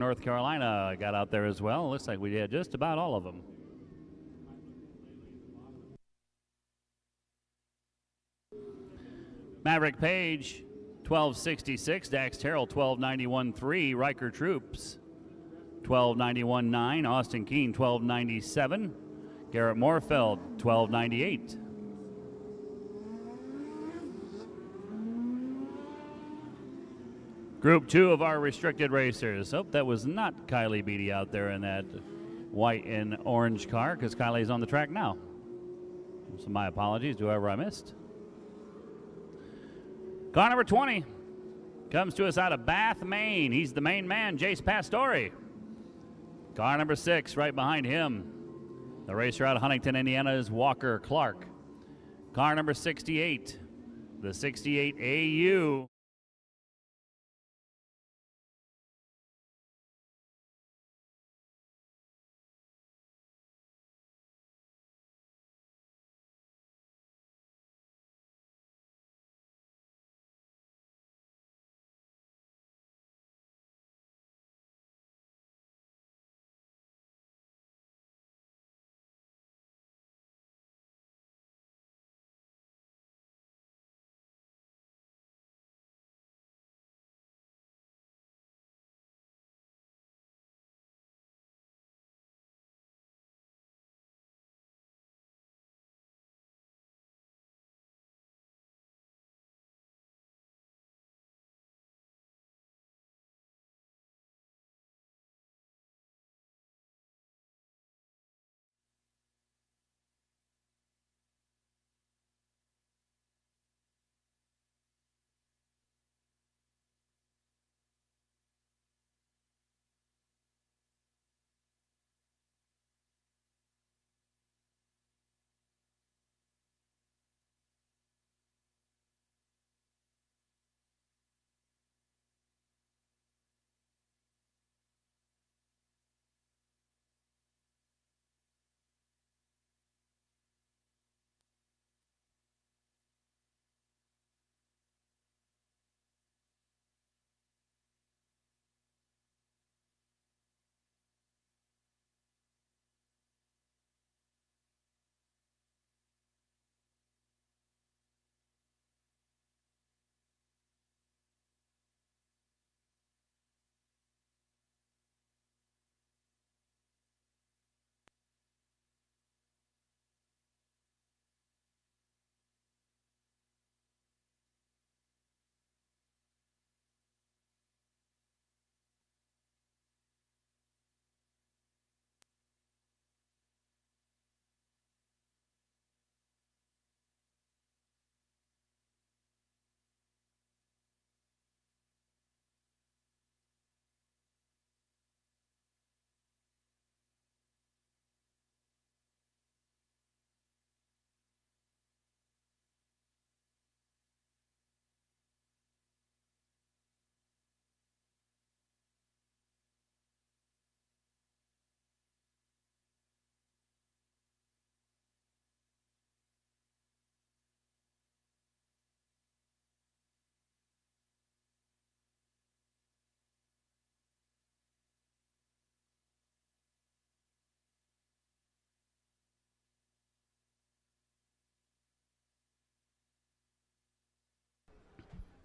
North Carolina got out there as well. Looks like we had just about all of them. Maverick Page, 1266. Dax Terrell, 1291.3. Riker Troops, 1291.9. Austin Keene, 1297. Garrett Moorfeld, 1298. Group 2 of our restricted racers. Oh, that was not Kylie Beatty out there in that white and orange car, because Kylie's on the track now. So my apologies to whoever I missed. Car number 20 comes to us out of Bath, Maine. He's the main man, Jace Pastore. Car number 6 right behind him. The racer out of Huntington, Indiana is Walker Clark. Car number 68, the 68 AU.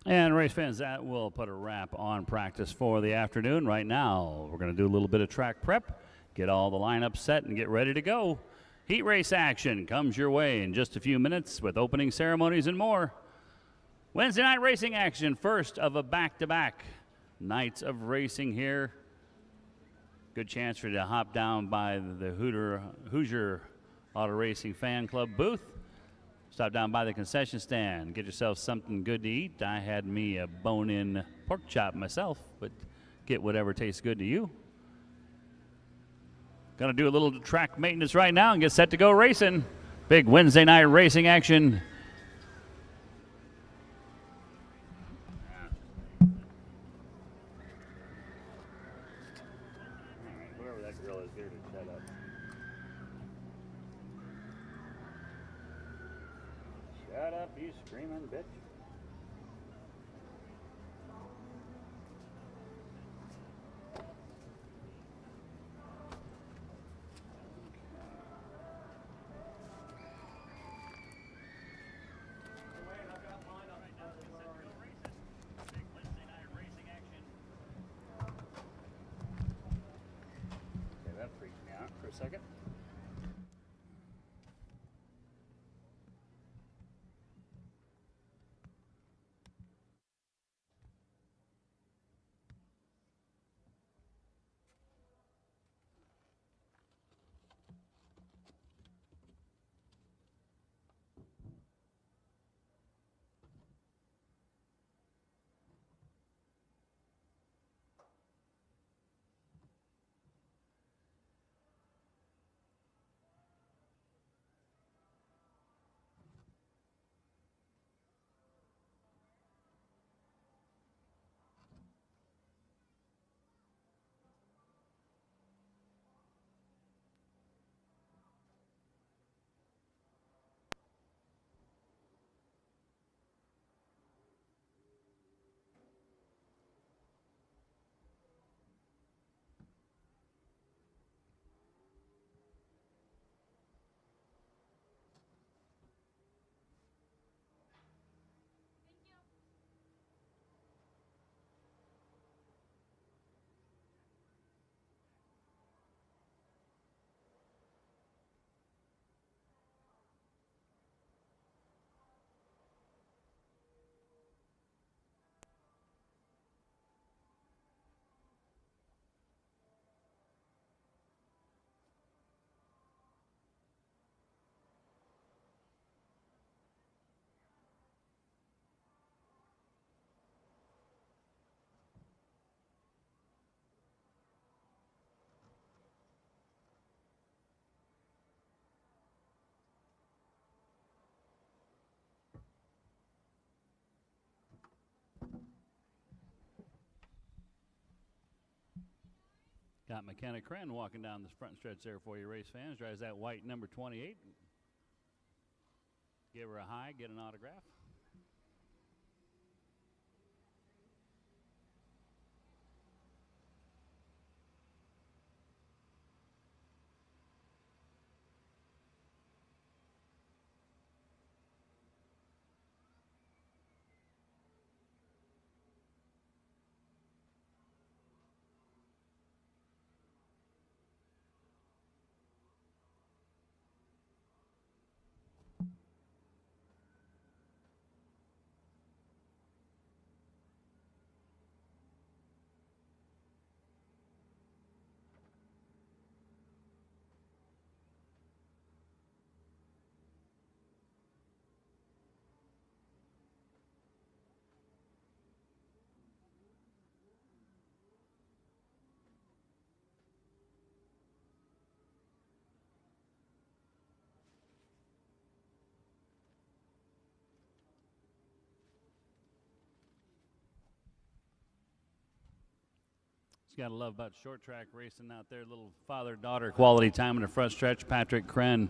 And race fans, that will put a wrap on practice for the afternoon. Right now, we're going to do a little bit of track prep, get all the lineups set, and get ready to go. Heat race action comes your way in just a few minutes with opening ceremonies and more. Wednesday night racing action, first of a back-to-back nights of racing here. Good chance for you to hop down by the Hoosier Auto Racing Fan Club booth. Stop down by the concession stand, get yourself something good to eat. I had me a bone-in pork chop myself, but get whatever tastes good to you. Gonna do a little track maintenance right now and get set to go racing. Big Wednesday night racing action. Whoever that girl is here to shut up. Shut up, you screaming bitch. Got McKenna Kren walking down this front stretch there for you, race fans. Drives that white number 28. Give her a hi, get an autograph. Got to love about short track racing out there. Little father-daughter quality time in the front stretch. Patrick Kren,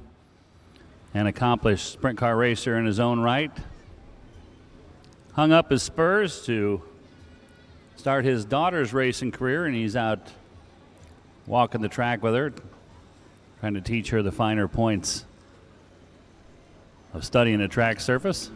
an accomplished sprint car racer in his own right, hung up his spurs to start his daughter's racing career, and he's out walking the track with her, trying to teach her the finer points of studying a track surface.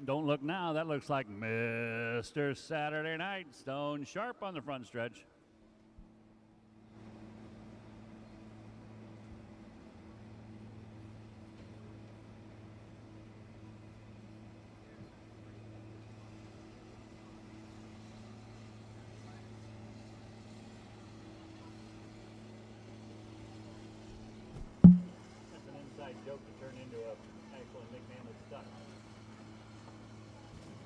Don't look now. That looks like Mr. Saturday Night. Stone Sharp on the front stretch. That's an inside joke to turn into an actual nickname that's stuck.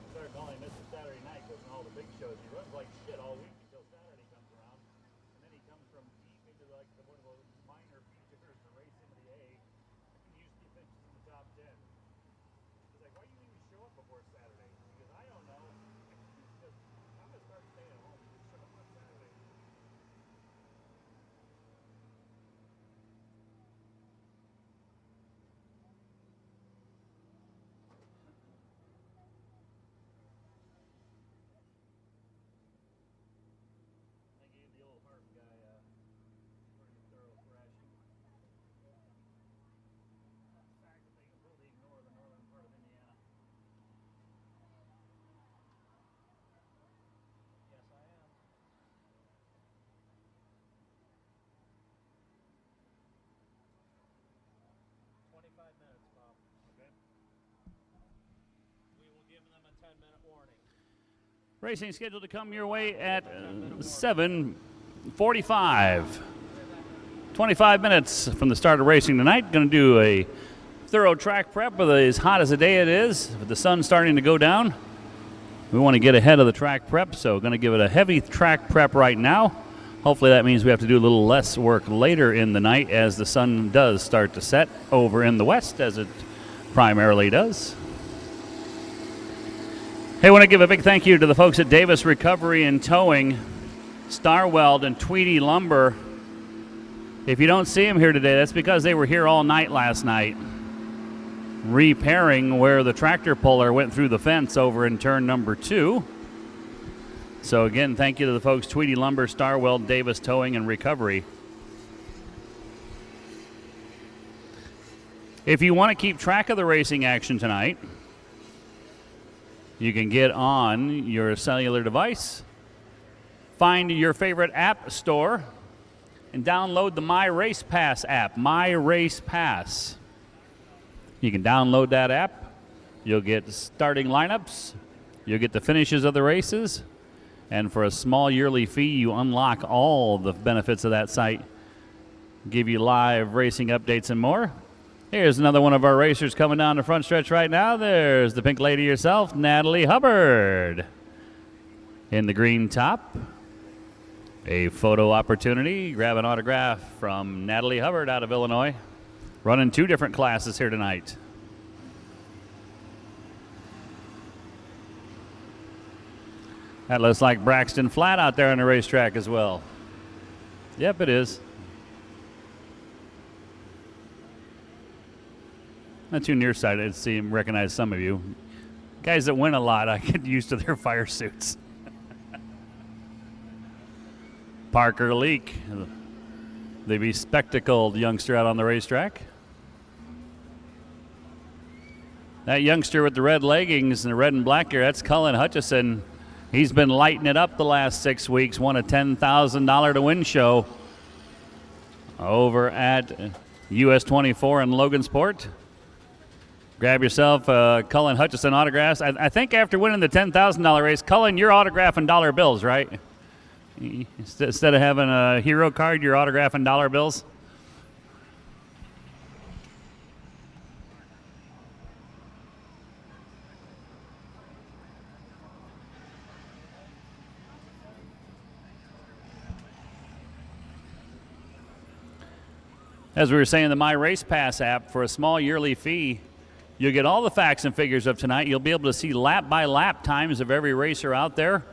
Started calling Mr. Saturday Night because in all the big shows he runs like shit all week until Saturday comes around, and then he comes from deep into like one of those minor features to race into the A. And usually finishes in the top 10. He's like, why do you even show up before Saturday? He goes, I don't know. Because I'm gonna start staying at home. Just show up on Saturday. Racing scheduled to come your way at 7:45. 25 minutes from the start of racing tonight. Going to do a thorough track prep with as hot as the day it is, with the sun starting to go down. We want to get ahead of the track prep, so going to give it a heavy track prep right now. Hopefully that means we have to do a little less work later in the night as the sun does start to set over in the west, as it primarily does. Hey, I want to give a big thank you to the folks at Davis Recovery and Towing, Starweld, and Tweedy Lumber. If you don't see them here today, that's because they were here all night last night, repairing where the tractor puller went through the fence over in turn number 2. So again, thank you to the folks Tweedy Lumber, Starweld, Davis Towing, and Recovery. If you want to keep track of the racing action tonight, you can get on your cellular device, find your favorite app store, and download the My Race Pass app, My Race Pass. You can download that app. You'll get starting lineups. You'll get the finishes of the races. And for a small yearly fee, you unlock all the benefits of that site. Give you live racing updates and more. Here's another one of our racers coming down the front stretch right now. There's the pink lady herself, Natalie Hubbard. In the green top. A photo opportunity. Grab an autograph from Natalie Hubbard out of Illinois. Running 2 different classes here tonight. That looks like Braxton Flat out there on the racetrack as well. Yep, it is. Not too nearsighted to see him recognize some of you. Guys that win a lot, I get used to their fire suits. Parker Leak, the bespectacled youngster out on the racetrack. That youngster with the red leggings and the red and black gear, that's Cullen Hutchison. He's been lighting it up the last 6 weeks, won a $10,000 to win show over at US 24 in Logansport. Grab yourself Cullen Hutchison autographs. I think after winning the $10,000 race, Cullen, you're autographing dollar bills, right? Instead of having a hero card, you're autographing dollar bills. As we were saying, the My Race Pass app, for a small yearly fee, you'll get all the facts and figures of tonight. You'll be able to see lap-by-lap times of every racer out there.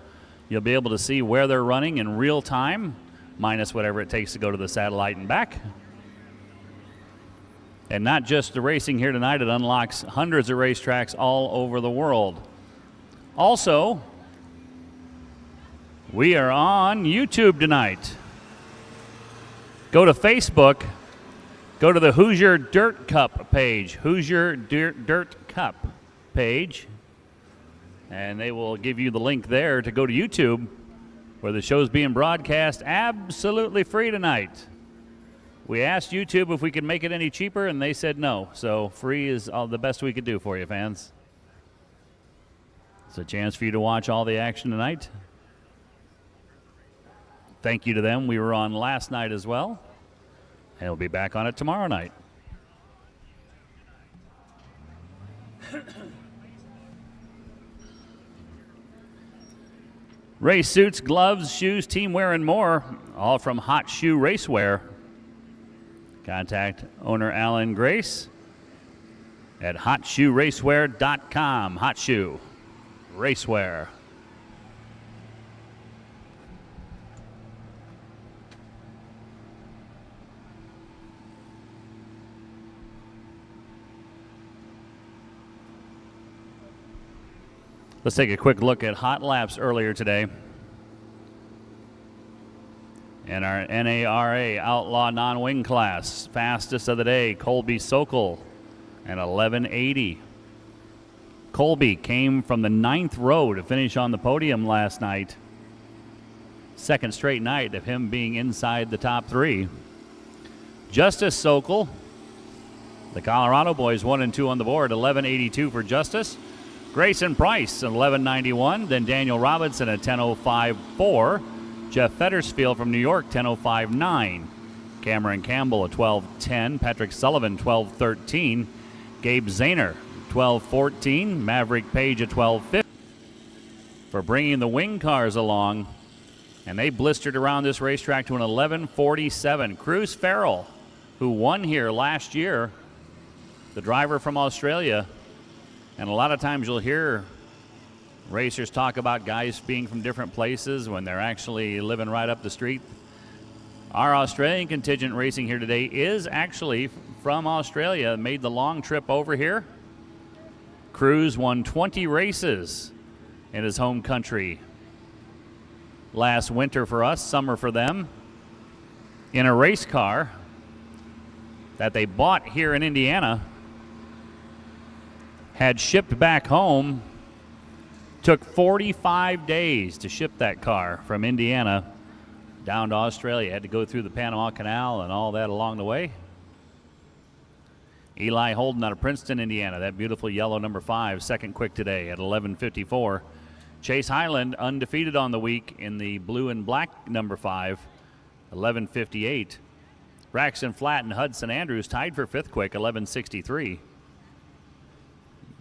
You'll be able to see where they're running in real time, minus whatever it takes to go to the satellite and back. And not just the racing here tonight, it unlocks hundreds of racetracks all over the world. Also, we are on YouTube tonight. Go to Facebook, go to the Hoosier Dirt Cup page, Hoosier Dirt Cup page. And they will give you the link there to go to YouTube, where the show's being broadcast absolutely free tonight. We asked YouTube if we could make it any cheaper, and they said no. So free is all the best we could do for you, fans. It's a chance for you to watch all the action tonight. Thank you to them. We were on last night as well, and we'll be back on it tomorrow night. Race suits, gloves, shoes, team wear, and more, all from Hot Shoe Racewear. Contact owner Alan Grace at hotshoeracewear.com. Hot Shoe Racewear. Let's take a quick look at hot laps earlier today. In our NARA Outlaw Non-Wing class, fastest of the day, Colby Sokol at 11:80. Colby came from the 9th row to finish on the podium last night. Second straight night of him being inside the top 3. Justice Sokol, the Colorado boys 1 and 2 on the board, 11:82 for Justice. Grayson Price at 11:91. Then Daniel Robinson at 10:05.4. Jeff Fettersfield from New York, 10:05.9. Cameron Campbell at 12:10. Patrick Sullivan, 12:13. Gabe Zahner, 12:14. Maverick Page at 12:50. for bringing the wing cars along. And they blistered around this racetrack to an 11:47. Cruz Farrell, who won here last year, the driver from Australia. And a lot of times you'll hear racers talk about guys being from different places when they're actually living right up the street. Our Australian contingent racing here today is actually from Australia, made the long trip over here. Cruz won 20 races in his home country last winter for us, summer for them, in a race car that they bought here in Indiana, had shipped back home. Took 45 days to ship that car from Indiana down to Australia. Had to go through the Panama Canal and all that along the way. Eli Holden out of Princeton, Indiana. That beautiful yellow number 5, second quick today at 11:54. Chase Highland undefeated on the week in the blue and black number 5, 11:58. Braxton Flatt and Hudson Andrews tied for 5th quick, 11:63.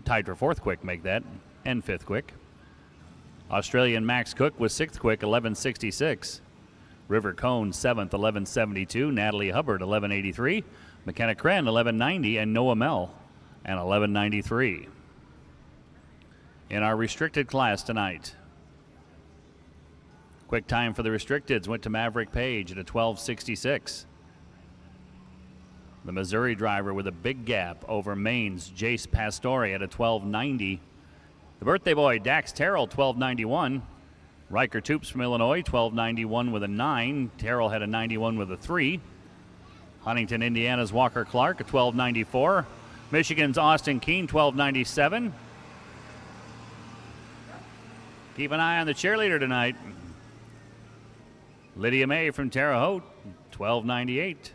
Tied for 4th quick, make that, and 5th quick. Australian Max Cook was 6th quick, 11:66. River Cone 7th, 11:72. Natalie Hubbard, 11:83. McKenna Kren, 11:90. And Noah Mell, and 11:93. In our restricted class tonight, quick time for the restricteds went to Maverick Page at a 12:66. The Missouri driver with a big gap over Maine's Jace Pastore at a 12:90. The birthday boy, Dax Terrell, 12:91. Riker Toops from Illinois, 12:91 with a 9. Terrell had a 91 with a 3. Huntington, Indiana's Walker Clark, a 12:94. Michigan's Austin Keene, 12:97. Keep an eye on the cheerleader tonight. Lydia May from Terre Haute, 12:98.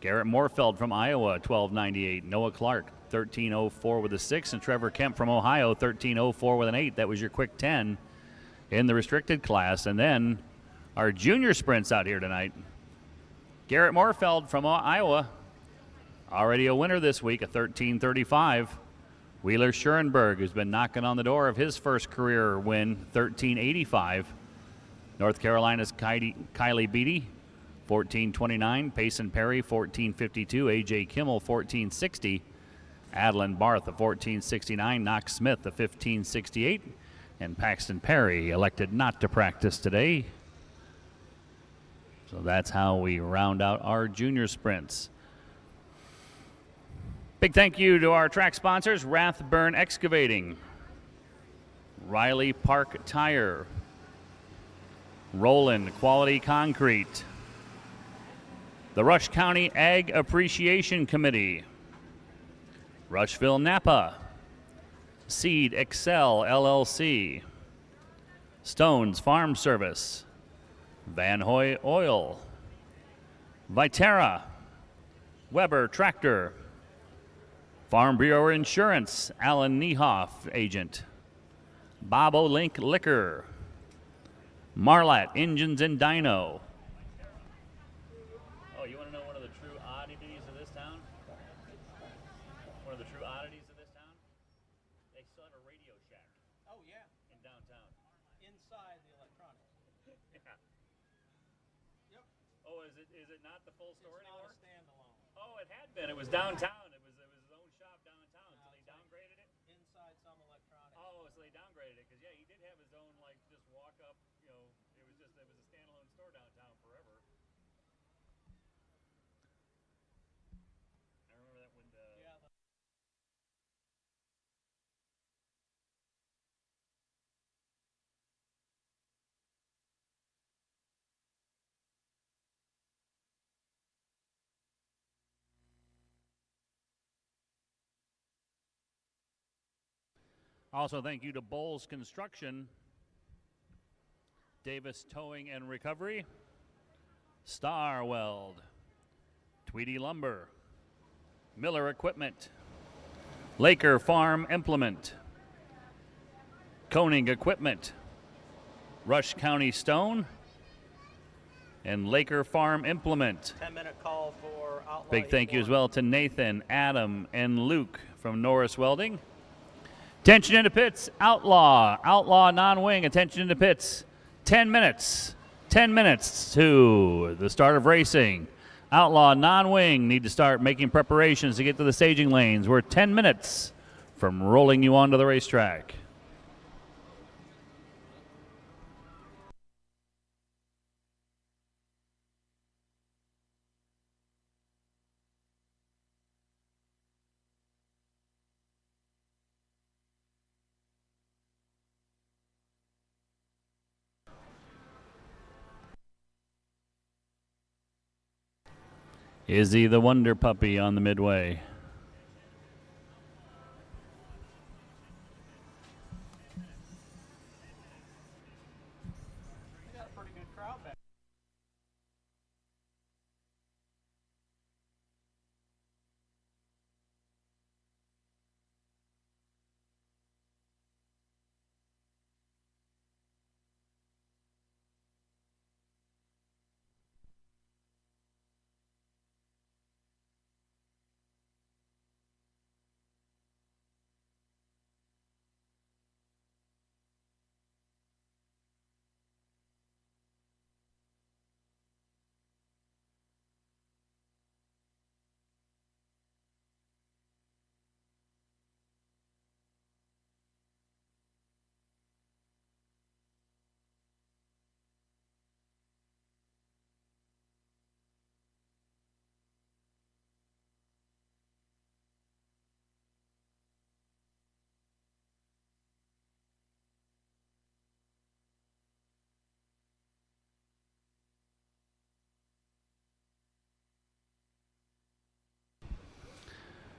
Garrett Moorfeld from Iowa, 12:98. Noah Clark, 13:04 with a 6, and Trevor Kemp from Ohio, 13:04 with an 8. That was your quick 10 in the restricted class. And then our junior sprints out here tonight. Garrett Moorfeld from Iowa, already a winner this week, a 13:35. Wheeler Schurenberg, who's been knocking on the door of his first career win, 13:85. North Carolina's Kylie Beatty, 14:29. Payson Perry, 14:52. A.J. Kimmel, 14:60. Adeline Barth, a 14:69. Knox Smith, a 15:68. And Paxton Perry elected not to practice today. So that's how we round out our junior sprints. Big thank you to our track sponsors, Rathburn Excavating, Riley Park Tire, Roland Quality Concrete, the Rush County Ag Appreciation Committee, Rushville Napa, Seed Excel LLC, Stone's Farm Service, Van Hoy Oil, Viterra, Weber Tractor, Farm Bureau Insurance, Alan Niehoff, agent, Bobo Link Liquor, Marlatt Engines and Dyno. Oh, you want to know one of the true oddities of this town? One of the true oddities of this town? They still have a Radio Shack. Oh, yeah. In downtown. Inside the electronics. Yeah. Yep. Oh, is it not the full store It's anymore? not a standalone. Oh, it had been. It was downtown. It was his own shop downtown. So they downgraded it. Inside some electronics. Oh, so they downgraded it because yeah, he did have his own like just walk up. You know, it was a standalone store downtown forever. I remember that when Yeah. Also, thank you to Bowles Construction, Davis Towing and Recovery, Star Weld, Tweedy Lumber, Miller Equipment, Laker Farm Implement, Koenig Equipment, Rush County Stone, and Laker Farm Implement. 10-minute call for Outlaw. Big thank you as well to Nathan, Adam, and Luke from Norris Welding. Attention in the pits, outlaw, non-wing, attention in the pits. 10 minutes to the start of racing. Outlaw, non-wing need to start making preparations to get to the staging lanes. We're 10 minutes from rolling you onto the racetrack. Izzy the Wonder Puppy on the midway. We got a pretty good crowd back.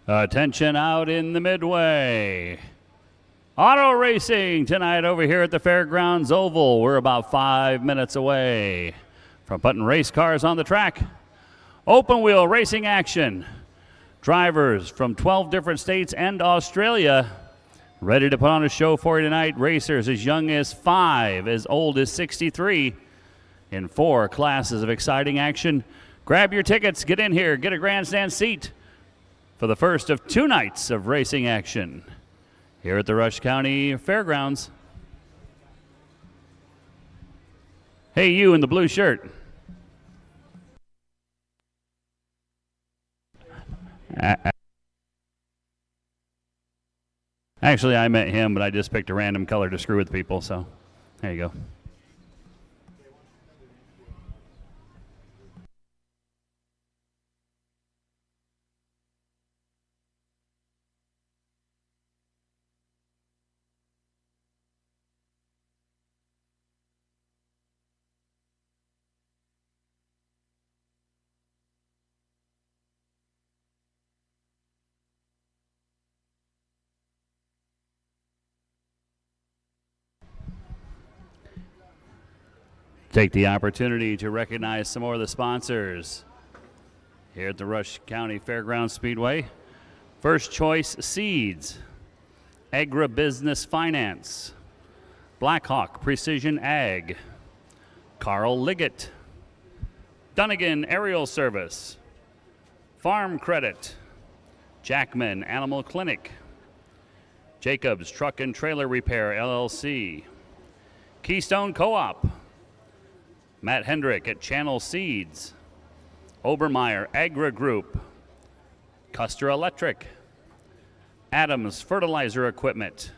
Attention out in the midway. Auto racing tonight over here at the Fairgrounds Oval. We're about 5 minutes away from putting race cars on the track. Open wheel racing action. Drivers from 12 different states and Australia ready to put on a show for you tonight. Racers as young as 5, as old as 63 in 4 classes of exciting action. Grab your tickets, get in here, get a grandstand seat for the first of 2 nights of racing action here at the Rush County Fairgrounds. Hey, you in the blue shirt. Actually, I met him, but I just picked a random color to screw with people, so there you go. Take the opportunity to recognize some more of the sponsors here at the Rush County Fairgrounds Speedway. First Choice Seeds, Agribusiness Finance, Blackhawk Precision Ag, Carl Liggett, Dunnigan Aerial Service, Farm Credit, Jackman Animal Clinic, Jacobs Truck and Trailer Repair LLC, Keystone Co-op, Matt Hendrick at Channel Seeds, Obermeyer Agri Group, Custer Electric, Adams Fertilizer Equipment,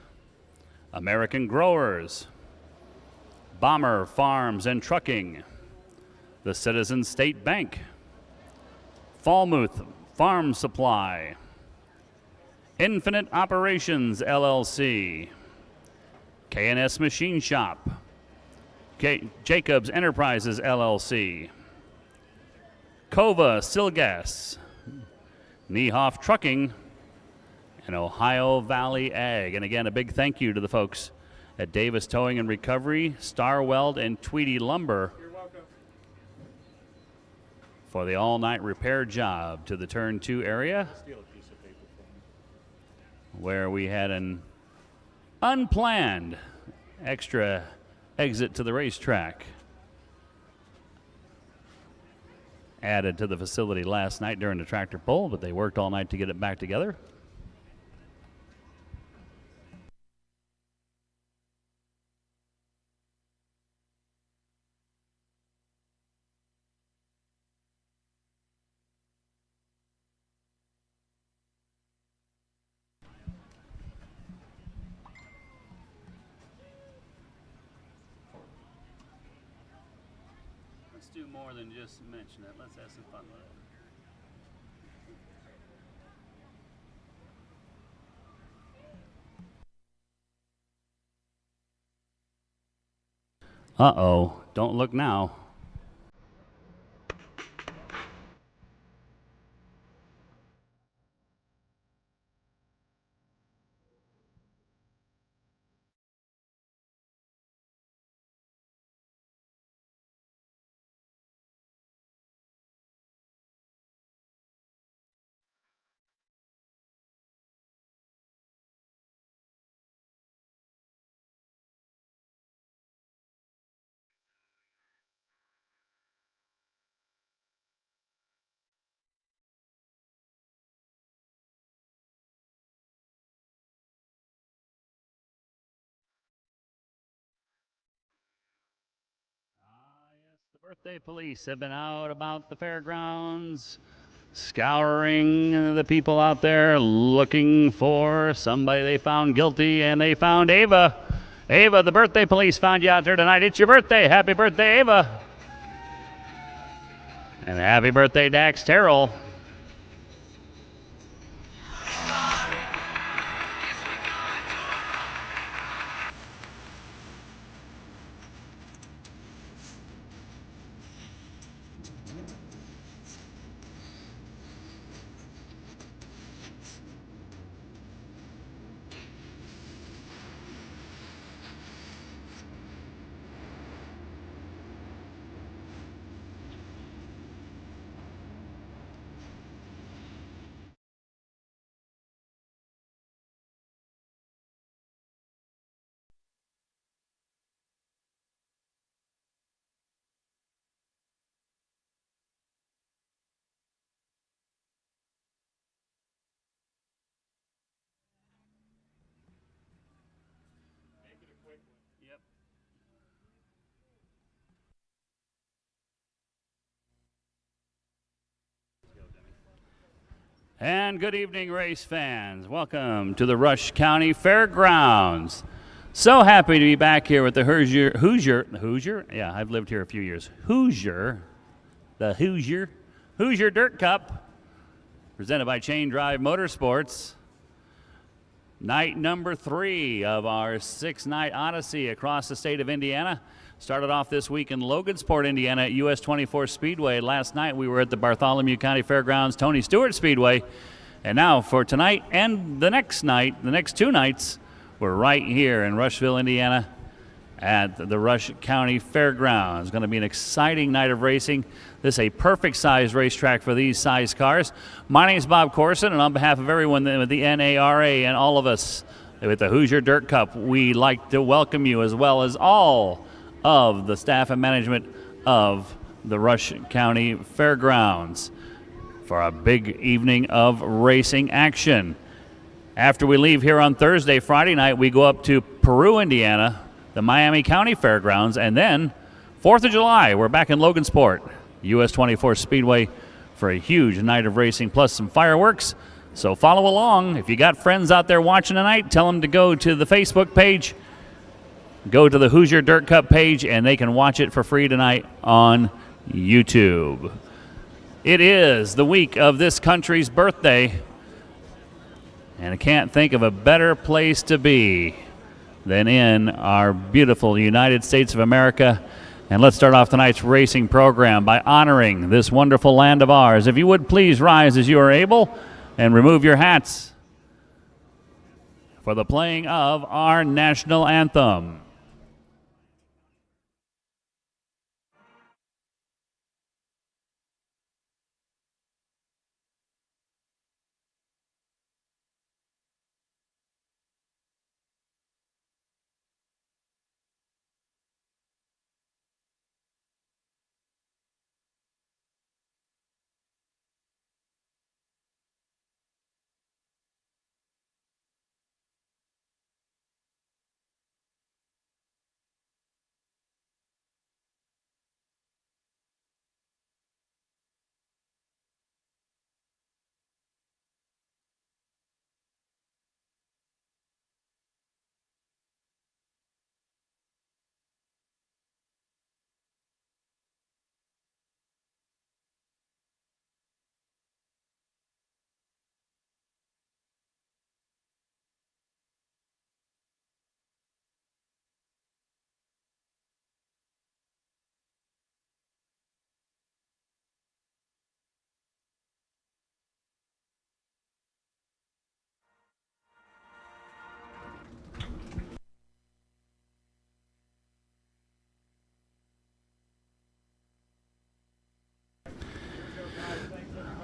American Growers, Bomber Farms and Trucking, the Citizen State Bank, Falmouth Farm Supply, Infinite Operations LLC, K&S Machine Shop, Jacobs Enterprises LLC, Kova Silgas, Niehoff Trucking, and Ohio Valley Ag. And again, a big thank you to the folks at Davis Towing and Recovery, Star Weld, and Tweedy Lumber. You're welcome. For the all-night repair job to the Turn 2 area, where we had an unplanned extra exit to the racetrack added to the facility last night during the tractor pull, but they worked all night to get it back together. do more than just mention it. Let's have some fun with it. Uh-oh. Don't look now. The birthday police have been out about the fairgrounds, scouring the people out there looking for somebody they found guilty, and they found Ava. Ava, the birthday police found you out there tonight. It's your birthday. Happy birthday, Ava. And happy birthday, Dax Terrell. And good evening, race fans. Welcome to the Rush County Fairgrounds. So happy to be back here with the Hoosier? Yeah, I've lived here a few years. Hoosier Dirt Cup, presented by ChainDrive Motorsports. Night number 3 of our 6-night odyssey across the state of Indiana. Started off this week in Logansport, Indiana at US 24 Speedway. Last night we were at the Bartholomew County Fairgrounds Tony Stewart Speedway. And now for tonight and the next night, the next 2 nights, we're right here in Rushville, Indiana at the Rush County Fairgrounds. It's going to be an exciting night of racing. This is a perfect size racetrack for these size cars. My name is Bob Corson, and on behalf of everyone with the NARA and all of us with the Hoosier Dirt Cup, we'd like to welcome you, as well as all of the staff and management of the Rush County Fairgrounds, for a big evening of racing action. After we leave here on Thursday, Friday night, we go up to Peru, Indiana, the Miami County Fairgrounds, and then 4th of July, we're back in Logansport, US 24 Speedway, for a huge night of racing, plus some fireworks. So follow along. If you got friends out there watching tonight, tell them to go to the Facebook page, go to the Hoosier Dirt Cup page, and they can watch it for free tonight on YouTube. It is the week of this country's birthday, and I can't think of a better place to be than in our beautiful United States of America. And let's start off tonight's racing program by honoring this wonderful land of ours. If you would please rise as you are able and remove your hats for the playing of our national anthem.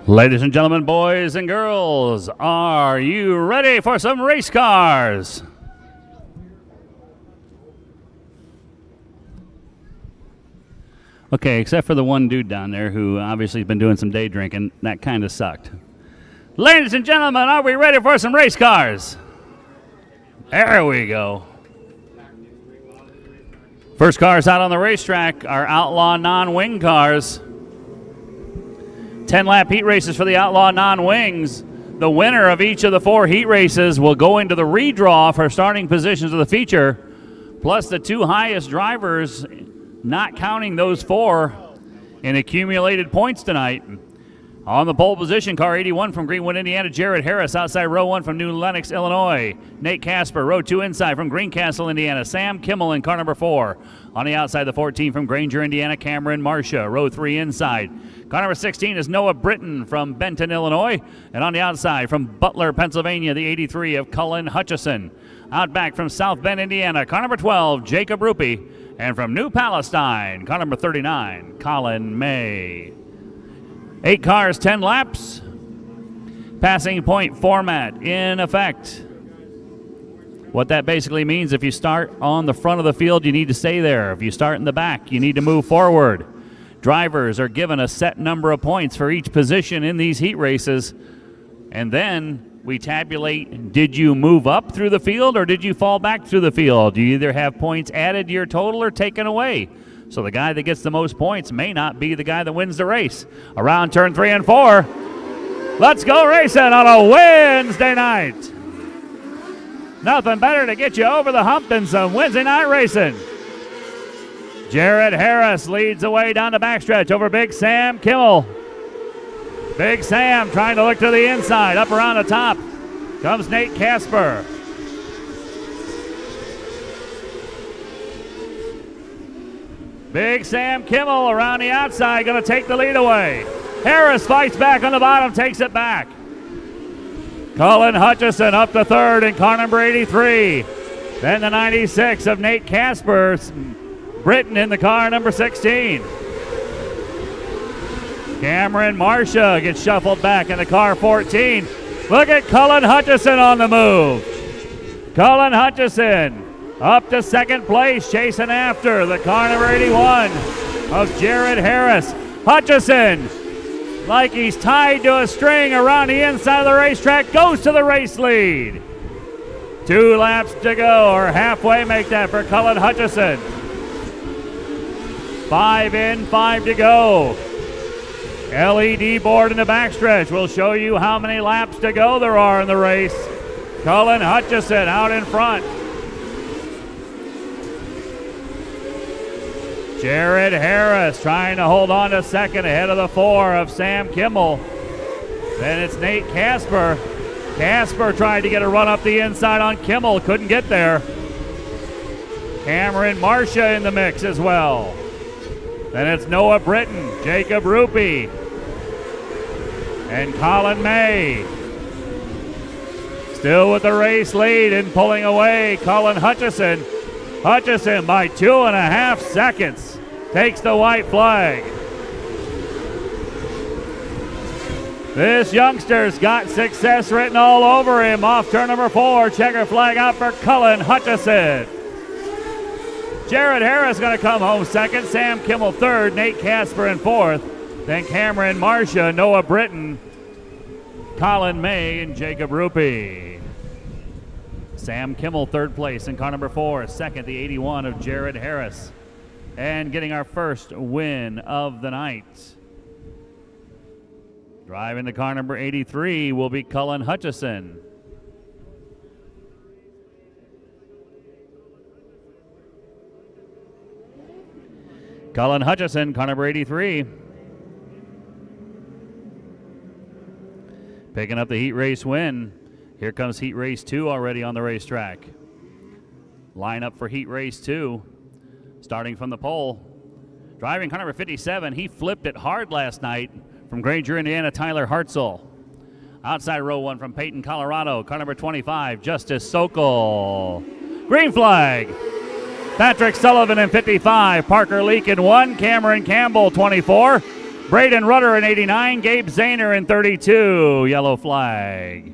Ladies and gentlemen, boys and girls, are you ready for some race cars? Okay, except for the one dude down there who obviously has been doing some day drinking. That kind of sucked. Ladies and gentlemen, are we ready for some race cars? There we go. First cars out on the racetrack are Outlaw non-wing cars. 10-lap heat races for the Outlaw non-wings. The winner of each of the 4 heat races will go into the redraw for starting positions of the feature, plus the 2 highest drivers, not counting those 4, in accumulated points tonight. On the pole position, car 81 from Greenwood, Indiana, Jared Harris. Outside row 1 from New Lenox, Illinois, Nate Casper. Row 2 inside from Greencastle, Indiana, Sam Kimmel in car number 4. On the outside, the 14 from Granger, Indiana, Cameron Marcia. Row 3 inside. Car number 16 is Noah Britton from Benton, Illinois. And on the outside, from Butler, Pennsylvania, the 83 of Cullen Hutchison. Out back from South Bend, Indiana, car number 12, Jacob Ruppy. And from New Palestine, car number 39, Colin May. 8 cars, 10 laps. Passing point format in effect. What that basically means, if you start on the front of the field, you need to stay there. If you start in the back, you need to move forward. Drivers are given a set number of points for each position in these heat races. And then we tabulate, did you move up through the field or did you fall back through the field? You either have points added to your total or taken away. So the guy that gets the most points may not be the guy that wins the race. Around turn 3 and 4. Let's go racing on a Wednesday night. Nothing better to get you over the hump than some Wednesday night racing. Jared Harris leads the way down the backstretch over Big Sam Kimmel. Big Sam trying to look to the inside. Up around the top comes Nate Casper. Big Sam Kimmel around the outside, going to take the lead away. Harris fights back on the bottom, takes it back. Colin Hutchison up to third in car number 83. Then the 96 of Nate Casper. Britton in the car number 16. Cameron Marcia gets shuffled back in the car 14. Look at Colin Hutchison on the move. Colin Hutchison up to second place, chasing after the car number 81 of Jared Harris. Hutchison, like he's tied to a string around the inside of the racetrack, goes to the race lead. 2 laps to go, or halfway make that for Cullen Hutchison. 5 in, 5 to go. LED board in the backstretch will show you how many laps to go there are in the race. Cullen Hutchison out in front. Jared Harris trying to hold on to second ahead of the 4 of Sam Kimmel. Then it's Nate Casper. Casper tried to get a run up the inside on Kimmel, couldn't get there. Cameron Marcia in the mix as well. Then it's Noah Britton, Jacob Ruppy, and Colin May. Still with the race lead and pulling away, Colin Hutchison. Hutchison by 2.5 seconds takes the white flag. This youngster's got success written all over him. Off turn number 4, checker flag out for Cullen Hutchison. Jared Harris going to come home second, Sam Kimmel third, Nate Casper in fourth, then Cameron Marcia, Noah Britton, Colin May, and Jacob Ruppy. Sam Kimmel third place in car number 4, second the 81 of Jared Harris. And getting our first win of the night. Driving the car number 83 will be Cullen Hutchison. Cullen Hutchison, car number 83. Picking up the heat race win. Here comes heat race 2 already on the racetrack. Line up for heat race 2. Starting from the pole. Driving car number 57, he flipped it hard last night from Granger, Indiana, Tyler Hartzell. Outside row 1 from Peyton, Colorado, car number 25, Justice Sokol. Green flag. Patrick Sullivan in 55, Parker Leak in 1, Cameron Campbell 24, Braden Rudder in 89, Gabe Zahner in 32, yellow flag.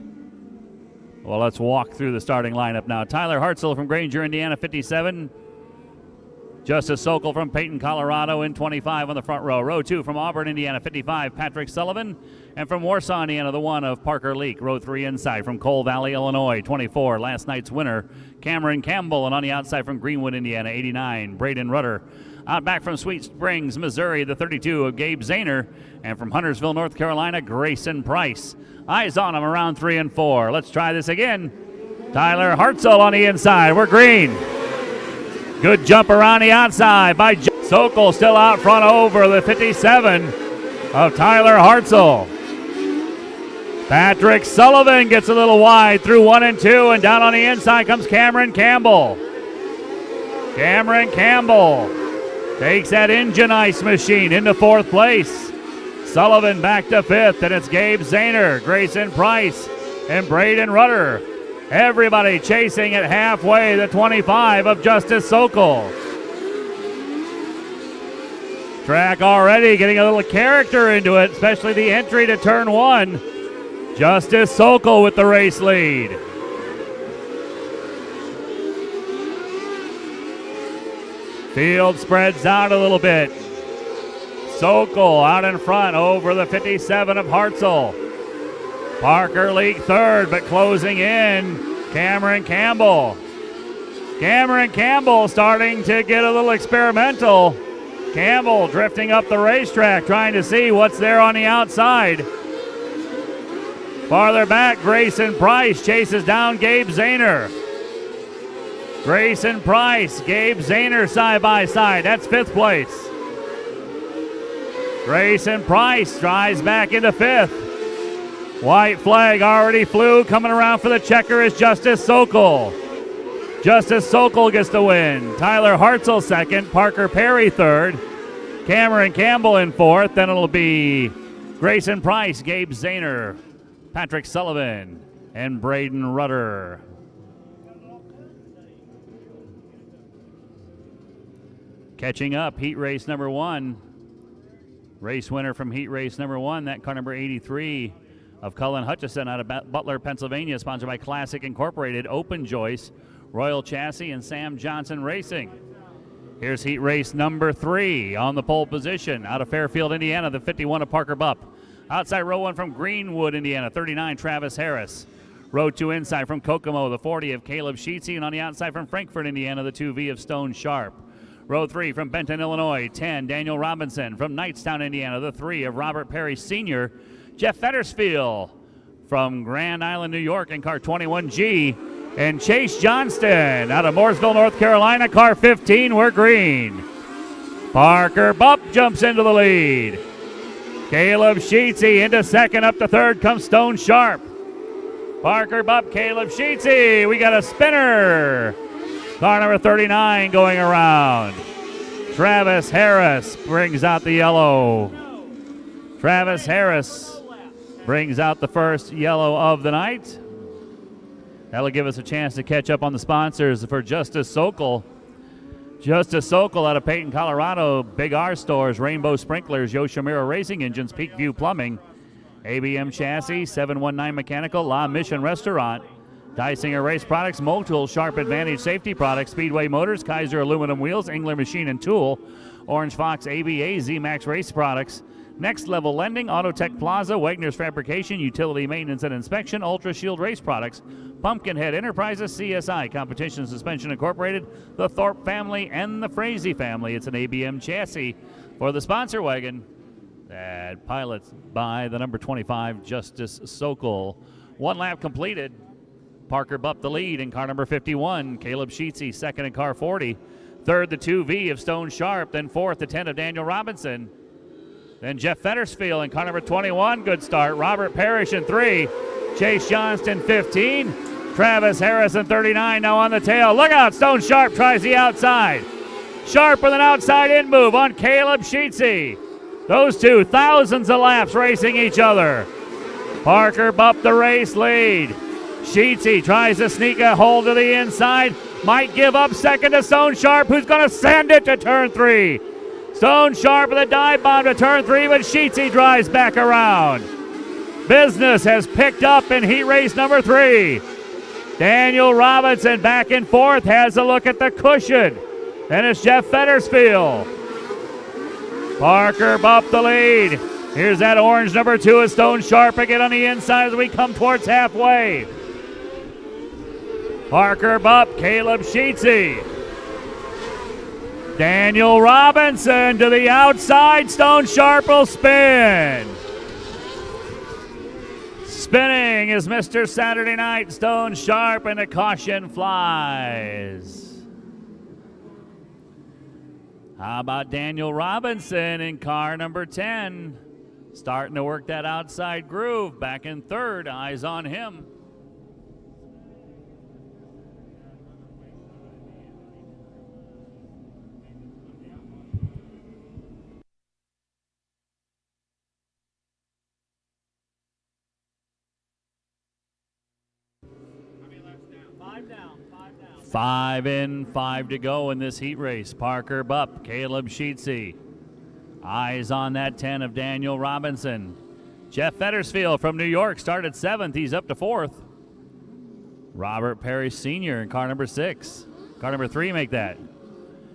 Well, let's walk through the starting lineup now. Tyler Hartzell from Granger, Indiana, 57. Justice Sokol from Peyton, Colorado in 25 on the front row. Row 2 from Auburn, Indiana, 55, Patrick Sullivan. And from Warsaw, Indiana, the 1 of Parker Leak. Row 3 inside from Coal Valley, Illinois, 24, last night's winner, Cameron Campbell. And on the outside from Greenwood, Indiana, 89, Braden Rudder. Out back from Sweet Springs, Missouri, the 32 of Gabe Zahner. And from Huntersville, North Carolina, Grayson Price. Eyes on him around 3 and 4. Let's try this again. Tyler Hartzell on the inside. We're green. Good jump around the outside by Sokol, still out front over the 57 of Tyler Hartzell. Patrick Sullivan gets a little wide through 1 and 2, and down on the inside comes Cameron Campbell. Cameron Campbell takes that engine ice machine into 4th place. Sullivan back to 5th, and it's Gabe Zahner, Grayson Price, and Braden Rudder. Everybody chasing at halfway, the 25 of Justice Sokol. Track already getting a little character into it, especially the entry to turn 1. Justice Sokol with the race lead. Field spreads out a little bit. Sokol out in front over the 57 of Hartzell. Parker Leak 3rd, but closing in, Cameron Campbell. Cameron Campbell starting to get a little experimental. Campbell drifting up the racetrack, trying to see what's there on the outside. Farther back, Grayson Price chases down Gabe Zahner. Grayson Price, Gabe Zahner side by side. That's 5th place. Grayson Price drives back into 5th. White flag already flew. Coming around for the checker is Justice Sokol. Justice Sokol gets the win. Tyler Hartzell 2nd. Parker Perry 3rd. Cameron Campbell in 4th. Then it'll be Grayson Price, Gabe Zahner, Patrick Sullivan, and Braden Rudder. Catching up, heat race number 1. Race winner from heat race number 1, that car number 83 of Cullen Hutchison out of Butler, Pennsylvania, sponsored by Classic Incorporated, Open Joyce, Royal Chassis, and Sam Johnson Racing. Here's heat race number 3 on the pole position out of Fairfield, Indiana, the 51 of Parker Bupp. Outside row 1 from Greenwood, Indiana, 39 Travis Harris. Row 2 inside from Kokomo, the 40 of Caleb Sheetsy, and on the outside from Frankfort, Indiana, the 2V of Stone Sharp. Row 3 from Benton, Illinois, 10 Daniel Robinson. From Knightstown, Indiana, the 3 of Robert Perry Sr. Jeff Fettersfield from Grand Island, New York, in car 21G. And Chase Johnston out of Mooresville, North Carolina, car 15, we're green. Parker Bupp jumps into the lead. Caleb Sheetsy into 2nd, up to 3rd comes Stone Sharp. Parker Bupp, Caleb Sheetsy, we got a spinner. Car number 39 going around. Travis Harris brings out the yellow. Travis Harris brings out the first yellow of the night. That'll give us a chance to catch up on the sponsors for Justice Sokol. Justice Sokol out of Peyton, Colorado. Big R Stores, Rainbow Sprinklers, Yoshimura Racing Engines, Peakview Plumbing, ABM Chassis, 719 Mechanical, La Mission Restaurant, Dysinger Race Products, Motul, Sharp Advantage Safety Products, Speedway Motors, Kaiser Aluminum Wheels, Engler Machine and Tool, Orange Fox ABA, Z-Max Race Products, Next Level Lending, Autotech Plaza, Wagner's Fabrication, Utility Maintenance and Inspection, Ultra Shield Race Products, Pumpkinhead Enterprises, CSI, Competition Suspension Incorporated, the Thorpe family, and the Frazee family. It's an ABM chassis for the sponsor wagon that pilots by the number 25, Justice Sokol. 1 lap completed. Parker Bupp the lead in car number 51. Caleb Sheetsy 2nd in car 40. 3rd, the 2V of Stone Sharp. Then 4th, the 10 of Daniel Robinson. Then Jeff Fettersfield in car number 21. Good start. Robert Parrish in 3. Chase Johnston 15. Travis Harris in 39 now on the tail. Look out, Stone Sharp tries the outside. Sharp with an outside in move on Caleb Sheetsy. Those two thousands of laps racing each other. Parker Bupp the race lead. Sheetsy tries to sneak a hold to the inside. Might give up 2nd to Stone Sharp, who's going to send it to turn 3. Stone Sharp with a dive bomb to turn 3, but Sheetsy drives back around. Business has picked up in heat race number 3. Daniel Robinson back and forth, has a look at the cushion. Then it's Jeff Fettersfield. Parker Bupp the lead. Here's that orange number 2 of Stone Sharp again on the inside as we come towards halfway. Parker Bupp, Caleb Sheetsy. Daniel Robinson to the outside. Stone Sharp will spin. Spinning is Mr. Saturday Night, Stone Sharp, and the caution flies. How about Daniel Robinson in car number 10? Starting to work that outside groove. Back in third, eyes on him. Five in, 5 to go in this heat race. Parker Bupp, Caleb Sheetsy. Eyes on that 10 of Daniel Robinson. Jeff Fettersfield from New York started 7th. He's up to 4th. Robert Perry Sr. in car number 6. Car number 3 make that.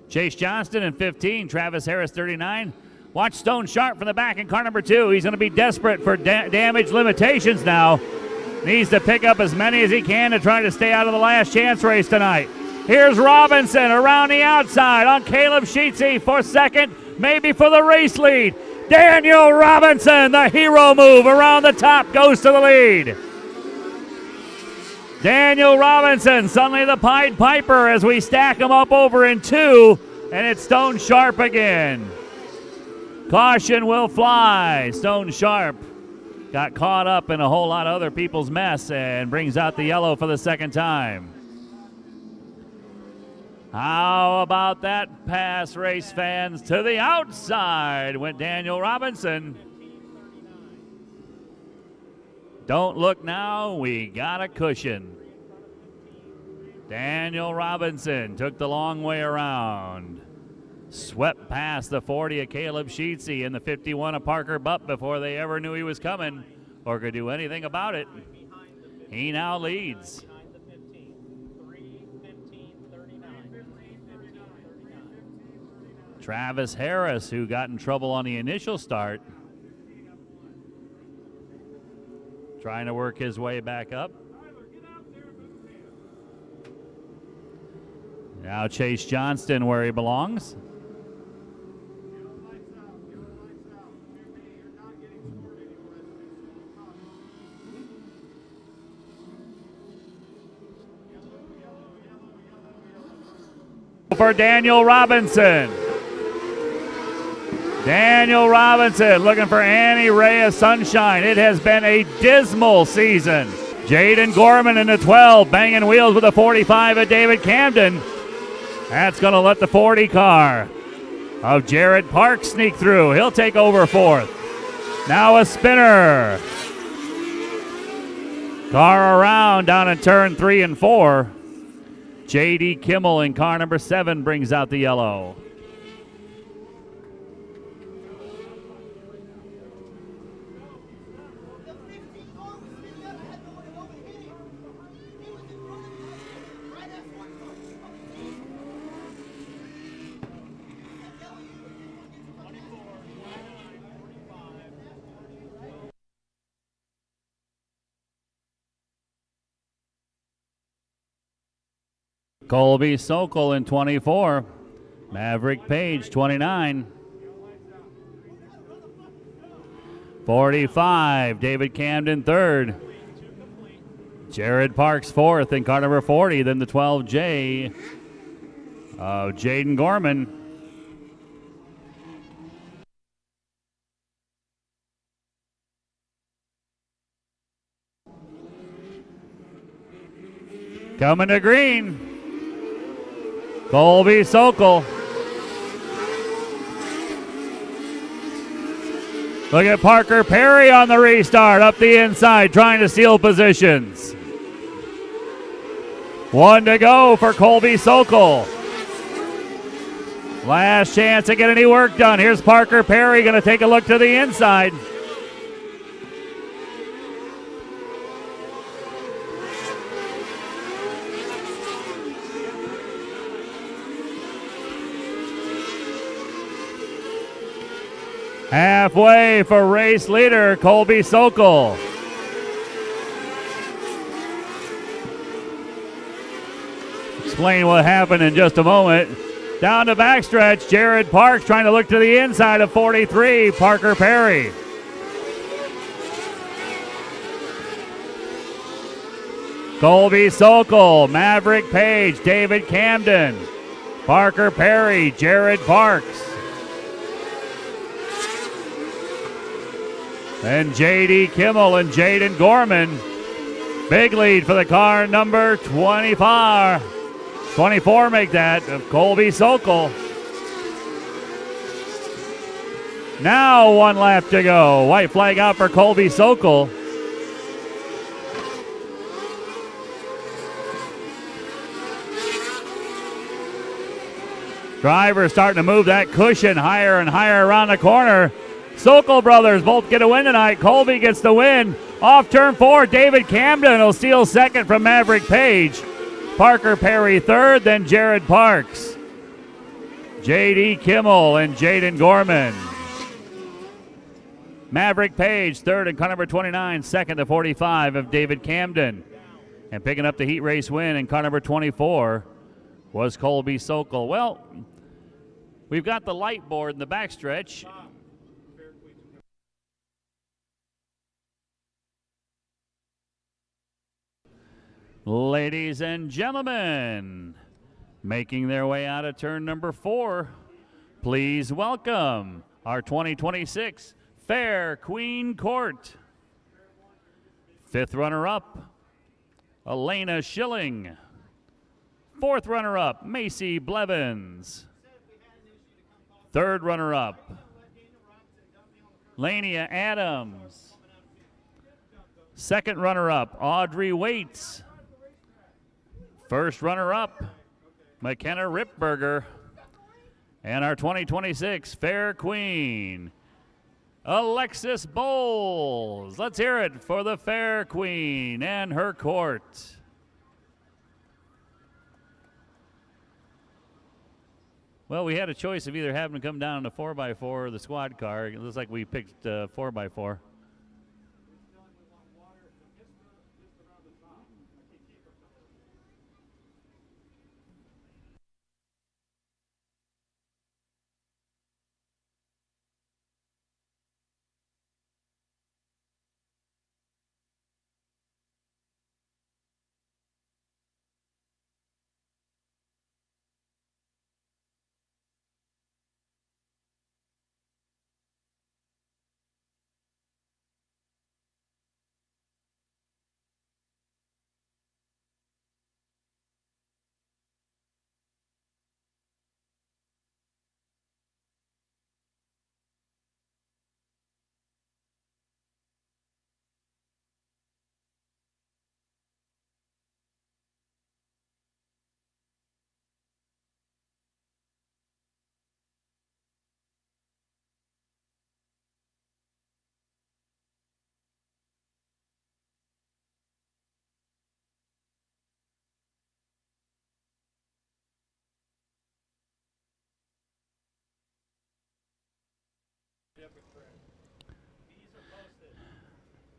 Chase Johnston in 15. Travis Harris 39. Watch Stone Sharp from the back in car number 2. He's going to be desperate for damage limitations now. Needs to pick up as many as he can to try to stay out of the last chance race tonight. Here's Robinson around the outside on Caleb Sheetsy for second, maybe for the race lead. Daniel Robinson, the hero move around the top, goes to the lead. Daniel Robinson, suddenly the Pied Piper as we stack him up over in 2, and it's Stone Sharp again. Caution will fly. Stone Sharp got caught up in a whole lot of other people's mess and brings out the yellow for the second time. How about that pass, race fans? To the outside went Daniel Robinson. Don't look now, we got a cushion. Daniel Robinson took the long way around. Swept past the 40 of Caleb Sheetsy and the 51 of Parker Bupp before they ever knew he was coming or could do anything about it. He now leads. Travis Harris, who got in trouble on the initial start, trying to work his way back up. Now Chase Johnston where he belongs. For Daniel Robinson. Daniel Robinson looking for any ray of sunshine. It has been a dismal season. Jaden Gorman in the 12, banging wheels with a 45 of David Camden. That's going to let the 40 car of Jared Parks sneak through. He'll take over 4th. Now a spinner. Car around down in turn 3 and 4. J.D. Kimmel in car number 7 brings out the yellow. Colby Sokol in 24. Maverick Page, 29. 45, David Camden, 3rd. Jared Parks, 4th in car number 40. Then the 12J of Jaden Gorman. Coming to green. Colby Sokol. Look at Parker Perry on the restart up the inside trying to steal positions. 1 to go for Colby Sokol. Last chance to get any work done. Here's Parker Perry going to take a look to the inside. Halfway for race leader Colby Sokol. Explain what happened in just a moment. Down the backstretch, Jared Parks trying to look to the inside of 43, Parker Perry. Colby Sokol, Maverick Page, David Camden, Parker Perry, Jared Parks. And J.D. Kimmel and Jaden Gorman. Big lead for the car number 24 make that of Colby Sokol. Now 1 lap to go. White flag out for Colby Sokol. Driver starting to move that cushion higher and higher around the corner. Sokol brothers both get a win tonight. Colby gets the win. Off turn 4, David Camden will steal second from Maverick Page. Parker Perry third, then Jared Parks. J.D. Kimmel and Jaden Gorman. Maverick Page third in car number 29, second to 45 of David Camden. And picking up the heat race win in car number 24 was Colby Sokol. Well, we've got the light board in the backstretch. Ladies and gentlemen, making their way out of turn number 4, please welcome our 2026 Fair Queen Court. 5th runner-up, Elena Schilling. 4th runner-up, Macy Blevins. 3rd runner-up, Lania Adams. 2nd runner-up, Audrey Waits. 1st runner-up, McKenna Ripberger. And our 2026 Fair Queen, Alexis Bowles. Let's hear it for the Fair Queen and her court. Well, we had a choice of either having them come down in the 4x4 or the squad car. It looks like we picked 4x4.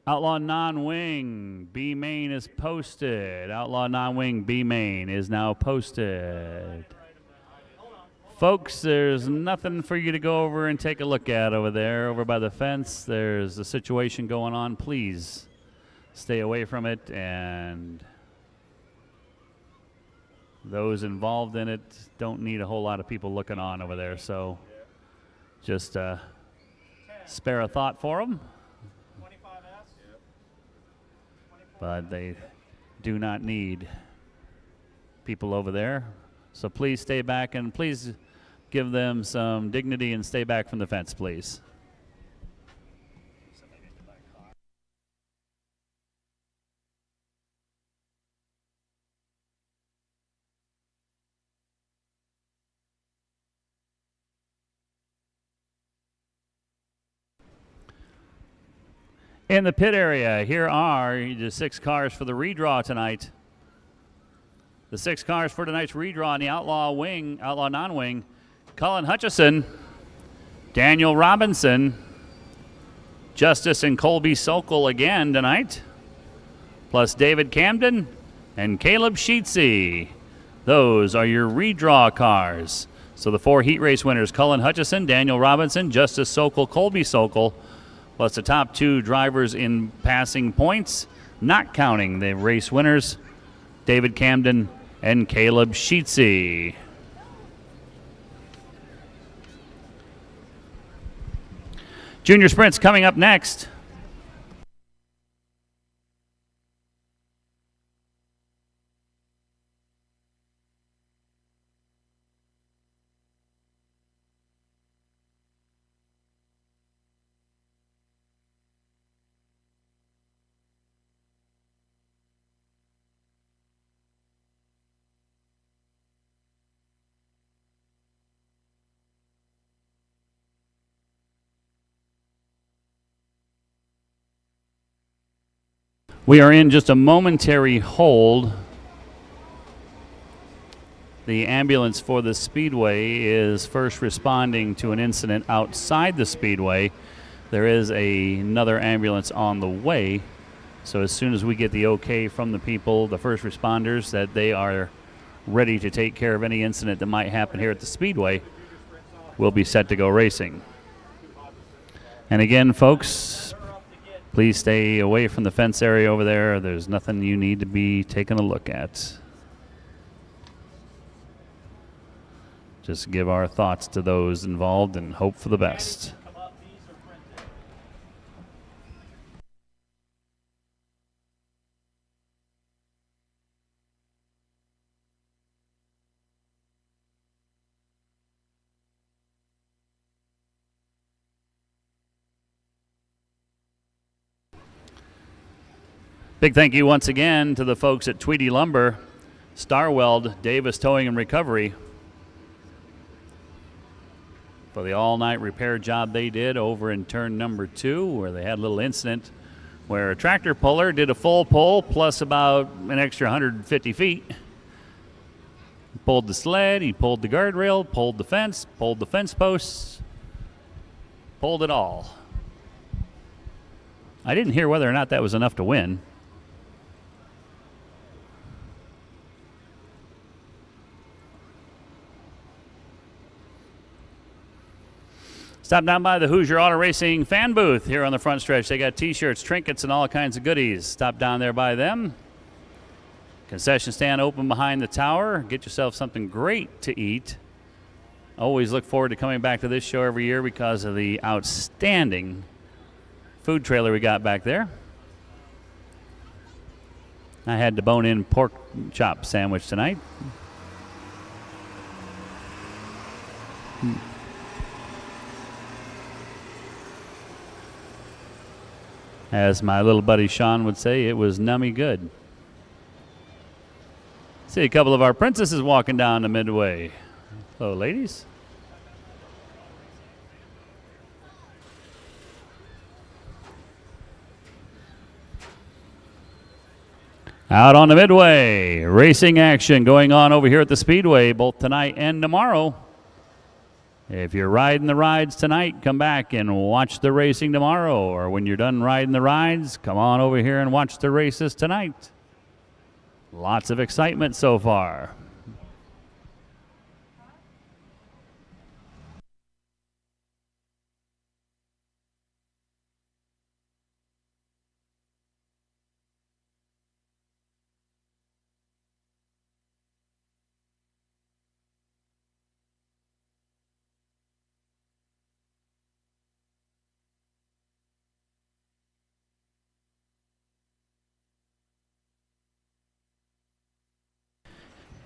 Outlaw non-wing, B main is posted. Outlaw non-wing, B main is now posted. Folks, there's nothing for you to go over and take a look at over there. Over by the fence, there's a situation going on. Please stay away from it, and those involved in it don't need a whole lot of people looking on over there. So just spare a thought for them. But they do not need people over there. So please stay back, and please give them some dignity and stay back from the fence, please. In the pit area, here are the 6 cars for the redraw tonight. The 6 cars for tonight's redraw in the Outlaw non-wing, Cullen Hutchison, Daniel Robinson, Justice and Colby Sokol again tonight, plus David Camden and Caleb Sheetsy. Those are your redraw cars. So the 4 heat race winners, Cullen Hutchison, Daniel Robinson, Justice Sokol, Colby Sokol, plus the top 2 drivers in passing points, not counting the race winners, David Camden and Caleb Sheetsy. Junior sprints coming up next. We are in just a momentary hold. The ambulance for the Speedway is first responding to an incident outside the Speedway. There is another ambulance on the way. So as soon as we get the okay from the people, the first responders, that they are ready to take care of any incident that might happen here at the Speedway, we'll be set to go racing. And again, folks, please stay away from the fence area over there. There's nothing you need to be taking a look at. Just give our thoughts to those involved and hope for the best. Big thank you once again to the folks at Tweedy Lumber, Starweld, Davis Towing and Recovery for the all-night repair job they did over in turn number 2, where they had a little incident where a tractor puller did a full pull plus about an extra 150 feet. He pulled the sled, he pulled the guardrail, pulled the fence posts, pulled it all. I didn't hear whether or not that was enough to win. Stop down by the Hoosier Auto Racing fan booth here on the front stretch. They got t-shirts, trinkets, and all kinds of goodies. Stop down there by them. Concession stand open behind the tower. Get yourself something great to eat. Always look forward to coming back to this show every year because of the outstanding food trailer we got back there. I had the bone-in pork chop sandwich tonight. As my little buddy Sean would say, it was nummy good. See a couple of our princesses walking down the midway. Hello, ladies. Out on the midway, racing action going on over here at the Speedway, both tonight and tomorrow. If you're riding the rides tonight, come back and watch the racing tomorrow. Or when you're done riding the rides, come on over here and watch the races tonight. Lots of excitement so far.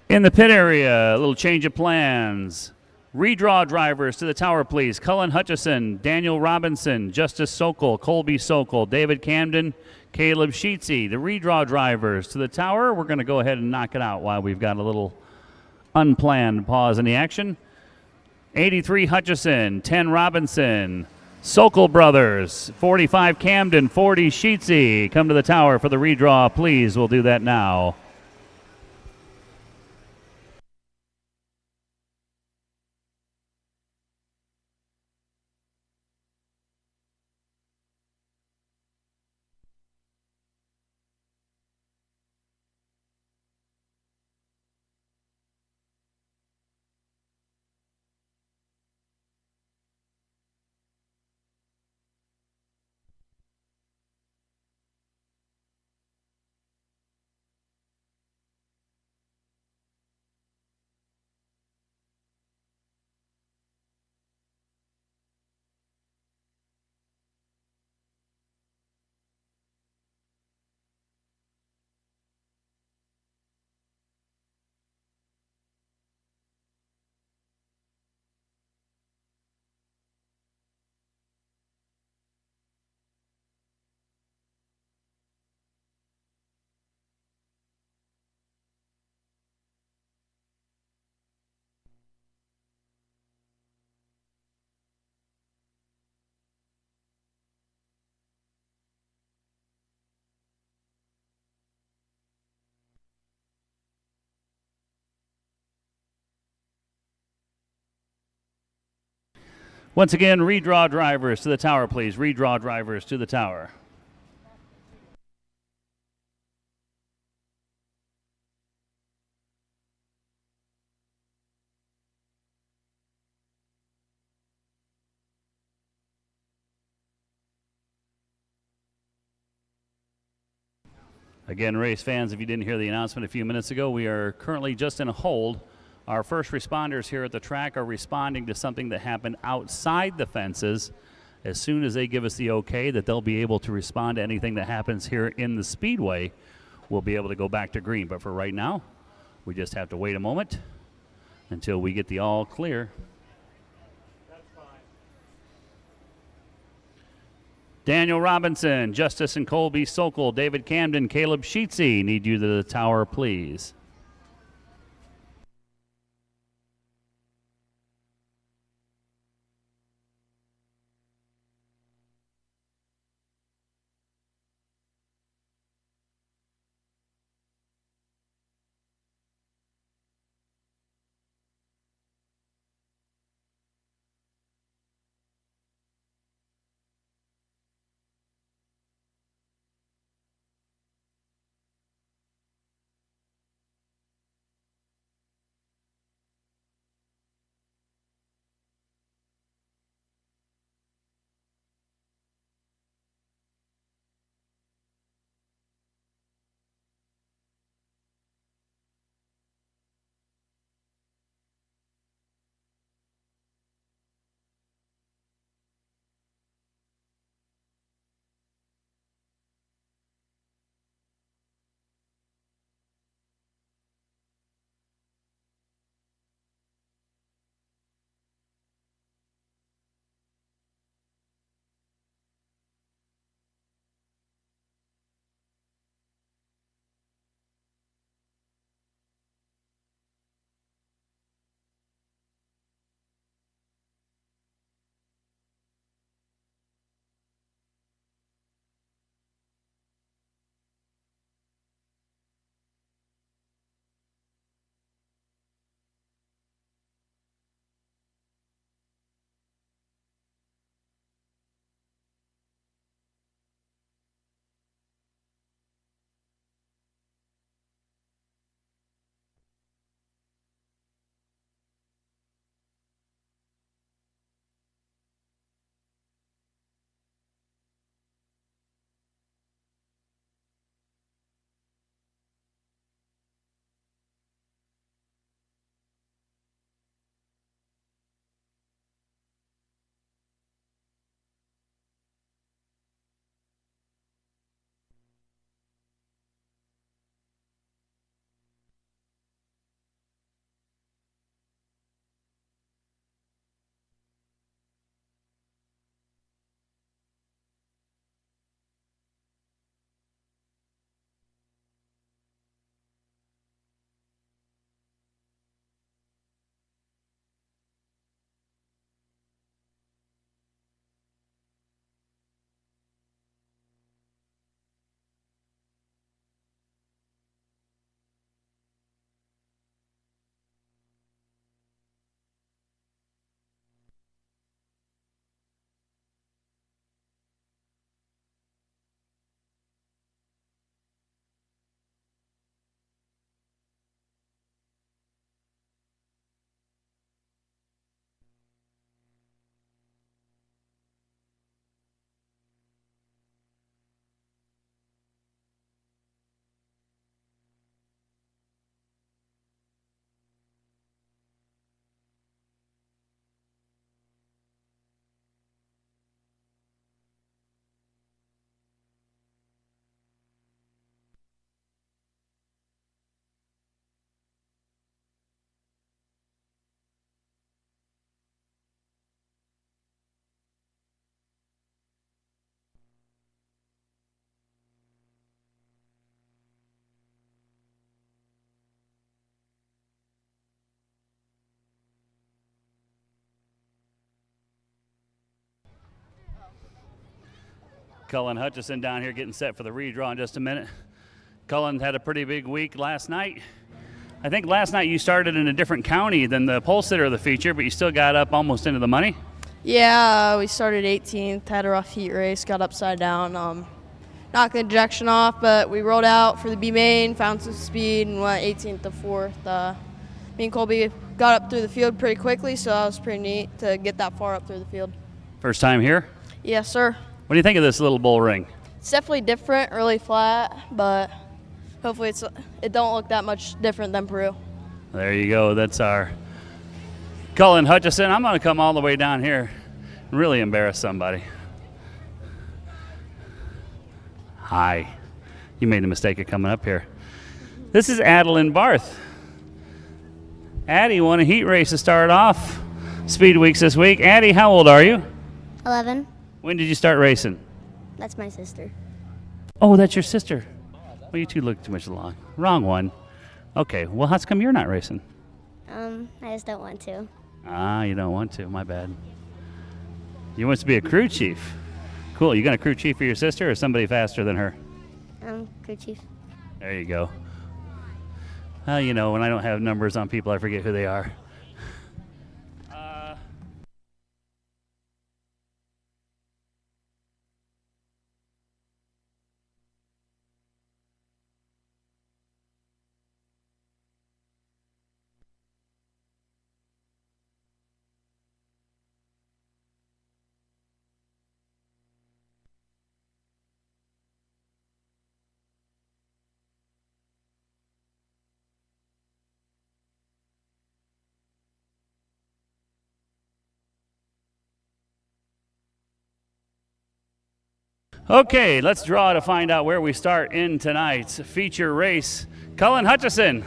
In the pit area, a little change of plans. Redraw drivers to the tower, please. Cullen Hutchison, Daniel Robinson, Justice Sokol, Colby Sokol, David Camden, Caleb Sheetsy. The redraw drivers to the tower. We're going to go ahead and knock it out while we've got a little unplanned pause in the action. 83 Hutchison, 10 Robinson, Sokol Brothers, 45 Camden, 40 Sheetsy. Come to the tower for the redraw, please. We'll do that now. Once again, redraw drivers to the tower, please. Redraw drivers to the tower. Again, race fans, if you didn't hear the announcement a few minutes ago, we are currently just in a hold. Our first responders here at the track are responding to something that happened outside the fences. As soon as they give us the okay that they'll be able to respond to anything that happens here in the speedway, we'll be able to go back to green. But for right now, we just have to wait a moment until we get the all clear. Daniel Robinson, Justice and Colby Sokol, David Camden, Caleb Sheetsy, need you to the tower, please. Cullen Hutchison down here getting set for the redraw in just a minute. Cullen had a pretty big week last night. I think last night you started in a different county than the pole sitter of the feature, but you still got up almost into the money. Yeah, we started 18th, had a rough heat race, got upside down, knocked the injection off, but we rolled out for the B main, found some speed, and went 18th to 4th. Me and Colby got up through the field pretty quickly, so that was pretty neat to get that far up through the field. First time here? Yes, sir. What do you think of this little bull ring? It's definitely different, really flat, but hopefully it don't look that much different than Peru. There you go. That's our Cullen Hutchison. I'm going to come all the way down here and really embarrass somebody. Hi. You made the mistake of coming up here. This is Adeline Barth. Addie won a heat race to start off Speed Weeks this week. Addie, how old are you? 11. When did you start racing? That's my sister. Oh, that's your sister. Well, you two look too much along. Wrong one. Okay, well, how's come you're not racing? I just don't want to. Ah, you don't want to. My bad. You want to be a crew chief. Cool. You got a crew chief for your sister or somebody faster than her? Crew chief. There you go. You know, when I don't have numbers on people, I forget who they are. Okay, let's draw to find out where we start in tonight's feature race. Cullen Hutchison,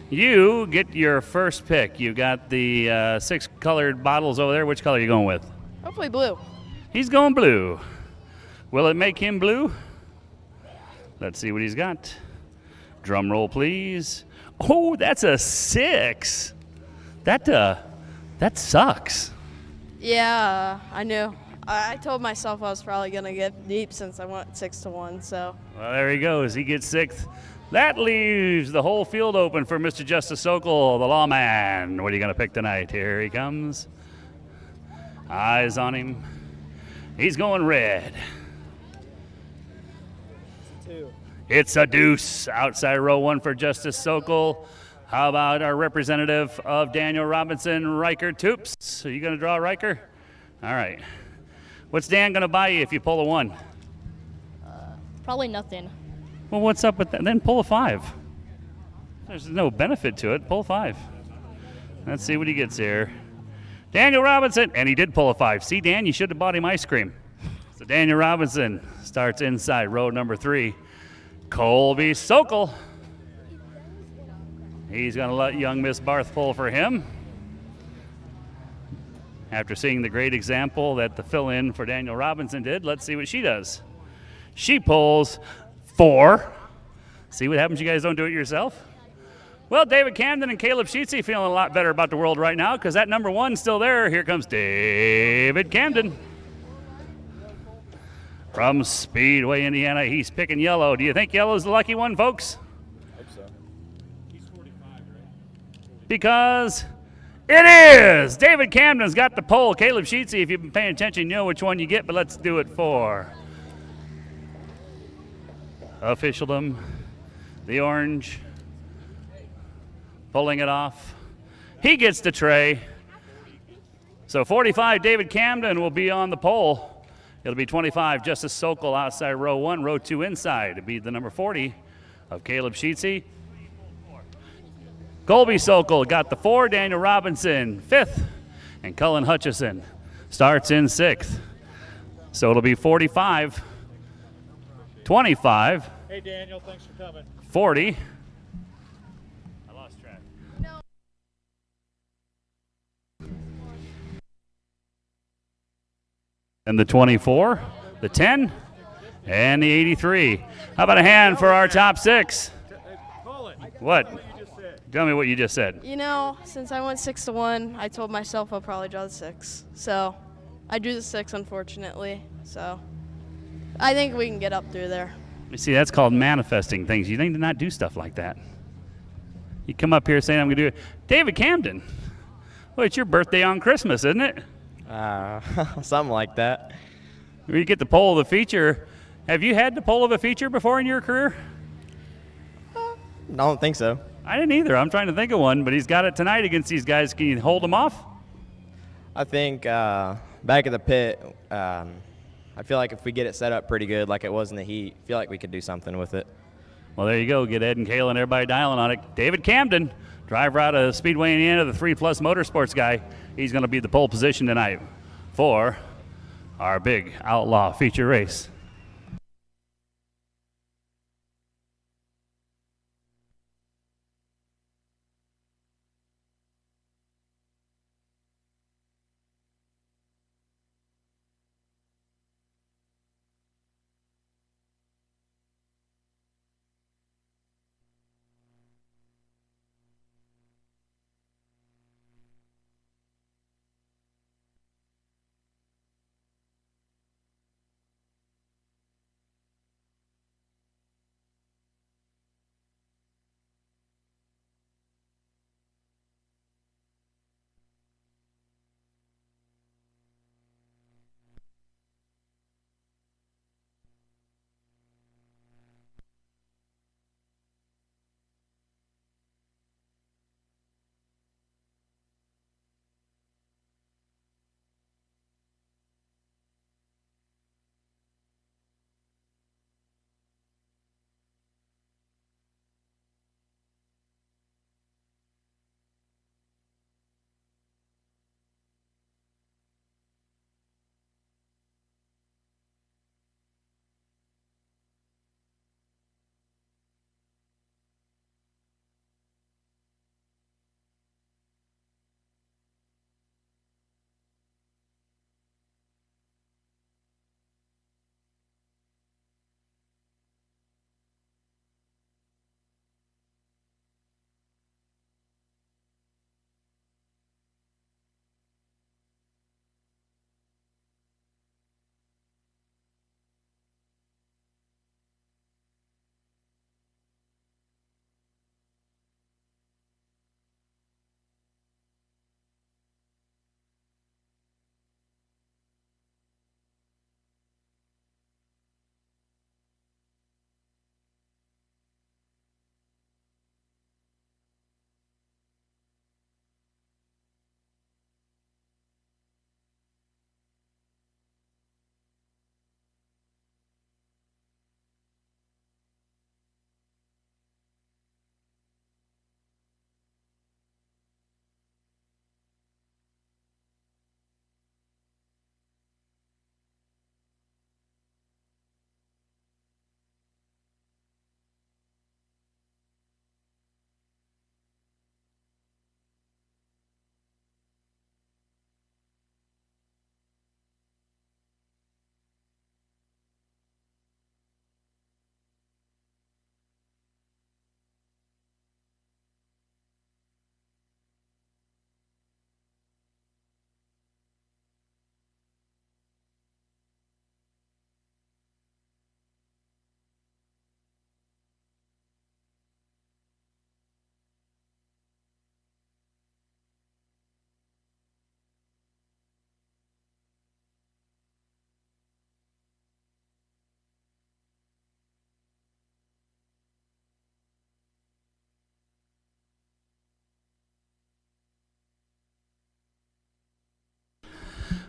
you get your first pick. You got the 6 colored bottles over there. Which color are you going with? Hopefully blue. He's going blue. Will it make him blue? Let's see what he's got. Drum roll, please. Oh, that's a 6. That sucks. Yeah, I knew. I told myself I was probably going to get deep since I went 6-1, so. Well, there he goes. He gets 6th. That leaves the whole field open for Mr. Justice Sokol, the lawman. What are you going to pick tonight? Here he comes. Eyes on him. He's going red. It's a deuce. Outside row 1 for Justice Sokol. How about our representative of Daniel Robinson, Riker Toops? Are you going to draw Riker? All right. What's Dan going to buy you if you pull a 1? Probably nothing. Well, what's up with that? Then pull a 5. There's no benefit to it. Pull a 5. Let's see what he gets here. Daniel Robinson, and he did pull a 5. See, Dan, you should have bought him ice cream. So Daniel Robinson starts inside row number 3. Colby Sokol. He's going to let young Miss Barth pull for him. After seeing the great example that the fill-in for Daniel Robinson did, let's see what she does. She pulls 4. See what happens? You guys don't do it yourself? Well, David Camden and Caleb Sheetsy feeling a lot better about the world right now because that number 1's still there. Here comes David Camden. From Speedway, Indiana, he's picking yellow. Do you think yellow's the lucky one, folks? I hope so. He's 45, right? Because it is! David Camden's got the pole. Caleb Sheetsy, if you've been paying attention, you know which one you get, but let's do it for officialdom. The orange. Pulling it off. He gets the tray. So 45, David Camden will be on the pole. It'll be 25, Justice Sokol outside row 1, row 2 inside. It'll be the number 40 of Caleb Sheetsy. Colby Sokol got the 4, Daniel Robinson 5th, and Cullen Hutchison starts in 6th. So it'll be 45, 25, Hey, Daniel, thanks for coming. 40. I lost track. And the 24, the 10, and the 83. How about a hand for our top 6? What? Tell me what you just said. You know, since I went 6-1, I told myself I'll probably draw the 6. So I drew the 6, unfortunately. So I think we can get up through there. You see, that's called manifesting things. You need to not do stuff like that. You come up here saying, I'm going to do it. David Camden, well, it's your birthday on Christmas, isn't it? Something like that. You get the pole of the feature. Have you had the pole of a feature before in your career? I don't think so. I didn't either. I'm trying to think of one, but he's got it tonight against these guys. Can you hold them off? I think back at the pit, I feel like if we get it set up pretty good like it was in the heat, I feel like we could do something with it. Well, there you go. Get Ed and Kayla and everybody dialing on it. David Camden, driver out of Speedway, Indiana, the 3+ Motorsports guy. He's going to be the pole position tonight for our big outlaw feature race.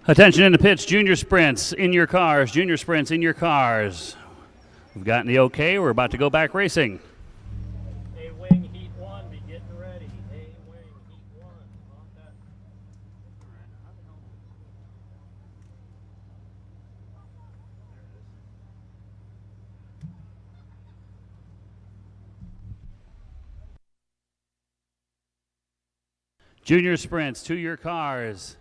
Attention in the pits, junior sprints in your cars, junior sprints in your cars. We've gotten the okay, we're about to go back racing. A-wing, heat 1, be getting ready. A-wing, heat 1. On that. Junior sprints to your cars.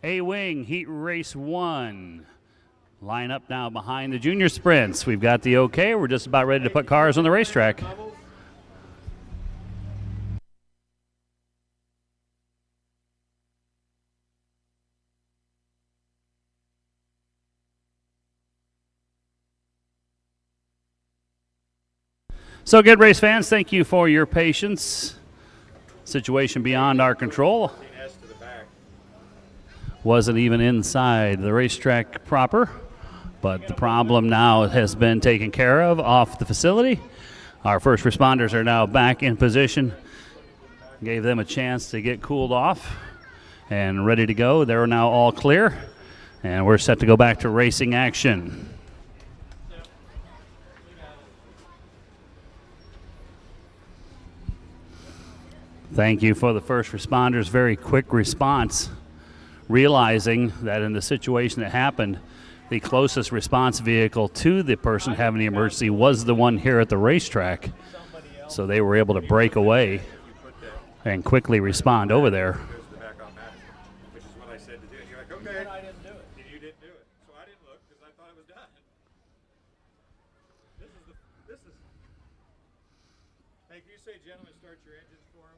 A-wing, heat race 1. Line up now behind the junior sprints. We've got the okay. We're just about ready to put cars on the racetrack. So good, race fans. Thank you for your patience. Situation beyond our control. Wasn't even inside the racetrack proper, but the problem now has been taken care of off the facility. Our first responders are now back in position. Gave them a chance to get cooled off and ready to go. They're now all clear, and we're set to go back to racing action. Thank you for the first responders' very quick response, realizing that in the situation that happened, the closest response vehicle to the person having the emergency was the one here at the racetrack. So they were able to break away and quickly respond over there. Which is what I said to do. And you're like, okay. I didn't do it. You didn't do it. So I didn't look because I thought it was done. This is. Hey, can you say, gentlemen, start your engines for him?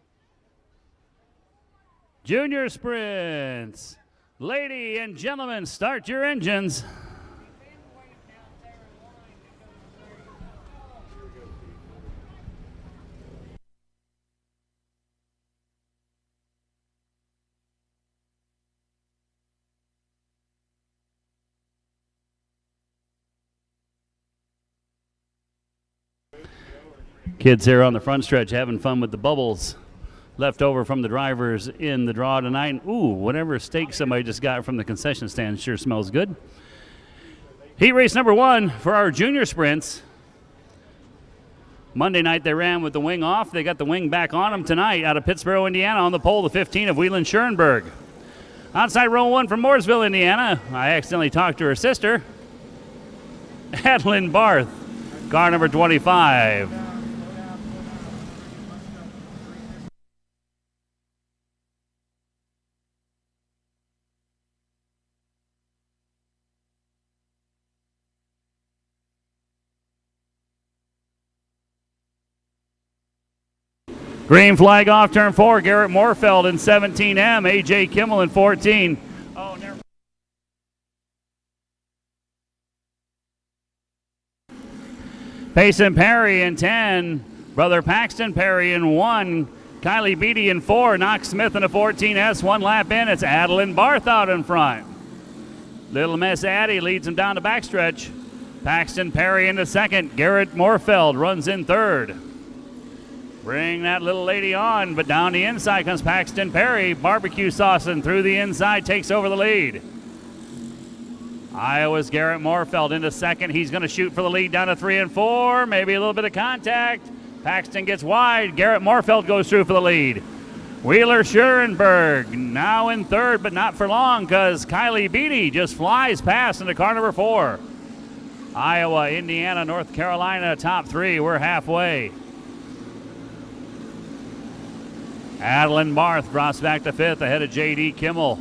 Junior sprints. Lady and gentlemen, start your engines. Kids here on the front stretch having fun with the bubbles left over from the drivers in the draw tonight. Ooh, whatever steak somebody just got from the concession stand sure smells good. Heat race number 1 for our junior sprints. Monday night they ran with the wing off. They got the wing back on them tonight out of Pittsboro, Indiana, on the pole, the 15 of Wheelan-Schurenberg. Outside row 1 from Mooresville, Indiana, I accidentally talked to her sister, Adeline Barth, car number 25. Green flag off turn 4, Garrett Moorfeld in 17M, A.J. Kimmel in 14. Oh, never. Payson Perry in 10, brother Paxton Perry in 1, Kylie Beatty in 4, Knox Smith in a 14S, 1 lap in, it's Adeline Barth out in front. Little Miss Addie leads him down the backstretch. Paxton Perry into second, Garrett Moorfeld runs in third. Bring that little lady on, but down the inside comes Paxton Perry. Barbecue saucing through the inside, takes over the lead. Iowa's Garrett Moorfeld into second. He's going to shoot for the lead down to 3 and 4. Maybe a little bit of contact. Paxton gets wide. Garrett Moorfeld goes through for the lead. Wheeler-Schurenberg now in third, but not for long because Kylie Beatty just flies past into car number 4. Iowa, Indiana, North Carolina, top 3. We're halfway. Adeline Barth drops back to 5th ahead of J.D. Kimmel.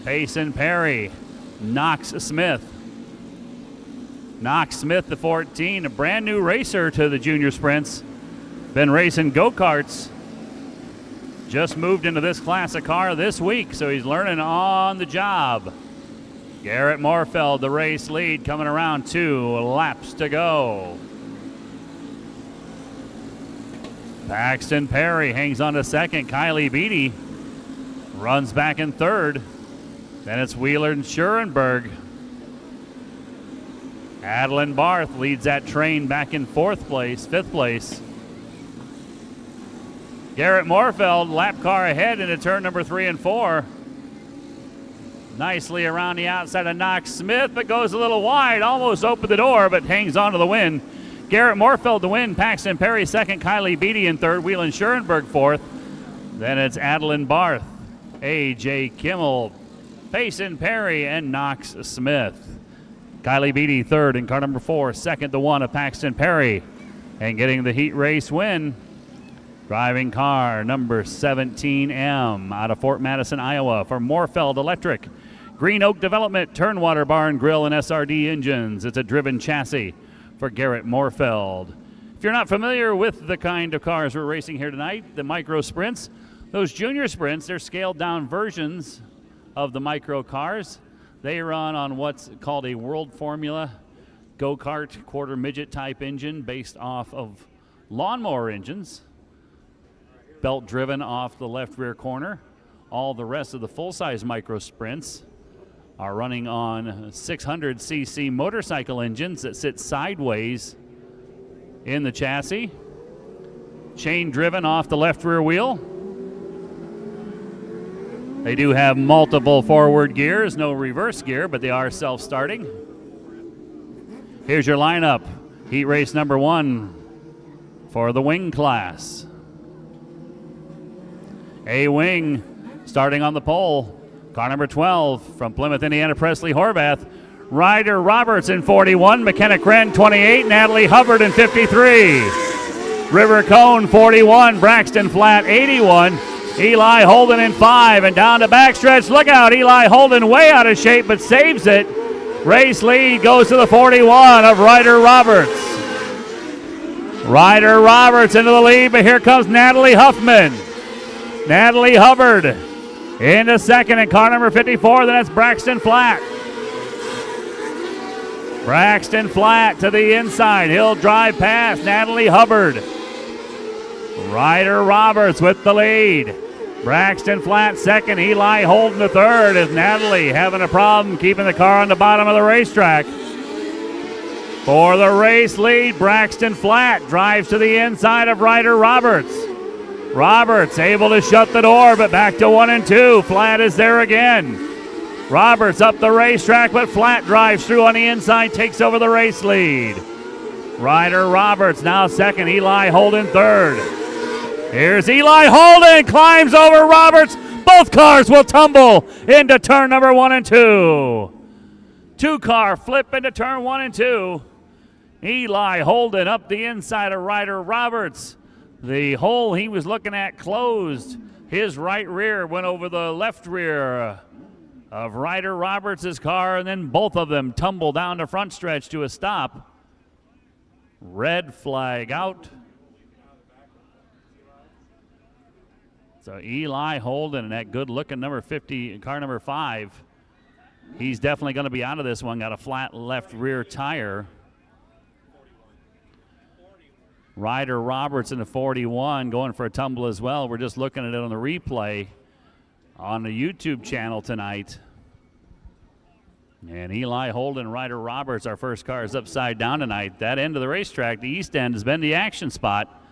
Payson Perry. Knox Smith. Knox Smith, the 14, a brand new racer to the junior sprints. Been racing go-karts. Just moved into this class of car this week, so he's learning on the job. Garrett Moorfeld, the race lead, coming around 2 laps to go. Paxton Perry hangs on to second. Kylie Beatty runs back in third. Then it's Wheeler-Schurenberg. Adeline Barth leads that train back in 4th place, 5th place. Garrett Moorfeld, lap car ahead into turn number 3 and 4. Nicely around the outside of Knox Smith, but goes a little wide. Almost opened the door, but hangs on to the win. Garrett Moorfeld to win, Paxton Perry second, Kylie Beatty in third, Wheelan-Schurenberg 4th. Then it's Adeline Barth, A.J. Kimmel, Payson Perry, and Knox Smith. Kylie Beatty third in car number 4, second the 1 of Paxton Perry. And getting the heat race win, driving car number 17M out of Fort Madison, Iowa for Moorfeld Electric. Green Oak Development, Turnwater Bar and Grill and SRD engines. It's a driven chassis for Garrett Moorfeld. If you're not familiar with the kind of cars we're racing here tonight, the micro sprints, those junior sprints, they're scaled down versions of the micro cars. They run on what's called a World Formula go-kart quarter midget type engine based off of lawnmower engines. Belt driven off the left rear corner. All the rest of the full-size micro sprints are running on 600cc motorcycle engines that sit sideways in the chassis. Chain driven off the left rear wheel. They do have multiple forward gears, no reverse gear, but they are self-starting. Here's your lineup. Heat race number 1 for the wing class. A wing starting on the pole. Car number 12 from Plymouth, Indiana, Presley Horvath. Ryder Roberts in 41, McKenna Kren 28, Natalie Hubbard in 53. River Cone 41, Braxton Flatt 81. Eli Holden in 5, and down the backstretch. Look out, Eli Holden way out of shape, but saves it. Race lead goes to the 41 of Ryder Roberts. Ryder Roberts into the lead, but here comes Natalie Huffman. Natalie Hubbard into second, and car number 54, then that's Braxton Flatt. Braxton Flatt to the inside. He'll drive past Natalie Hubbard. Ryder Roberts with the lead. Braxton Flatt second, Eli Holden the third, as Natalie having a problem keeping the car on the bottom of the racetrack. For the race lead, Braxton Flatt drives to the inside of Ryder Roberts. Roberts able to shut the door, but back to 1 and 2. Flatt is there again. Roberts up the racetrack, but Flatt drives through on the inside, takes over the race lead. Ryder Roberts now second, Eli Holden third. Here's Eli Holden, climbs over Roberts. Both cars will tumble into turn number 1 and 2. Two-car flip into turn 1 and 2. Eli Holden up the inside of Ryder Roberts. The hole he was looking at closed. His right rear went over the left rear of Ryder Roberts' car, and then both of them tumble down the front stretch to a stop. Red flag out. So Eli Holden and that good-looking number 50, car number 5, he's definitely going to be out of this one. Got a flat left rear tire. Ryder Roberts in the 41 going for a tumble as well. We're just looking at it on the replay on the YouTube channel tonight. And Eli Holden, Ryder Roberts, our first car is upside down tonight. That end of the racetrack, the east end, has been the action spot.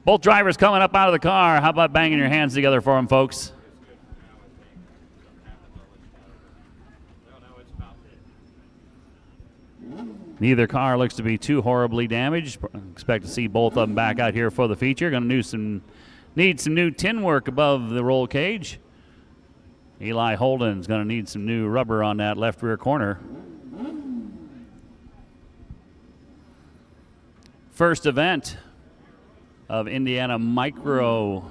Both drivers coming up out of the car. How about banging your hands together for them, folks? Neither car looks to be too horribly damaged. Expect to see both of them back out here for the feature. Going to need some new tin work above the roll cage. Eli Holden's going to need some new rubber on that left rear corner. First event of Indiana Micro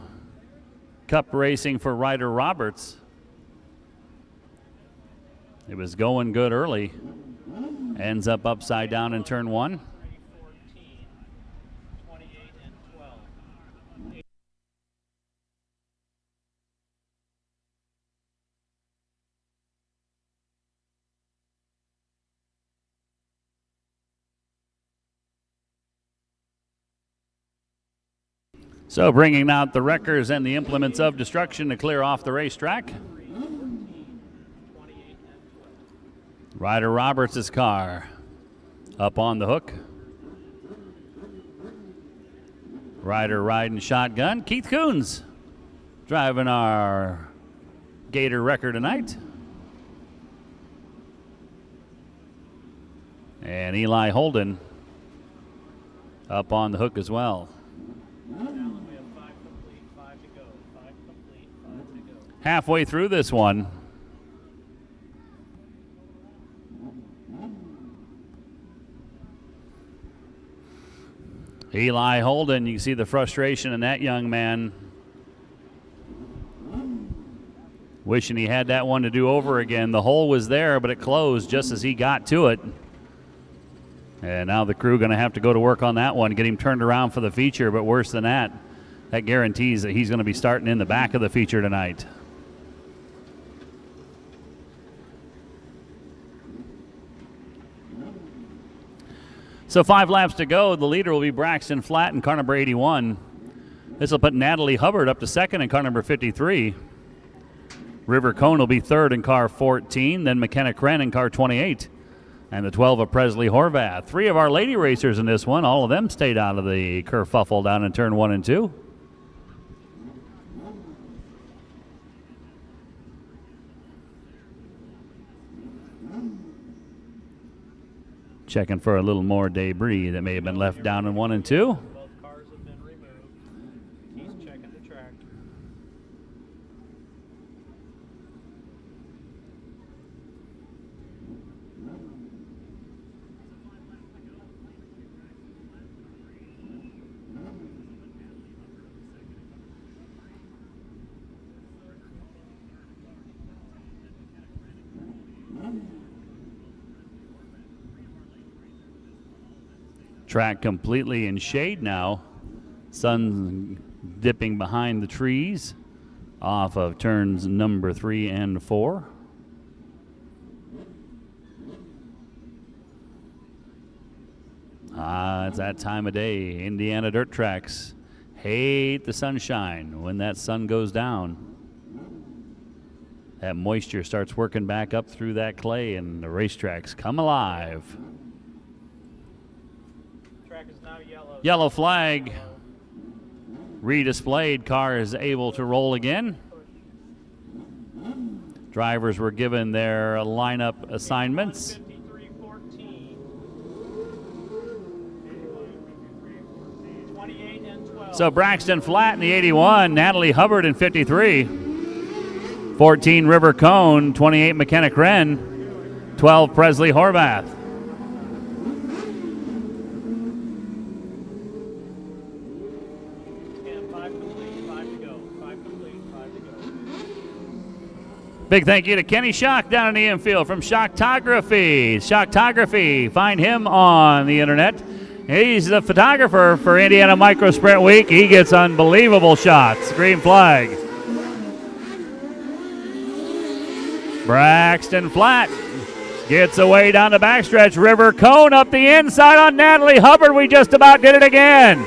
Cup racing for Ryder Roberts. It was going good early. Ends up upside down in turn 1. 14, 28, and 12. So bringing out the wreckers and the implements of destruction to clear off the racetrack. Ryder Roberts' car up on the hook. Ryder riding shotgun. Keith Coons driving our Gator wrecker tonight. And Eli Holden up on the hook as well. Halfway through this one. Eli Holden, you can see the frustration in that young man. Wishing he had that one to do over again. The hole was there, but it closed just as he got to it. And now the crew going to have to go to work on that one, get him turned around for the feature, but worse than that, that guarantees that he's going to be starting in the back of the feature tonight. So 5 laps to go. The leader will be Braxton Flatt in car number 81. This will put Natalie Hubbard up to second in car number 53. River Cone will be third in car 14, then McKenna Kren in car 28, and the 12 of Presley Horvath. 3 of our lady racers in this one. All of them stayed out of the kerfuffle down in turn 1 and 2. Checking for a little more debris that may have been left down in 1 and 2. Both cars have been removed. He's checking the track. Track completely in shade now. Sun dipping behind the trees off of turns number 3 and 4. It's that time of day. Indiana dirt tracks hate the sunshine. When that sun goes down, that moisture starts working back up through that clay and the racetracks come alive. Track is now yellow. Yellow flag redisplayed. Car is able to roll again. Drivers were given their lineup assignments. 53-14. 28 and 12. So Braxton Flatt in the 81, Natalie Hubbard in 53, 14 River Cone, 28 McKenna Kren, 12 Presley Horvath. Big thank you to Kenny Schock down in the infield from Shocktography. Shocktography, find him on the internet. He's the photographer for Indiana Micro Sprint Week. He gets unbelievable shots. Green flag. Braxton Flatt gets away down the backstretch. River Cone up the inside on Natalie Hubbard. We just about did it again.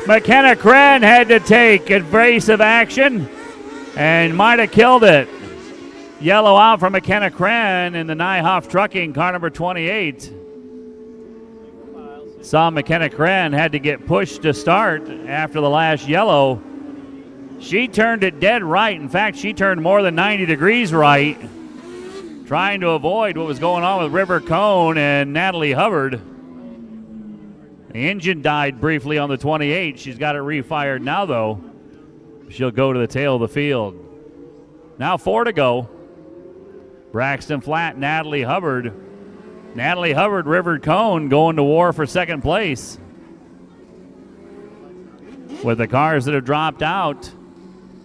McKenna Kren had to take evasive action and might have killed it. Yellow out for McKenna Kren in the Nyhoff Trucking, car number 28. Saw McKenna Kren had to get pushed to start after the last yellow. She turned it dead right. In fact, she turned more than 90 degrees right, trying to avoid what was going on with River Cone and Natalie Hubbard. The engine died briefly on the 28. She's got it refired now, though. She'll go to the tail of the field. Now 4 to go. Braxton Flatt, Natalie Hubbard. Natalie Hubbard, River Cone going to war for second place. With the cars that have dropped out,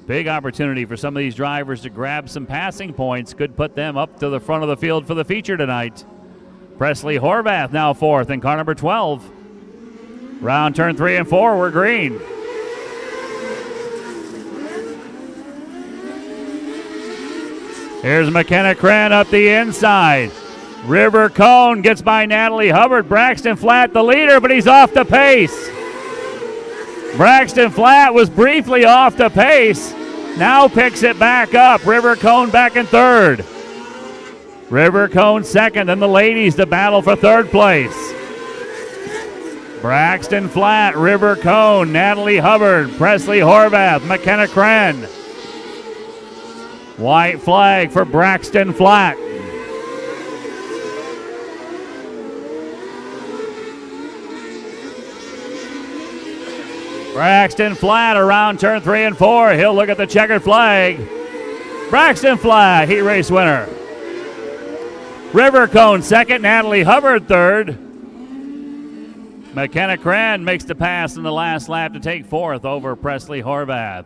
big opportunity for some of these drivers to grab some passing points. Could put them up to the front of the field for the feature tonight. Presley Horvath now 4th in car number 12. Round turn 3 and 4, we're green. Here's McKenna Kren up the inside. River Cone gets by Natalie Hubbard. Braxton Flatt the leader, but he's off the pace. Braxton Flatt was briefly off the pace. Now picks it back up. River Cone back in 3rd. River Cone 2nd, and the ladies to battle for 3rd place. Braxton Flatt, River Cone, Natalie Hubbard, Presley Horvath, McKenna Kren. White flag for Braxton Flatt. Braxton Flatt around turn 3 and 4. He'll look at the checkered flag. Braxton Flatt, heat race winner. River Cone 2nd, Natalie Hubbard 3rd. McKenna Kren makes the pass in the last lap to take 4th over Presley Horvath.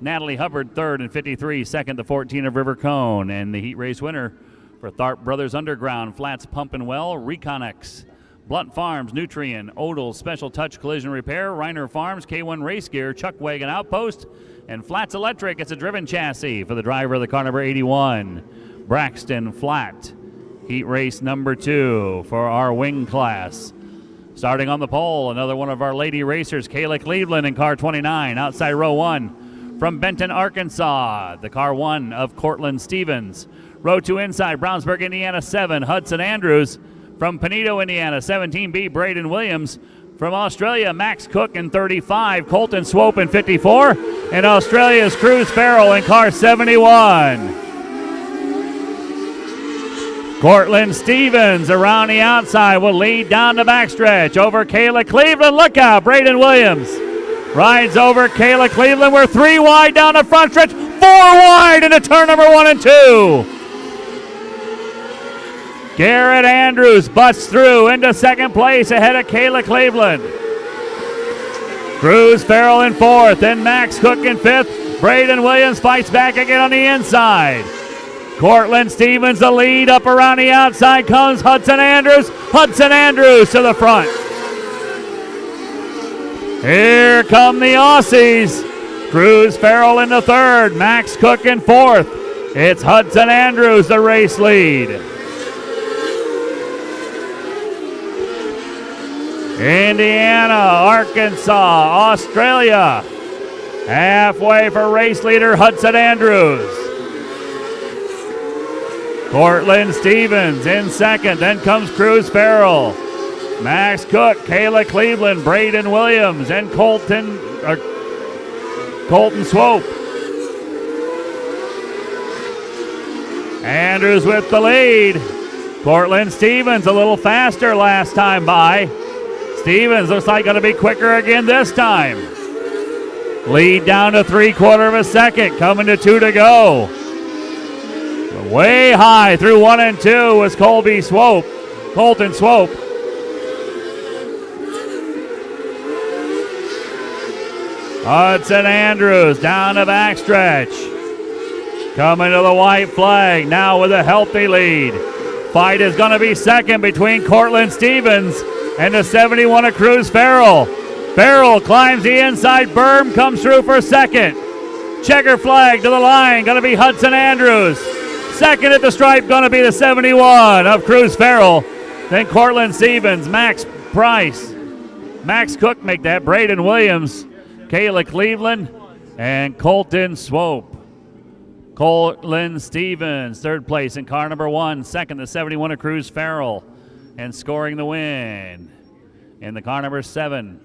Natalie Hubbard 3rd and 53, 2nd to 14 of River Cone. And the heat race winner for Tharp Brothers Underground, Flats Pumpin' Well, Reconex, Blunt Farms, Nutrien, Odal, Special Touch Collision Repair, Reiner Farms, K1 Race Gear, Chuck Wagon Outpost, and Flats Electric. It's a driven chassis for the driver of the car number 81, Braxton Flatt. Heat race number 2 for our wing class. Starting on the pole, another one of our lady racers, Kayla Cleveland in car 29, outside row 1. From Benton, Arkansas, the car 1 of Cortland Stevens. Row 2 inside, Brownsburg, Indiana 7, Hudson Andrews. From Penedo, Indiana, 17B, Braden Williams. From Australia, Max Cook in 35, Colton Swope in 54, and Australia's Cruz Farrell in car 71. Cortland Stevens around the outside will lead down the backstretch over Kayla Cleveland. Look out, Braden Williams rides over Kayla Cleveland. We're 3 wide down the front stretch, 4 wide into turn number 1 and 2. Garrett Andrews butts through into second place ahead of Kayla Cleveland. Cruz Farrell in 4th, then Max Cook in 5th. Braden Williams fights back again on the inside. Cortland Stevens the lead. Up around the outside comes Hudson Andrews. Hudson Andrews to the front. Here come the Aussies. Cruz Farrell in the 3rd. Max Cook in 4th. It's Hudson Andrews the race lead. Indiana, Arkansas, Australia. Halfway for race leader Hudson Andrews. Cortland Stevens in 2nd, then comes Cruz Farrell. Max Cook, Kayla Cleveland, Braden Williams, and Colton Swope. Andrews with the lead. Cortland Stevens a little faster last time by. Stevens looks like going to be quicker again this time. Lead down to 3/4 of a second, coming to 2 to go. Way high through 1 and 2 was Colton Swope. Hudson Andrews down the backstretch. Coming to the white flag now with a healthy lead. Fight is going to be second between Cortland Stevens and the 71 of Cruz Farrell. Farrell climbs the inside berm, comes through for second. Checker flag to the line, going to be Hudson Andrews. Second at the stripe, going to be the 71 of Cruz Farrell. Then Cortland Stevens, Max Price, Max Cook make that. Braden Williams, Kayla Cleveland, and Colton Swope. Cortland Stevens, 3rd place in car number 1. Second, the 71 of Cruz Farrell, and scoring the win in the car number 7.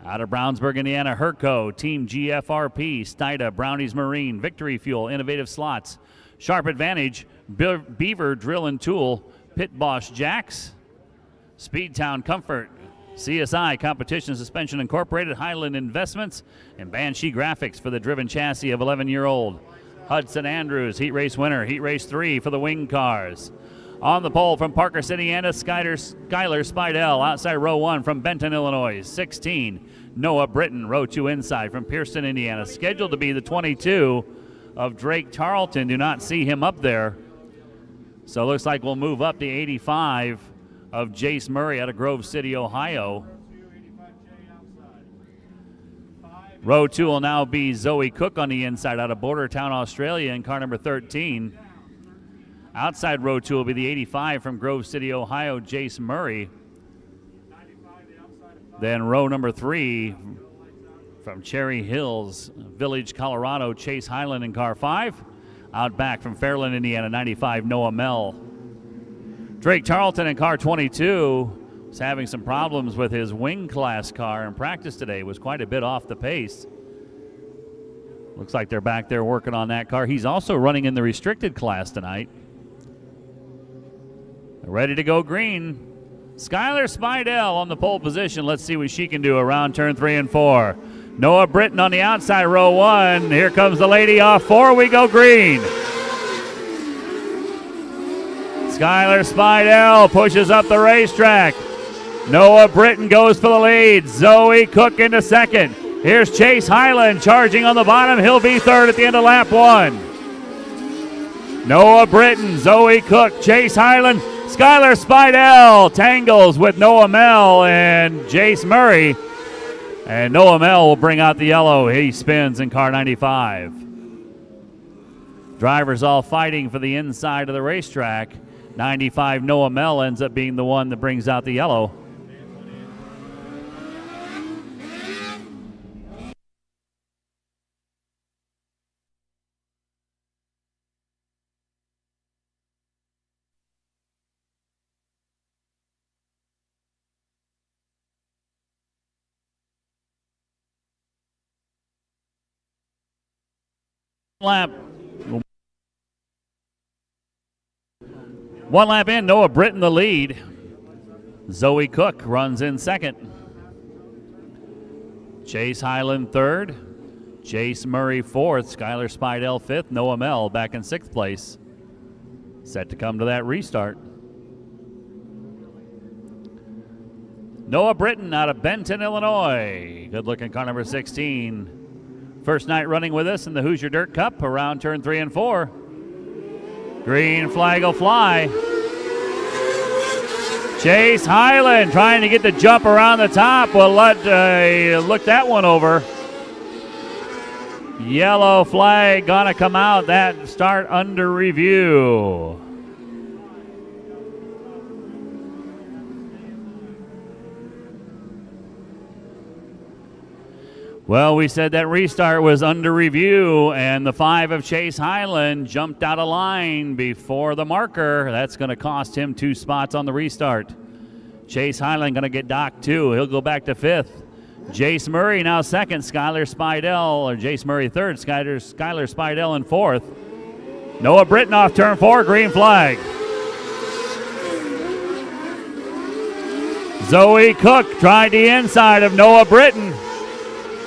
Out of Brownsburg, Indiana, Herco, Team GFRP, Stida, Brownies Marine, Victory Fuel, Innovative Slots, Sharp Advantage, Beaver Drill and Tool, Pit Boss Jacks, Speedtown Comfort, CSI Competition Suspension Incorporated, Highland Investments, and Banshee Graphics for the driven chassis of 11-year-old. Hudson Andrews, heat race winner, heat race 3 for the wing cars. On the pole from Parker City, Indiana, Skylar Spidell, outside row 1 from Benton, Illinois. 16, Noah Britton, row 2 inside from Pearson, Indiana. Scheduled to be the 22 of Drake Tarleton. Do not see him up there. So it looks like we'll move up the 85 of Jace Murray out of Grove City, Ohio. Row 2 will now be Zoe Cook on the inside out of Bordertown, Australia in car number 13. Outside row 2 will be the 85 from Grove City, Ohio, Jace Murray. Then row number 3 from Cherry Hills Village, Colorado, Chase Highland in car 5. Out back from Fairland, Indiana, 95, Noah Mell. Drake Tarleton in car 22 was having some problems with his wing class car in practice today. Was quite a bit off the pace. Looks like they're back there working on that car. He's also running in the restricted class tonight. Ready to go green. Skylar Spidell on the pole position. Let's see what she can do around turn 3 and 4. Noah Britton on the outside, row 1. Here comes the lady off 4. We go green. Skylar Spidell pushes up the racetrack. Noah Britton goes for the lead. Zoe Cook into second. Here's Chase Highland charging on the bottom. He'll be 3rd at the end of lap 1. Noah Britton, Zoe Cook, Chase Highland, Skylar Spidell tangles with Noah Mell and Jace Murray. And Noah Mell will bring out the yellow. He spins in car 95. Drivers all fighting for the inside of the racetrack. 95 Noah Mell ends up being the one that brings out the yellow. One lap in, Noah Britton the lead. Zoe Cook runs in second. Chase Highland third. Jace Murray fourth. Skylar Spidell fifth. Noah Mell back in sixth place. Set to come to that restart. Noah Britton out of Benton, Illinois. Good looking car number 16. First night running with us in the Hoosier Dirt Cup around turn 3 and 4. Green flag will fly. Chase Highland trying to get the jump around the top. We'll look that one over. Yellow flag gonna come out. That start under review. Well, we said that restart was under review, and the 5 of Chase Highland jumped out of line before the marker. That's going to cost him 2 spots on the restart. Chase Highland going to get docked 2. He'll go back to 5th. Jace Murray now 2nd. Skylar Spidell, or Jace Murray 3rd. Skylar Spidell in 4th. Noah Britton off turn 4. Green flag. Zoe Cook tried the inside of Noah Britton.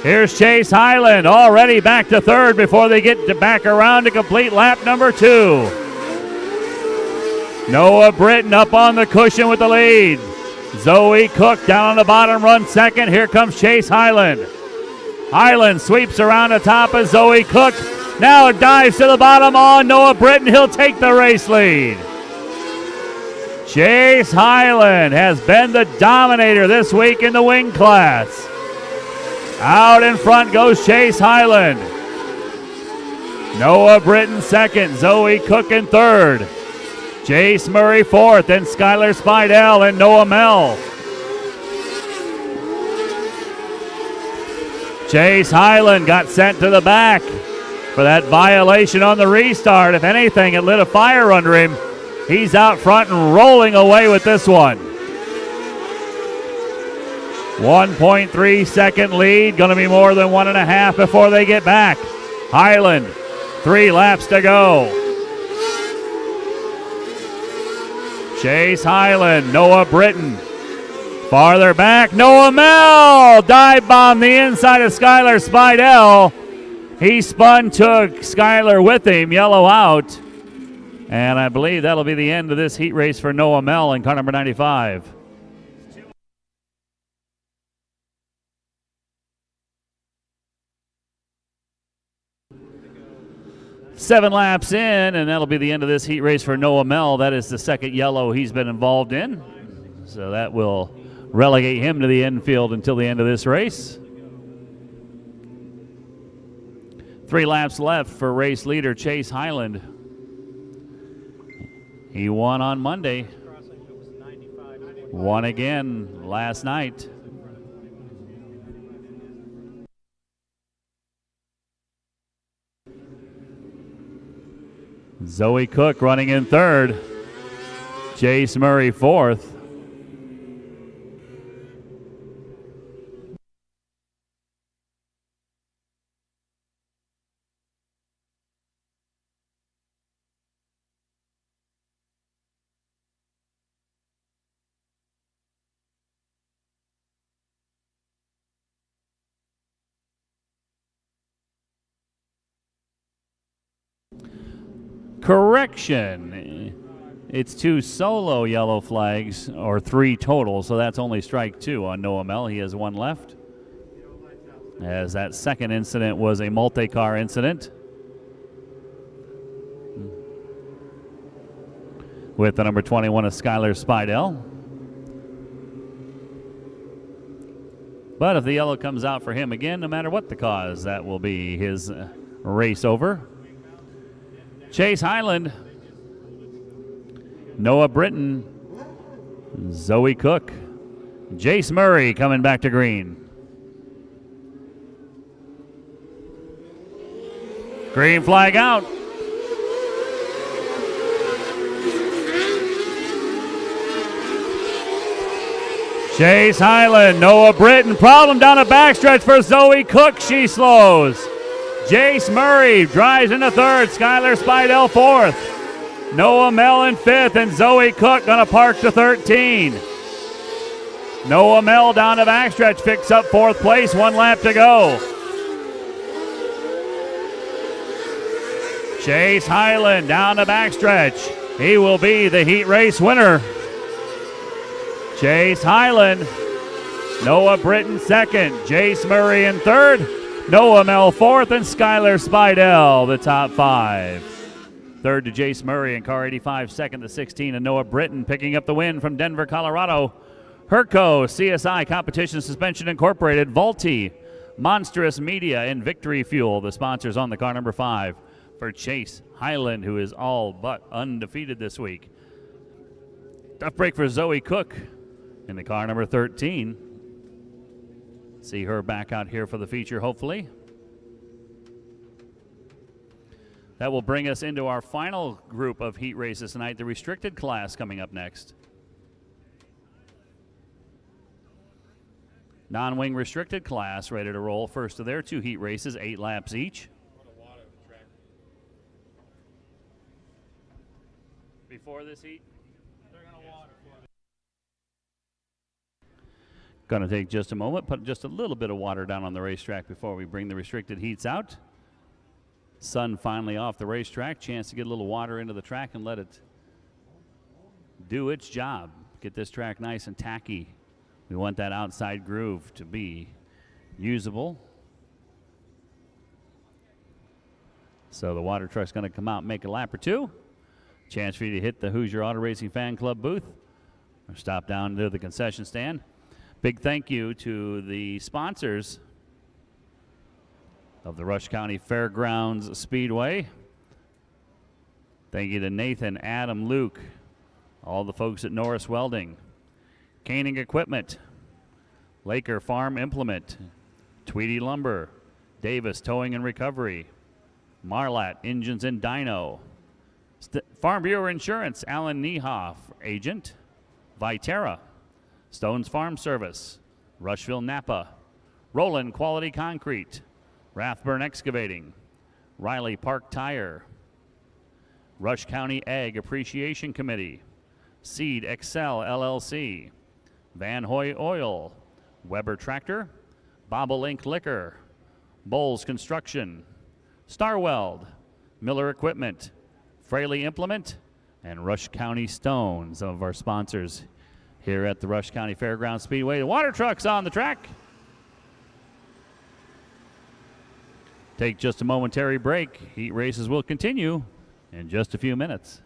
Here's Chase Highland already back to 3rd before they get back around to complete lap number 2. Noah Britton up on the cushion with the lead. Zoe Cook down on the bottom, run 2nd. Here comes Chase Highland. Highland sweeps around the top of Zoe Cook. Now dives to the bottom on Noah Britton. He'll take the race lead. Chase Highland has been the dominator this week in the wing class. Out in front goes Chase Highland. Noah Britton 2nd. Zoe Cook in 3rd. Jace Murray 4th. Then Skylar Spidell and Noah Mell. Chase Highland got sent to the back for that violation on the restart. If anything, it lit a fire under him. He's out front and rolling away with this one. 1.3 second lead, going to be more than 1.5 before they get back. Highland, 3 laps to go. Chase Highland, Noah Britton. Farther back, Noah Mell dive bomb the inside of Skylar Spidell. He spun, took Skylar with him, yellow out. And I believe that'll be the end of this heat race for Noah Mell in car number 95. 7 laps in, and that'll be the end of this heat race for Noah Mell. That is the 2nd yellow he's been involved in. So that will relegate him to the infield until the end of this race. 3 laps left for race leader Chase Highland. He won on Monday. Won again last night. Zoe Cook running in 3rd. Jace Murray 4th. Correction. It's 2 solo yellow flags, or 3 total, so that's only strike 2 on Noah Mell. He has 1 left. As that 2nd incident was a multi-car incident with the number 21 of Skylar Spidell. But if the yellow comes out for him again, no matter what the cause, that will be his race over. Chase Highland Noah Britton, Zoe Cook, Jace Murray coming back to green. Green flag out. Chase Highland, Noah Britton, problem down the backstretch for Zoe Cook. She slows. Jace Murray drives into third. Skylar Spidell fourth. Noah Mellon fifth, and Zoe Cook gonna park to 13. Noah Mell down the backstretch picks up fourth place. 1 lap to go. Chase Highland down the backstretch. He will be the heat race winner. Chase Highland, Noah Britton second, Jace Murray in third, Noah Mell fourth, and Skylar Spidell the top 5. Third to Jace Murray in car 85, second to 16, and Noah Britton picking up the win from Denver, Colorado. Herco, CSI Competition Suspension Incorporated, Vulti, Monstrous Media, and Victory Fuel, the sponsors on the car number 5 for Chase Highland, who is all but undefeated this week. Tough break for Zoe Cook in the car number 13. See her back out here for the feature, hopefully. That will bring us into our final group of heat races tonight, the restricted class coming up next. Non-wing restricted class ready to roll. First of their 2 heat races, 8 laps each. Before this heat? Going to take just a moment, put just a little bit of water down on the racetrack before we bring the restricted heats out. Sun finally off the racetrack, chance to get a little water into the track and let it do its job. Get this track nice and tacky. We want that outside groove to be usable. So the water truck's going to come out and make a lap or 2. Chance for you to hit the Hoosier Auto Racing Fan Club booth or stop down to the concession stand. Big thank you to the sponsors of the Rush County Fairgrounds Speedway. Thank you to Nathan, Adam, Luke, all the folks at Norris Welding, Caning Equipment, Laker Farm Implement, Tweedy Lumber, Davis Towing and Recovery, Marlat Engines and Dyno, Farm Bureau Insurance, Alan Niehoff, Agent, Viterra, Stone's Farm Service, Rushville Napa, Roland Quality Concrete, Rathburn Excavating, Riley Park Tire, Rush County Ag Appreciation Committee, Seed Excel LLC, Van Hoy Oil, Weber Tractor, Bobolink Liquor, Bowles Construction, Starweld, Miller Equipment, Fraley Implement, and Rush County Stone, some of our sponsors here at the Rush County Fairgrounds Speedway. The water truck's on the track. Take just a momentary break. Heat races will continue in just a few minutes.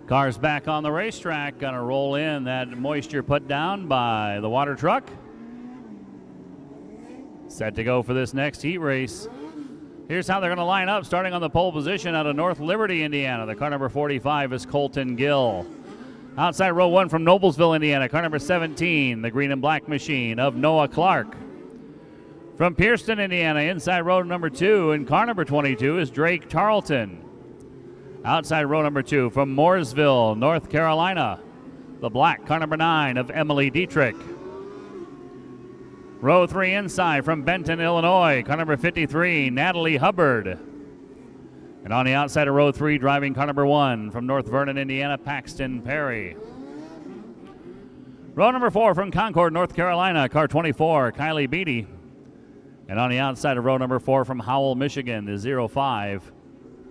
Cars back on the racetrack, gonna roll in that moisture put down by the water truck. Set to go for this next heat race. Here's how they're gonna line up, starting on the pole position out of North Liberty, Indiana. The car number 45 is Colton Gill. Outside row 1 from Noblesville, Indiana, car number 17, the green and black machine of Noah Clark. From Pierceton, Indiana, inside row number 2 and car number 22 is Drake Tarleton. Outside row number 2 from Mooresville, North Carolina, the black car number 9 of Emily Dietrich. Row 3 inside from Benton, Illinois, car number 53, Natalie Hubbard. And on the outside of row 3, driving car number 1 from North Vernon, Indiana, Paxton Perry. Row number 4 from Concord, North Carolina, car 24, Kylie Beatty. And on the outside of row number 4 from Howell, Michigan, the 05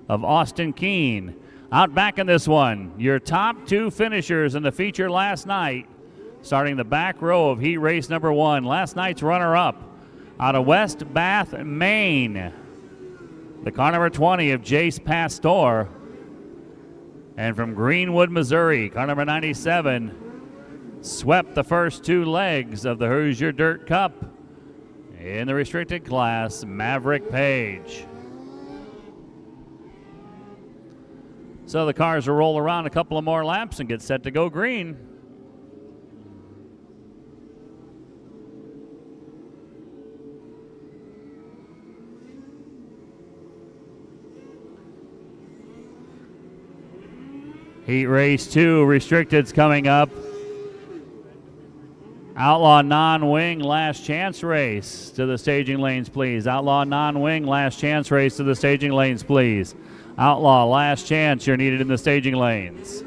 of Austin Keene. Out back in this one, your top 2 finishers in the feature last night, starting the back row of heat race number 1. Last night's runner-up out of West Bath, Maine, the car number 20 of Jace Pastor. And from Greenwood, Missouri, car number 97 swept the first 2 legs of the Hoosier Dirt Cup in the restricted class, Maverick Page. So the cars will roll around a couple of more laps and get set to go green. Heat race 2, restricted's coming up. Outlaw non-wing last chance race to the staging lanes, please. Outlaw non-wing last chance race to the staging lanes, please. Outlaw last chance, you're needed in the staging lanes.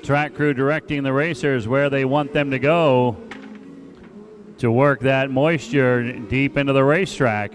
Track crew directing the racers where they want them to go to work that moisture deep into the racetrack.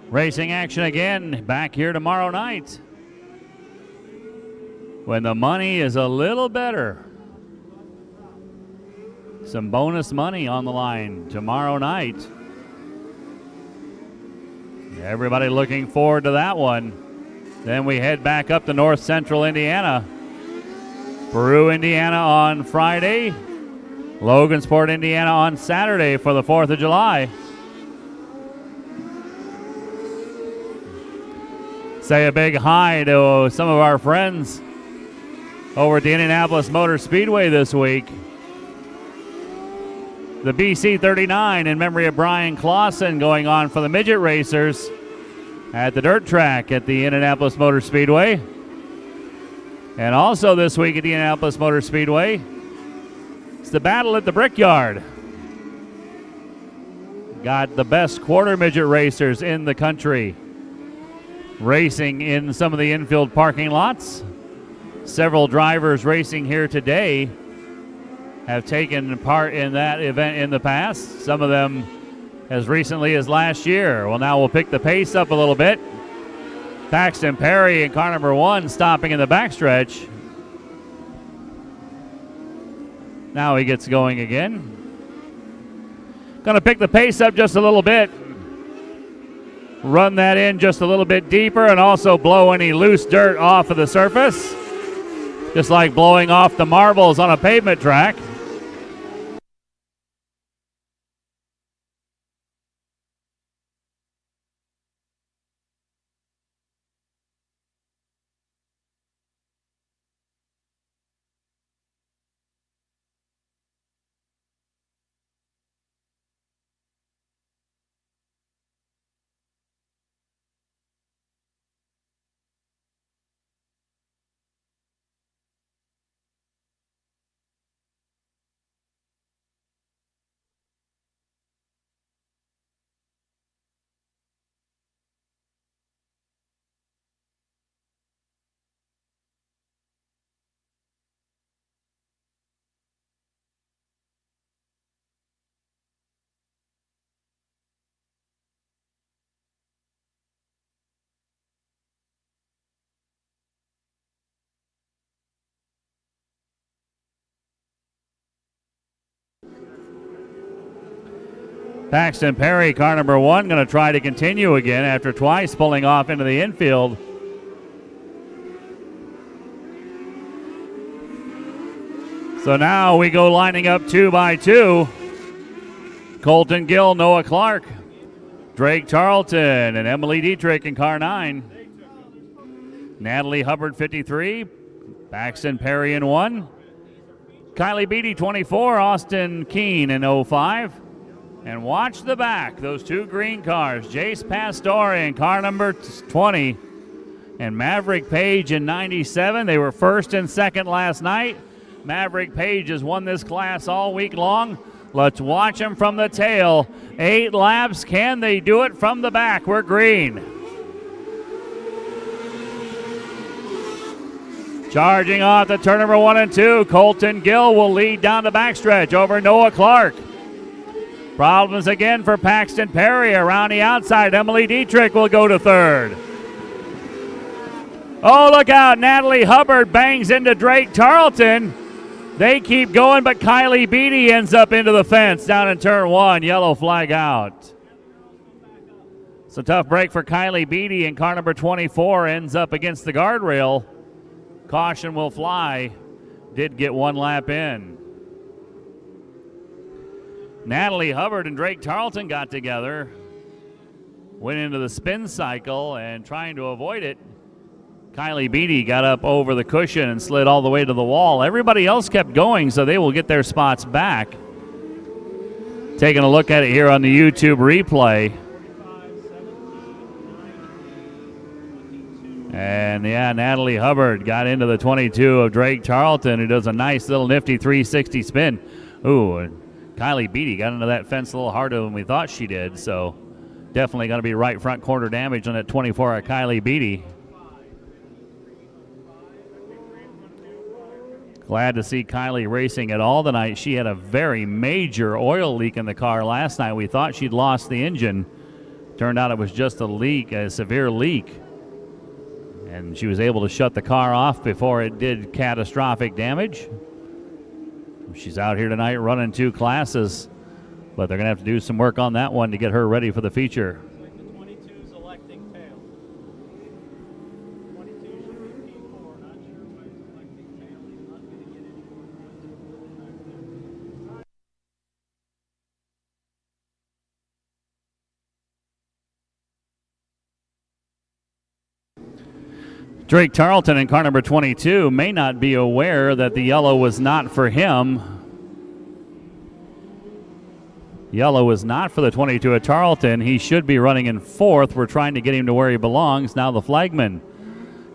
Racing action again back here tomorrow night when the money is a little better. Some bonus money on the line tomorrow night. Everybody looking forward to that one. Then we head back up to North Central Indiana. Peru, Indiana on Friday. Logansport, Indiana on Saturday for the 4th of July. Say a big hi to some of our friends over at the Indianapolis Motor Speedway this week. The BC 39 in memory of Brian Clausen going on for the midget racers at the dirt track at the Indianapolis Motor Speedway. And also this week at the Indianapolis Motor Speedway, it's the battle at the Brickyard. Got the best quarter midget racers in the country racing in some of the infield parking lots. Several drivers racing here today have taken part in that event in the past, some of them as recently as last year. Well, now we'll pick the pace up a little bit. Paxton Perry in car number 1 stopping in the backstretch. Now he gets going again. Going to pick the pace up just a little bit. Run that in just a little bit deeper and also blow any loose dirt off of the surface. Just like blowing off the marbles on a pavement track. Paxton Perry, car number 1, going to try to continue again after twice pulling off into the infield. So now we go lining up 2 by 2. Colton Gill, Noah Clark, Drake Tarleton, and Emily Dietrich in car 9. Natalie Hubbard, 53. Paxton Perry in 1. Kylie Beatty, 24. Austin Keene in 05. And watch the back, those 2 green cars, Jace Pastore in car number 20 and Maverick Page in 97. They were first and second last night. Maverick Page has won this class all week long. Let's watch them from the tail. 8 laps, can they do it from the back? We're green. Charging off the turn number 1 and 2, Colton Gill will lead down the backstretch over Noah Clark. Problems again for Paxton Perry around the outside. Emily Dietrich will go to 3rd. Oh, look out. Natalie Hubbard bangs into Drake Tarleton. They keep going, but Kylie Beatty ends up into the fence down in turn 1. Yellow flag out. It's a tough break for Kylie Beatty, and car number 24 ends up against the guardrail. Caution will fly. Did get 1 lap in. Natalie Hubbard and Drake Tarleton got together, went into the spin cycle, and trying to avoid it, Kylie Beatty got up over the cushion and slid all the way to the wall. Everybody else kept going, so they will get their spots back. Taking a look at it here on the YouTube replay. And yeah, Natalie Hubbard got into the 22 of Drake Tarleton, who does a nice little nifty 360 spin. Ooh, and Kylie Beatty got into that fence a little harder than we thought she did, so definitely going to be right front quarter damage on that 24 of Kylie Beatty. Glad to see Kylie racing at all tonight. She had a very major oil leak in the car last night. We thought she'd lost the engine. Turned out it was just a leak, a severe leak. And she was able to shut the car off before it did catastrophic damage. She's out here tonight running 2 classes, but they're going to have to do some work on that one to get her ready for the feature. Like the 22's electing tail. 22 should be P4, not sure why it's electing tail. He's not going to get any more back there. Drake Tarleton in car number 22 may not be aware that the yellow was not for him. Yellow is not for the 22 of Tarleton. He should be running in 4th. We're trying to get him to where he belongs. Now the flagman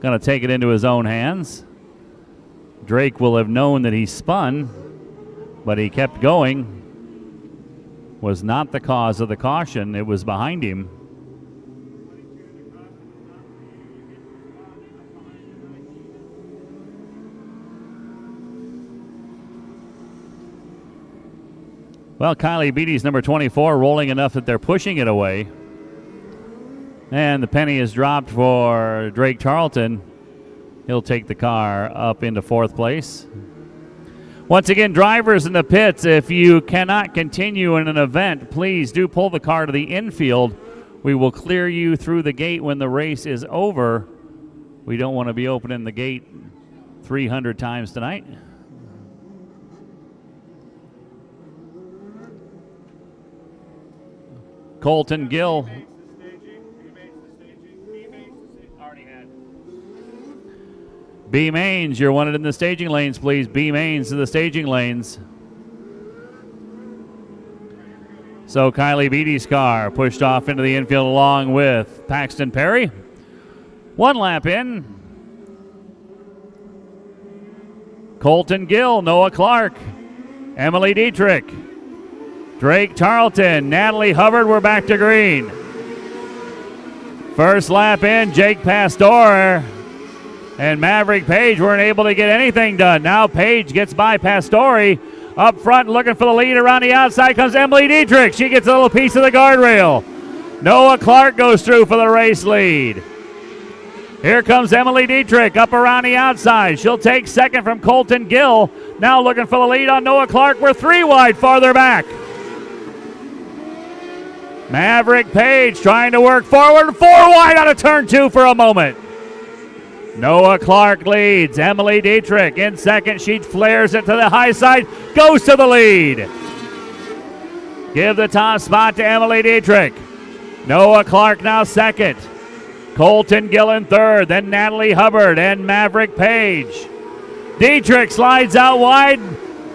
going to take it into his own hands. Drake will have known that he spun, but he kept going. Was not the cause of the caution. It was behind him. Well, Kylie Beatty's number 24 rolling enough that they're pushing it away. And the penny is dropped for Drake Tarleton. He'll take the car up into 4th place. Once again, drivers in the pits, if you cannot continue in an event, please do pull the car to the infield. We will clear you through the gate when the race is over. We don't want to be opening the gate 300 times tonight. Colton Gill. B mains, you're wanted in the staging lanes, please. B mains to the staging lanes. So Kylie Beatty's car pushed off into the infield along with Paxton Perry. 1 lap in. Colton Gill, Noah Clark, Emily Dietrich, Drake Tarleton, Natalie Hubbard, we're back to green. First lap in, Jake Pastore and Maverick Page weren't able to get anything done. Now Page gets by Pastore. Up front looking for the lead. Around the outside comes Emily Dietrich. She gets a little piece of the guardrail. Noah Clark goes through for the race lead. Here comes Emily Dietrich up around the outside. She'll take second from Colton Gill. Now looking for the lead on Noah Clark. We're 3 wide farther back. Maverick Page trying to work forward. 4 wide out of turn 2 for a moment. Noah Clark leads. Emily Dietrich in second. She flares it to the high side. Goes to the lead. Give the top spot to Emily Dietrich. Noah Clark now second. Colton Gill in third. Then Natalie Hubbard and Maverick Page. Dietrich slides out wide.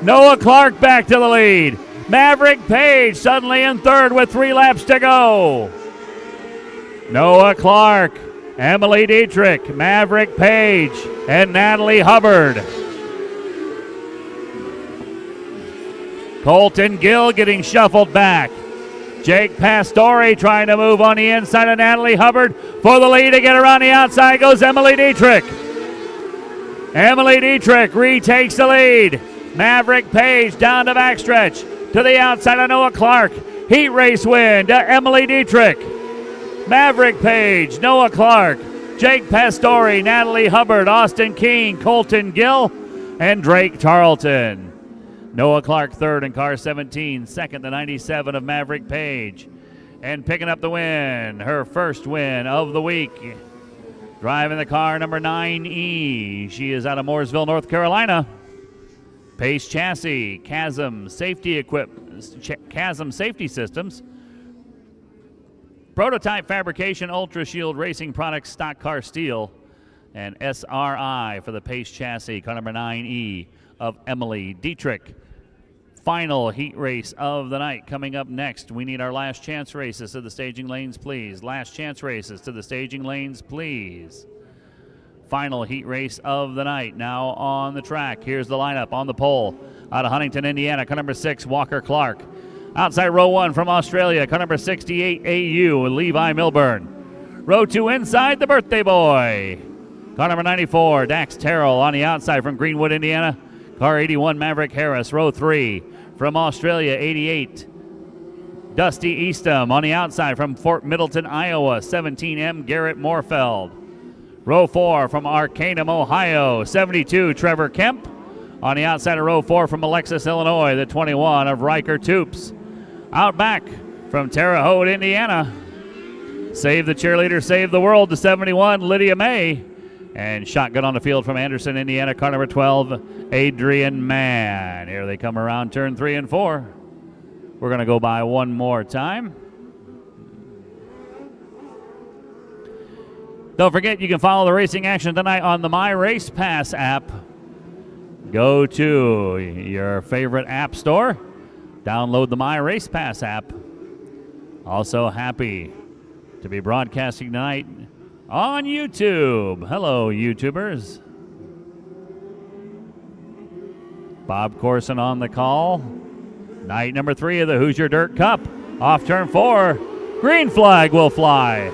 Noah Clark back to the lead. Maverick Page suddenly in third with 3 laps to go. Noah Clark, Emily Dietrich, Maverick Page, and Natalie Hubbard. Colton Gill getting shuffled back. Jake Pastore trying to move on the inside of Natalie Hubbard. For the lead to get around the outside goes Emily Dietrich. Emily Dietrich retakes the lead. Maverick Page down the backstretch to the outside of Noah Clark. Heat race win to Emily Dietrich. Maverick Page, Noah Clark, Jake Pastore, Natalie Hubbard, Austin King, Colton Gill, and Drake Tarleton. Noah Clark third in car 17, second the 97 of Maverick Page. And picking up the win, her first win of the week. Driving the car number 9E. She is out of Mooresville, North Carolina. Pace Chassis, Chasm Safety Systems. Prototype Fabrication, Ultra Shield Racing Products, Stock Car Steel, and SRI for the Pace Chassis, car number 9E of Emily Dietrich. Final heat race of the night coming up next. We need our last chance races to the staging lanes, please. Last chance races to the staging lanes, please. Final heat race of the night now on the track. Here's the lineup on the pole. Out of Huntington, Indiana, car number 6, Walker Clark. Outside row 1 from Australia, car number 68, AU, Levi Milburn. Row 2 inside, the birthday boy. Car number 94, Dax Terrell on the outside from Greenwood, Indiana. Car 81, Maverick Harris. Row 3 from Australia, 88, Dusty Eastham on the outside from Fort Middleton, Iowa, 17M, Garrett Moorfeld. Row 4 from Arcanum, Ohio, 72, Trevor Kemp. On the outside of row 4 from Alexis, Illinois, the 21 of Riker Toops. Out back from Terre Haute, Indiana. Save the cheerleader, save the world, the 71, Lydia May. And shotgun on the field from Anderson, Indiana, car number 12, Adrian Mann. Here they come around turn 3 and 4. We're going to go by one more time. Don't forget, you can follow the racing action tonight on the My Race Pass app. Go to your favorite app store. Download the My Race Pass app. Also happy to be broadcasting tonight on YouTube. Hello, YouTubers. Bob Corson on the call. Night number 3 of the Hoosier Dirt Cup. Off turn 4. Green flag will fly.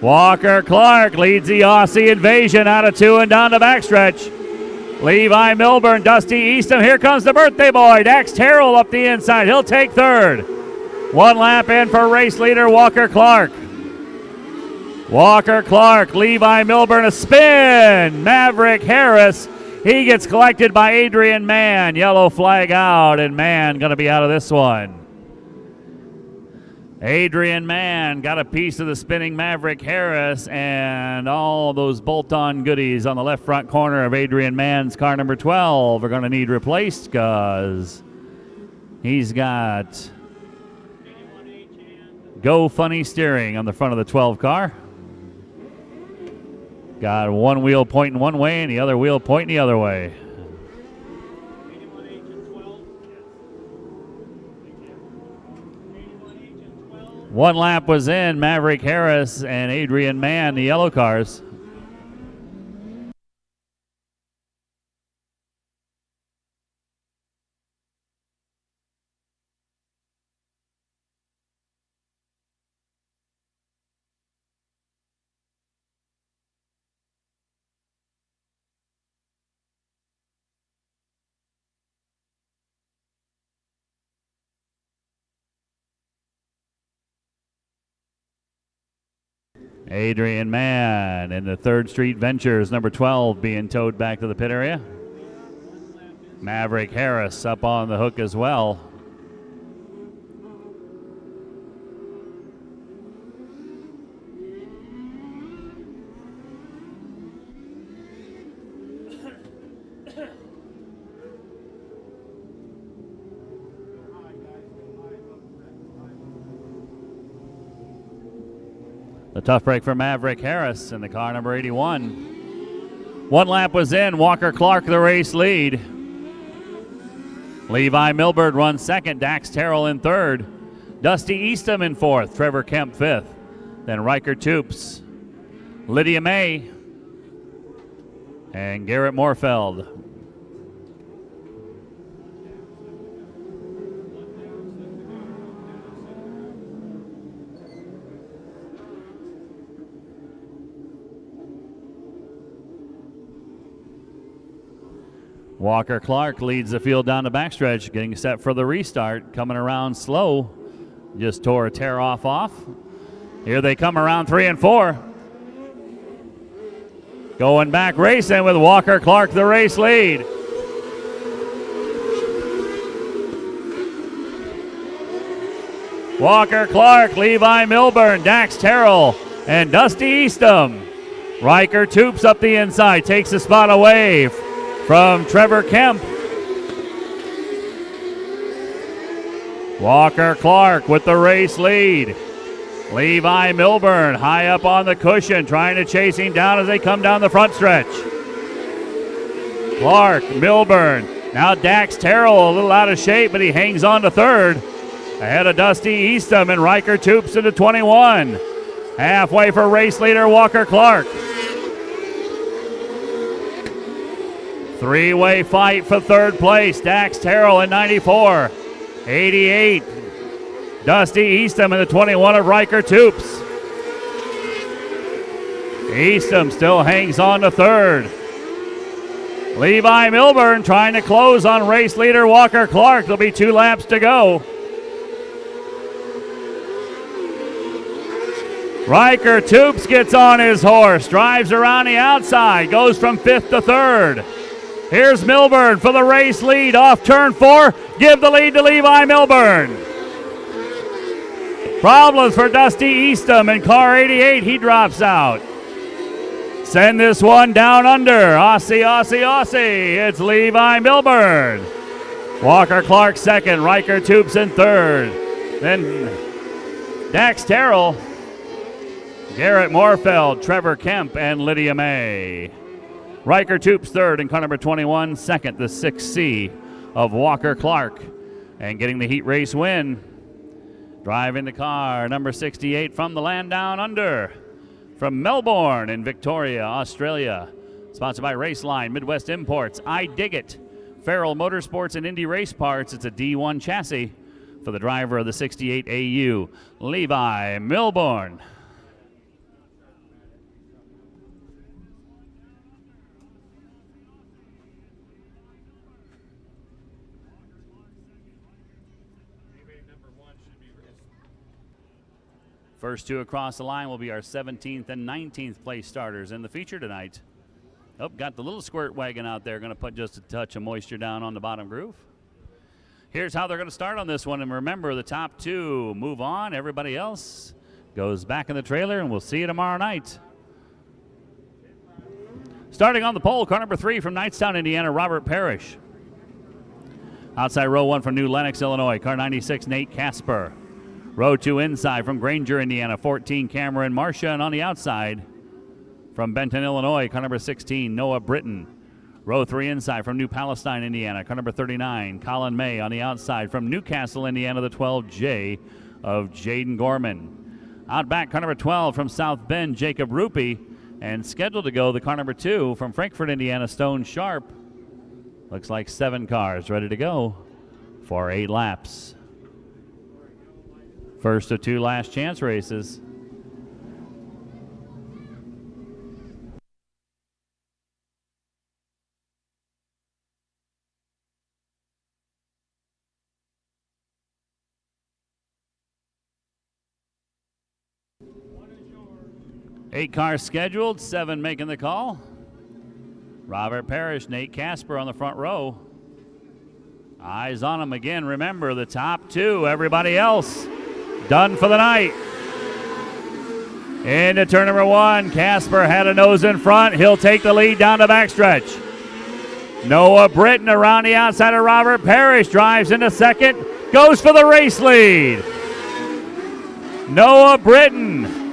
Walker Clark leads the Aussie Invasion out of 2 and down the backstretch. Levi Milburn, Dusty Eastham. Here comes the birthday boy, Dax Terrell up the inside. He'll take third. 1 lap in for race leader Walker Clark. Walker Clark, Levi Milburn, a spin. Maverick Harris He gets collected by Adrian Mann. Yellow flag out, and Mann going to be out of this one. Adrian Mann got a piece of the spinning Maverick Harris, and all those bolt-on goodies on the left front corner of Adrian Mann's car number 12 are going to need replaced because he's got Go Funny steering on the front of the 12 car. Got one wheel pointing one way and the other wheel pointing the other way. One lap was in, Maverick Harris and Adrian Mann, the yellow cars. Adrian Mann in the 3rd Street Ventures, number 12, being towed back to the pit area. Maverick Harris up on the hook as well. The tough break for Maverick Harris in the car number 81. One lap was in. Walker Clark the race lead. Levi Milbert runs second. Dax Terrell in third. Dusty Eastham in fourth. Trevor Kemp fifth. Then Riker Toops, Lydia May, and Garrett Moorfeld. Walker Clark leads the field down the backstretch, getting set for the restart. Coming around slow. Just tore a tear-off off. Here they come around 3 and 4. Going back racing with Walker Clark the race lead. Walker Clark, Levi Milburn, Dax Terrell, and Dusty Eastham. Riker Toops up the inside, takes the spot away from Trevor Kemp. Walker Clark with the race lead. Levi Milburn high up on the cushion, trying to chase him down as they come down the front stretch. Clark, Milburn, now Dax Terrell a little out of shape, but he hangs on to third. Ahead of Dusty Eastham and Riker Toops into 21. Halfway for race leader Walker Clark. Three-way fight for third place. Dax Terrell in 94. 88. Dusty Eastham in the 21 of Riker Toops. Eastham still hangs on to third. Levi Milburn trying to close on race leader Walker Clark. There'll be 2 laps to go. Riker Toops gets on his horse, drives around the outside, goes from 5th to 3rd. Here's Milburn for the race lead off turn 4. Give the lead to Levi Milburn. Problems for Dusty Eastham in car 88. He drops out. Send this one down under. Aussie, Aussie, Aussie. It's Levi Milburn. Walker Clark second. Riker Toops in third. Then Dax Terrell, Garrett Moorfeld, Trevor Kemp, and Lydia May. Riker Toops third in car number 21. Second, the 6C of Walker Clark. And getting the heat race win, driving the car, number 68 from the land down under. From Melbourne in Victoria, Australia. Sponsored by Raceline, Midwest Imports, I Dig It, Farrell Motorsports and Indy Race Parts. It's a D1 chassis for the driver of the 68 AU, Levi Milburn. First 2 across the line will be our 17th and 19th place starters in the feature tonight. Oh, got the little squirt wagon out there. Going to put just a touch of moisture down on the bottom groove. Here's how they're going to start on this one. And remember, the top two move on. Everybody else goes back in the trailer, and we'll see you tomorrow night. Starting on the pole, car number 3 from Knightstown, Indiana, Robert Parrish. Outside row 1 from New Lenox, Illinois, car 96, Nate Casper. Row 2 inside from Granger, Indiana, 14, Cameron Marcia. And on the outside from Benton, Illinois, car number 16, Noah Britton. Row 3 inside from New Palestine, Indiana, car number 39, Colin May. On the outside from Newcastle, Indiana, the 12J of Jaden Gorman. Out back, car number 12 from South Bend, Jacob Rupie. And scheduled to go the car number 2 from Frankfort, Indiana, Stone Sharp. Looks like 7 cars ready to go for 8 laps. First of 2 last chance races. Eight cars scheduled, 7 making the call. Robert Parrish, Nate Casper on the front row. Eyes on him again. Remember, the top 2, everybody else done for the night. Into turn number 1, Casper had a nose in front. He'll take the lead down the backstretch. Noah Britton around the outside of Robert Parrish, drives into second, goes for the race lead. Noah Britton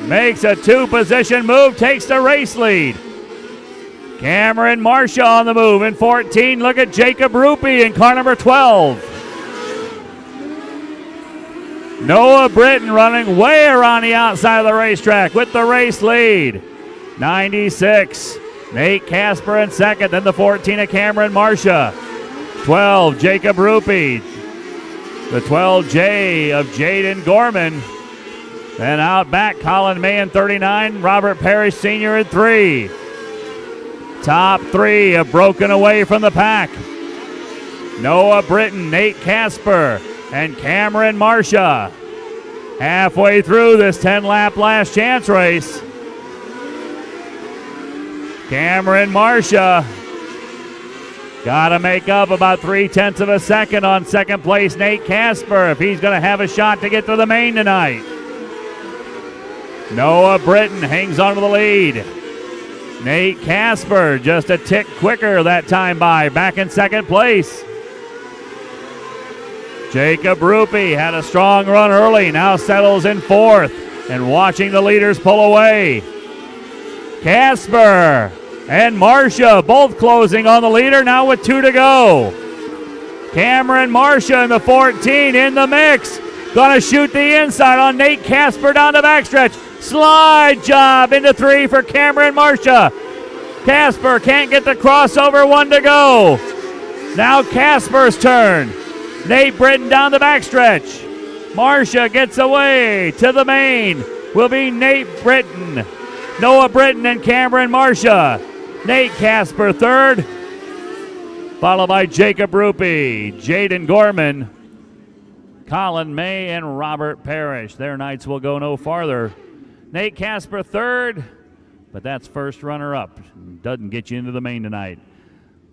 makes a 2-position move, takes the race lead. Cameron Marcia on the move in 14. Look at Jacob Rupie in car number 12. Noah Britton running way around the outside of the racetrack with the race lead. 96. Nate Casper in second, then the 14 of Cameron Marcia. 12, Jacob Rupie. The 12J of Jaden Gorman. Then out back, Colin May in 39, Robert Parrish Sr. in 3. Top 3 have broken away from the pack. Noah Britton, Nate Casper, and Cameron Marcia. Halfway through this 10-lap last chance race. Cameron Marcia got to make up about 3/10 of a second on second place Nate Casper if he's going to have a shot to get to the main tonight. Noah Britton hangs on to the lead. Nate Casper just a tick quicker that time by, back in second place. Jacob Rupie had a strong run early, now settles in 4th and watching the leaders pull away. Casper and Marcia both closing on the leader now with 2 to go. Cameron Marcia in the 14 in the mix. Gonna shoot the inside on Nate Casper down the backstretch. Slide job into 3 for Cameron Marcia. Casper can't get the crossover, 1 to go. Now Casper's turn. Nate Britton down the backstretch. Marcia gets away to the main. Will be Nate Britton. Noah Britton and Cameron Marcia. Nate Casper 3rd. Followed by Jacob Rupie, Jaden Gorman, Colin May, and Robert Parrish. Their nights will go no farther. Nate Casper 3rd, but that's first runner-up. Doesn't get you into the main tonight.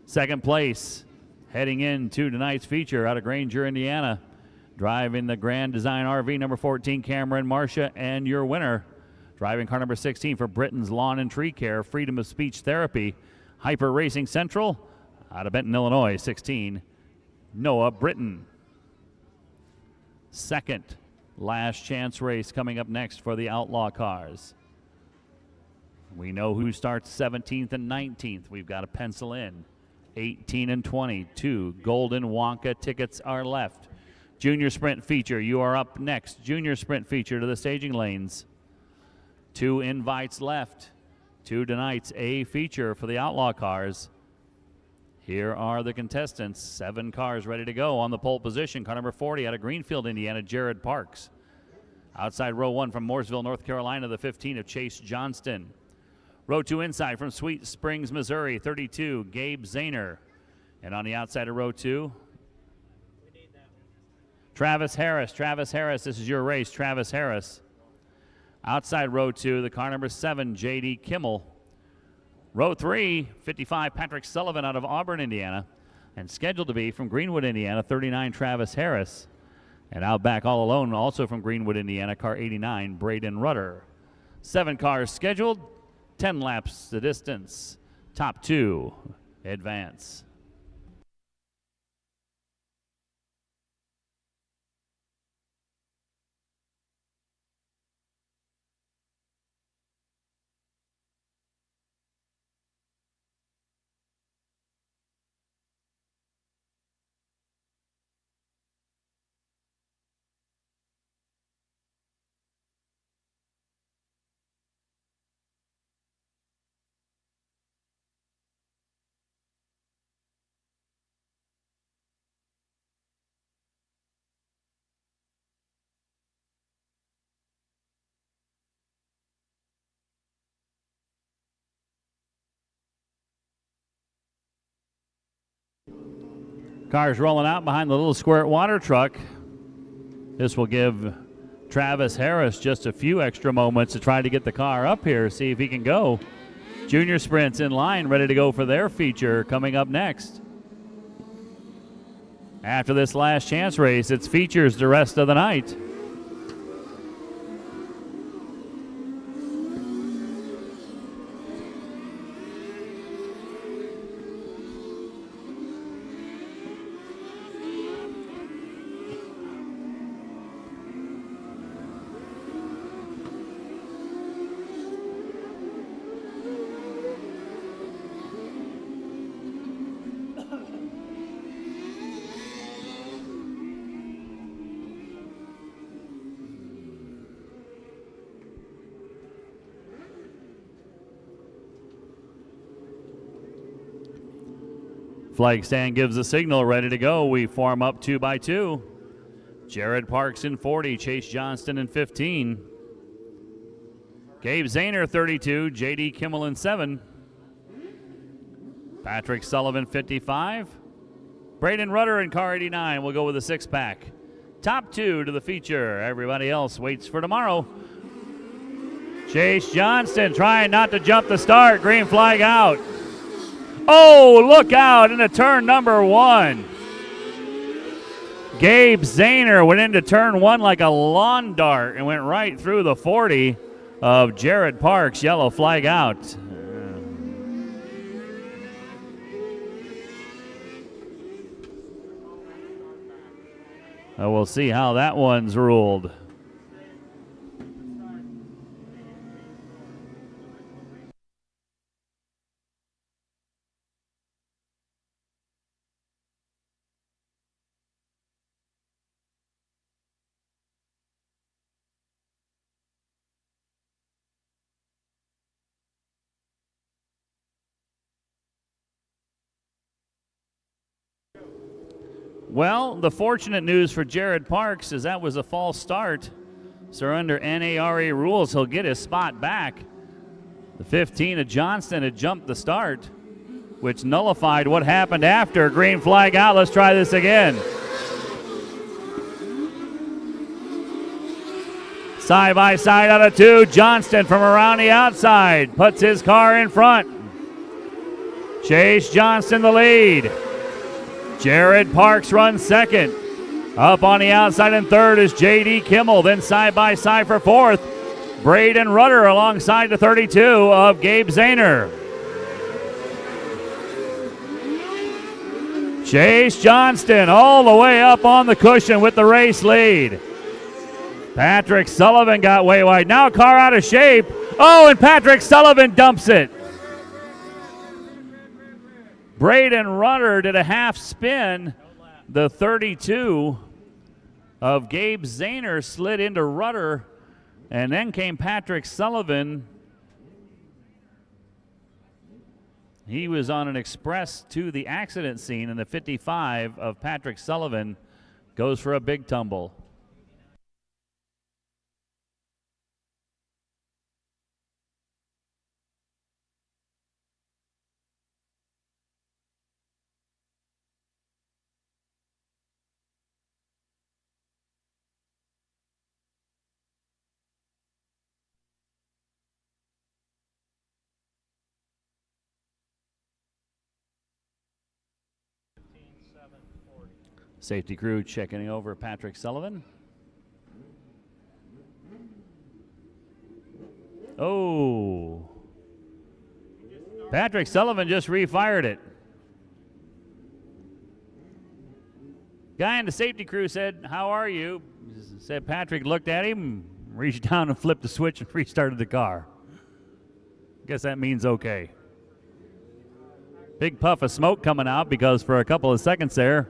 Second place, heading into tonight's feature out of Granger, Indiana. Driving the Grand Design RV number 14, Cameron Marcia, and your winner. Driving car number 16 for Britain's Lawn and Tree Care, Freedom of Speech Therapy, Hyper Racing Central, out of Benton, Illinois, 16, Noah Britton. Second last chance race coming up next for the Outlaw cars. We know who starts 17th and 19th. We've got to pencil in 18 and 20. 2 Golden Wonka tickets are left. Junior Sprint feature, you are up next. Junior Sprint feature to the staging lanes. 2 invites left. 2 tonight's A feature for the Outlaw cars. Here are the contestants. 7 cars ready to go on the pole position. Car number 40 out of Greenfield, Indiana, Jared Parks. Outside row 1 from Mooresville, North Carolina, the 15 of Chase Johnston. Row 2 inside from Sweet Springs, Missouri, 32, Gabe Zahner. And on the outside of row 2, Travis Harris. Travis Harris, this is your race, Travis Harris. Outside row 2, the car number 7, J.D. Kimmel. Row 3, 55, Patrick Sullivan out of Auburn, Indiana. And scheduled to be from Greenwood, Indiana, 39, Travis Harris. And out back all alone, also from Greenwood, Indiana, car 89, Braden Rudder. 7 cars scheduled, 10 laps the distance. Top 2 advance. Cars rolling out behind the little squirt water truck. This will give Travis Harris just a few extra moments to try to get the car up here, see if he can go. Junior Sprints in line, ready to go for their feature coming up next. After this last chance race, it's features the rest of the night. Flag stand gives the signal, ready to go. We form up 2 by 2. Jared Parks in 40, Chase Johnston in 15. Gabe Zahner 32, J.D. Kimmel in 7. Patrick Sullivan 55. Braden Rudder in car 89 will go with a 6-pack. Top 2 to the feature. Everybody else waits for tomorrow. Chase Johnston trying not to jump the start. Green flag out. Oh, look out into turn number 1. Gabe Zahner went into turn 1 like a lawn dart and went right through the 40 of Jared Parks. Yellow flag out. We'll see how that one's ruled. Well, the fortunate news for Jared Parks is that was a false start. So under NARA rules, he'll get his spot back. The 15 of Johnston had jumped the start, which nullified what happened after. Green flag out. Let's try this again. Side by side out of 2. Johnston from around the outside puts his car in front. Chase Johnston the lead. Jared Parks runs second. Up on the outside in third is J.D. Kimmel. Then side by side for fourth, Braden Rudder alongside the 32 of Gabe Zahner. Chase Johnston all the way up on the cushion with the race lead. Patrick Sullivan got way wide. Now car out of shape. Oh, and Patrick Sullivan dumps it. Braden Rudder did a half spin. The 32 of Gabe Zahner slid into Rudder, and then came Patrick Sullivan. He was on an express to the accident scene, and the 55 of Patrick Sullivan goes for a big tumble. Safety crew checking over Patrick Sullivan. Oh. Patrick Sullivan just refired it. Guy in the safety crew said, "How are you?" Said Patrick looked at him, reached down and flipped the switch and restarted the car. Guess that means okay. Big puff of smoke coming out because for a couple of seconds there,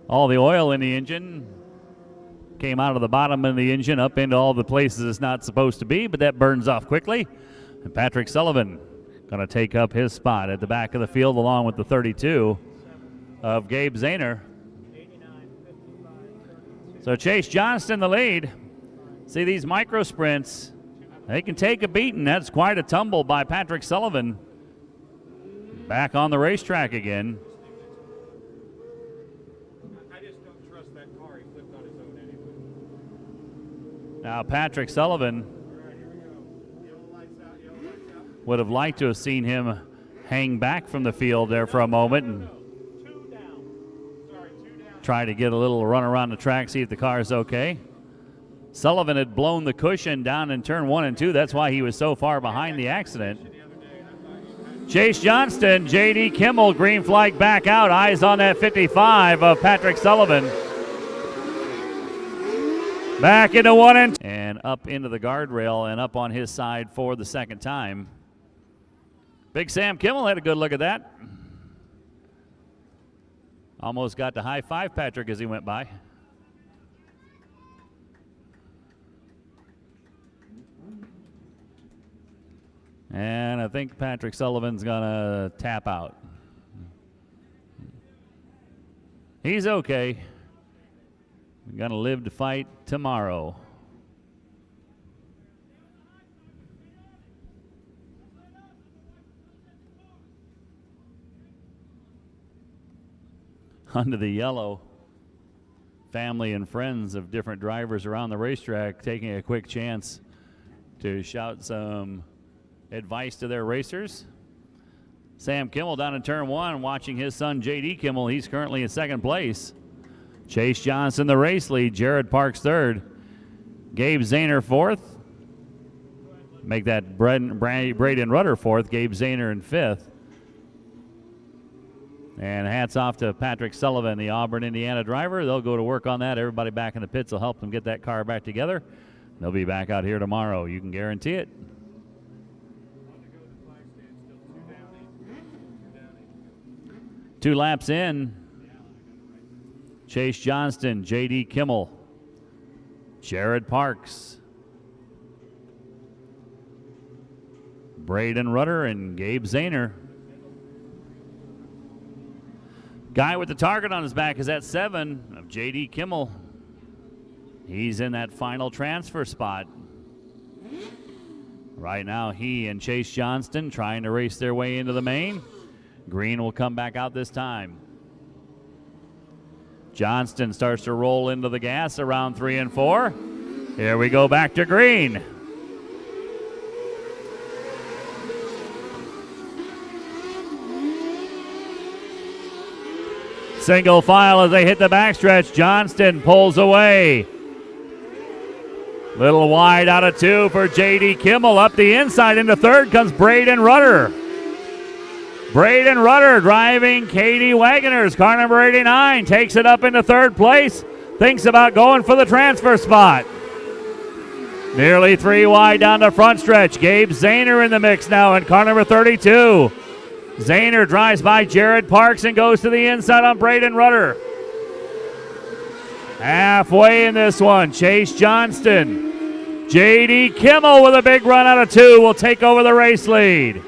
all the oil in the engine came out of the bottom of the engine up into all the places it's not supposed to be, but that burns off quickly. And Patrick Sullivan going to take up his spot at the back of the field along with the 32 of Gabe Zahner. So Chase Johnston the lead. See these micro sprints, they can take a beating. That's quite a tumble by Patrick Sullivan. Back on the racetrack again. I just don't trust that car. He flipped on his own anyway. Now Patrick Sullivan would have liked to have seen him hang back from the field there for a moment and try to get a little run around the track, see if the car is okay. Sullivan had blown the cushion down in turn 1 and 2. That's why he was so far behind the accident. Chase Johnston, J.D. Kimmel, green flag back out. Eyes on that 55 of Patrick Sullivan. Back into 1 and up into the guardrail and up on his side for the second time. Big Sam Kimmel had a good look at that. Almost got to high five Patrick as he went by. And I think Patrick Sullivan's gonna tap out. He's okay. We're gonna live to fight tomorrow. Under the yellow, family and friends of different drivers around the racetrack taking a quick chance to shout some advice to their racers. Sam Kimmel down in turn 1 watching his son J.D. Kimmel. He's currently in second place. Chase Johnson the race lead. Jared Parks third. Gabe Zahner fourth. Make that Braden Rudder fourth. Gabe Zahner in fifth. And hats off to Patrick Sullivan, the Auburn, Indiana driver. They'll go to work on that. Everybody back in the pits will help them get that car back together. They'll be back out here tomorrow. You can guarantee it. 2 laps in. Chase Johnston, J.D. Kimmel, Jared Parks, Braden Rudder, and Gabe Zahner. Guy with the target on his back is at 7 of J.D. Kimmel. He's in that final transfer spot. Right now, he and Chase Johnston trying to race their way into the main. Green will come back out this time. Johnston starts to roll into the gas around 3 and 4. Here we go back to green. Single file as they hit the backstretch. Johnston pulls away. Little wide out of 2 for J.D. Kimmel. Up the inside into third comes Braden Rudder. Braden Rudder driving Katie Wagoner's car number 89. Takes it up into third place. Thinks about going for the transfer spot. Nearly 3 wide down the front stretch. Gabe Zahner in the mix now in car number 32. Zahner drives by Jared Parks and goes to the inside on Braden Rudder. Halfway in this one, Chase Johnston. J.D. Kimmel with a big run out of 2 will take over the race lead.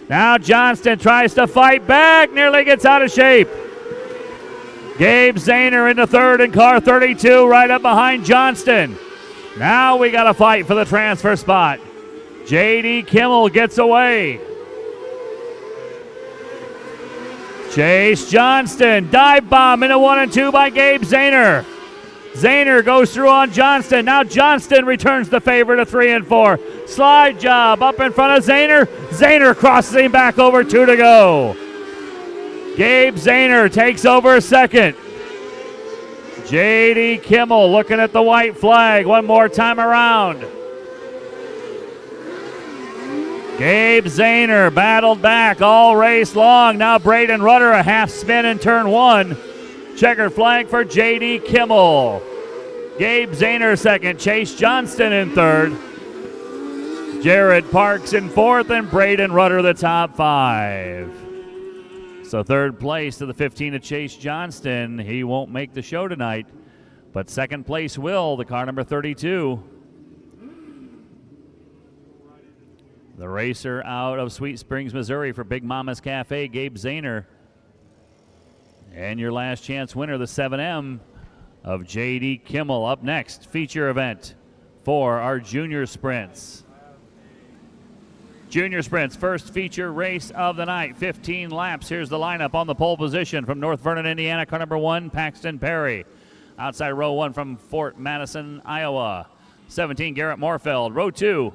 Now Johnston tries to fight back, nearly gets out of shape. Gabe Zahner into third in car 32, right up behind Johnston. Now we got to fight for the transfer spot. J.D. Kimmel gets away. Chase Johnston, dive bomb into 1 and 2 by Gabe Zahner. Zahner goes through on Johnston. Now Johnston returns the favor to 3 and 4. Slide job up in front of Zahner. Zahner crosses him back over, 2 to go. Gabe Zahner takes over second. J.D. Kimmel looking at the white flag one more time around. Gabe Zahner battled back all race long. Now Braden Rudder a half spin in turn 1. Checkered flag for J.D. Kimmel. Gabe Zahner second. Chase Johnston in third. Jared Parks in fourth, and Braden Rudder the top 5. So third place to the 15 of Chase Johnston. He won't make the show tonight, but second place will, the car number 32. The racer out of Sweet Springs, Missouri for Big Mama's Cafe, Gabe Zahner. And your last chance winner, the 7M of J.D. Kimmel. Up next, feature event for our junior sprints. Junior sprints, first feature race of the night, 15 laps. Here's the lineup on the pole position from North Vernon, Indiana, car number 1, Paxton Perry. Outside row 1 from Fort Madison, Iowa, 17, Garrett Moorfeld. Row 2,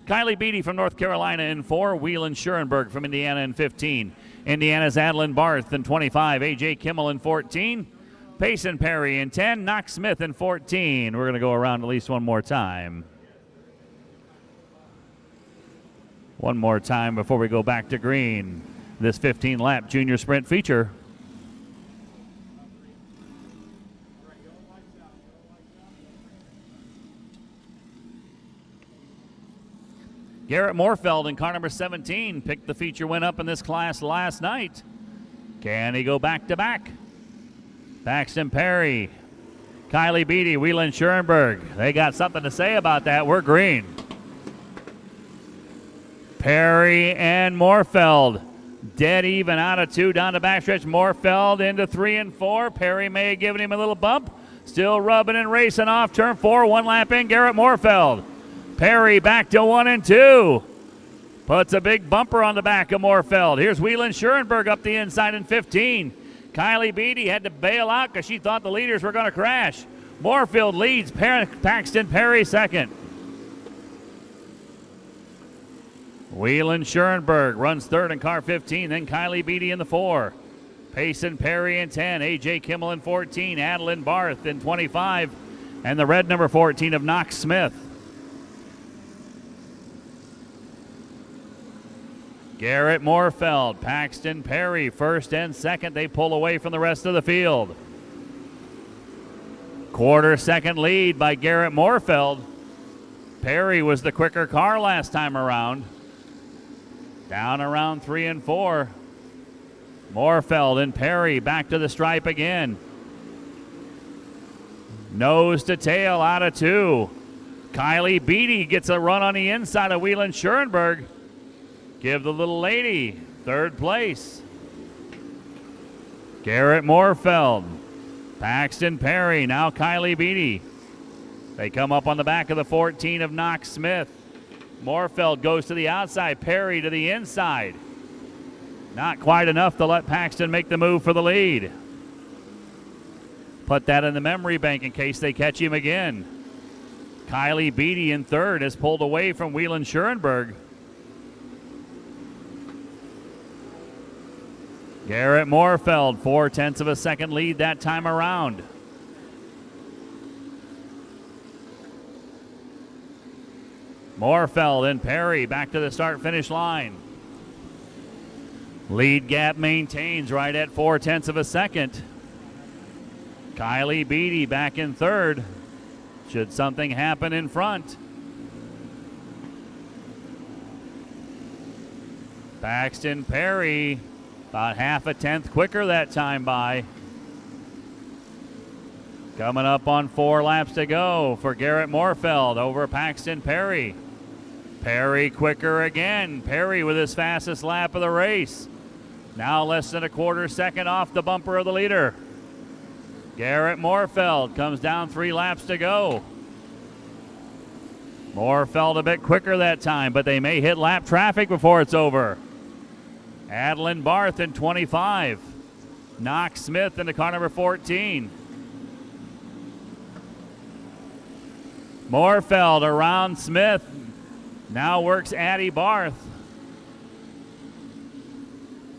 Kylie Beatty from North Carolina in 4, Whelan Schurenberg from Indiana in 15. Indiana's Adeline Barth in 25, A.J. Kimmel in 14, Payson Perry in 10, Knox Smith in 14. We're going to go around at least one more time. One more time before we go back to green. This 15-lap junior sprint feature. Garrett Moorfeld in car number 17 picked the feature win up in this class last night. Can he go back-to-back? Paxton Perry, Kylie Beatty, Whelan Schurenberg. They got something to say about that. We're green. Perry and Moorfeld dead even out of 2 down the backstretch. Moorfeld into 3 and 4. Perry may have given him a little bump. Still rubbing and racing off turn 4. 1 lap in, Garrett Moorfeld. Perry back to 1 and 2. Puts a big bumper on the back of Moorfeld. Here's Whelan Schurenberg up the inside in 15. Kylie Beatty had to bail out because she thought the leaders were going to crash. Moorfeld leads, Paxton Perry second. Whelan Schurenberg runs third in car 15, then Kylie Beatty in the 4. Payson Perry in 10, A.J. Kimmel in 14, Adeline Barth in 25, and the red number 14 of Knox Smith. Garrett Moorfeld, Paxton Perry, first and second. They pull away from the rest of the field. Quarter-second lead by Garrett Moorfeld. Perry was the quicker car last time around. Down around 3 and 4. Moorfeld and Perry back to the stripe again. Nose to tail out of 2. Kylie Beatty gets a run on the inside of Whelan Schurenberg. Give the little lady third place. Garrett Moorfeld, Paxton Perry, now Kylie Beatty. They come up on the back of the 14 of Knox Smith. Moorfeld goes to the outside, Perry to the inside. Not quite enough to let Paxton make the move for the lead. Put that in the memory bank in case they catch him again. Kylie Beatty in third is pulled away from Whelan Schurenberg. Garrett Moorfeld, 0.4 of a second lead that time around. Moorfeld and Perry back to the start-finish line. Lead gap maintains right at 0.4 of a second. Kylie Beatty back in third. Should something happen in front. Paxton Perry about 0.5 quicker that time by. Coming up on 4 laps to go for Garrett Moorfeld over Paxton Perry. Perry quicker again. Perry with his fastest lap of the race. Now less than a 1/4 second off the bumper of the leader. Garrett Moorfeld comes down 3 laps to go. Moorfeld a bit quicker that time, but they may hit lap traffic before it's over. Adeline Barth in 25. Knox Smith in the car number 14. Moorfeld around Smith. Now works Addie Barth.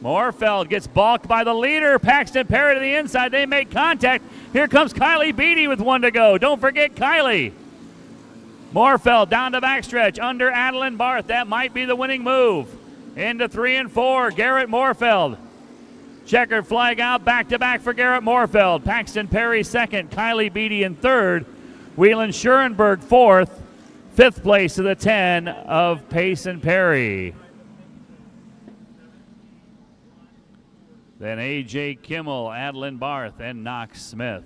Moorfeld gets balked by the leader. Paxton Perry to the inside. They make contact. Here comes Kylie Beatty with 1 to go. Don't forget Kylie. Moorfeld down to backstretch under Adeline Barth. That might be the winning move. Into 3 and 4, Garrett Moorfeld. Checkered flag out, back-to-back for Garrett Moorfeld. Paxton Perry second, Kylie Beatty in third. Whelan Schurenberg fourth. Fifth place to the 10 of Payson Perry. Then A.J. Kimmel, Adeline Barth, and Knox Smith.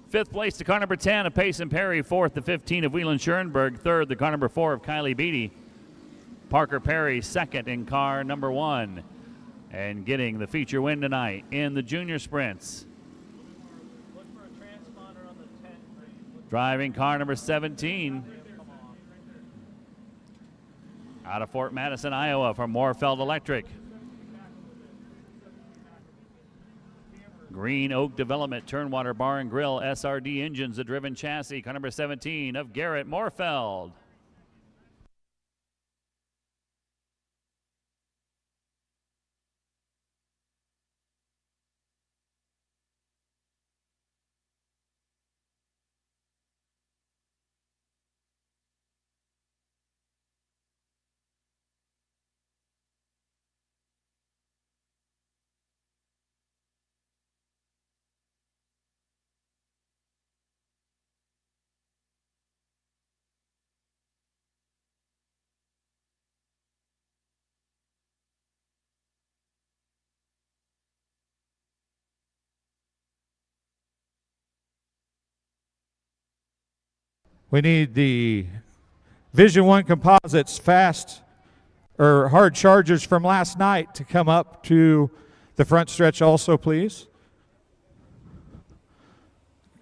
Fifth place to car number 10 of Payson Perry. Fourth to 15 of Whelan Schurenberg. Third, the car number 4 of Kylie Beatty. Parker Perry second in car number 1. And getting the feature win tonight in the junior sprints. Look for a transponder on the 10. Driving car number 17. Out of Fort Madison, Iowa from Moorfeld Electric. Green Oak Development, Turnwater Bar and Grill, SRD Engines, the driven chassis, car number 17 of Garrett Moorfeld. We need the Vision 1 Composites fast or hard chargers from last night to come up to the front stretch also, please.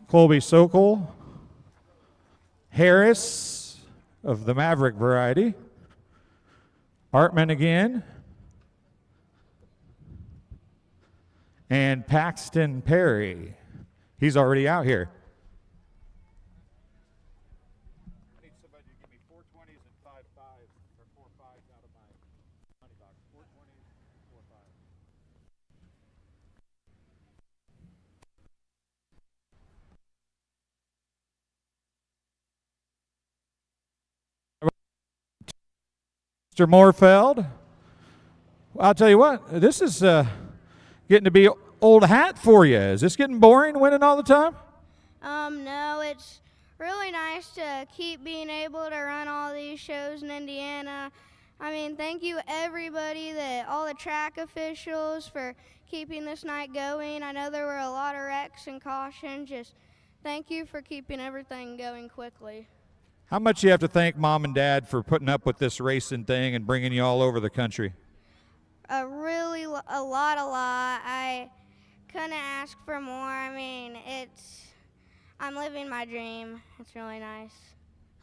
Colby Sokol, Harris of the Maverick variety, Artman again, and Paxton Perry. He's already out here. Mr. Moorfeld, I'll tell you what, this is getting to be old hat for you. Is this getting boring, winning all the time? No, it's really nice to keep being able to run all these shows in Indiana. I mean, thank you everybody, all the track officials for keeping this night going. I know there were a lot of wrecks and cautions. Just thank you for keeping everything going quickly. How much you have to thank Mom and Dad for putting up with this racing thing and bringing you all over the country? Really, a lot. I couldn't ask for more. I mean, I'm living my dream. It's really nice.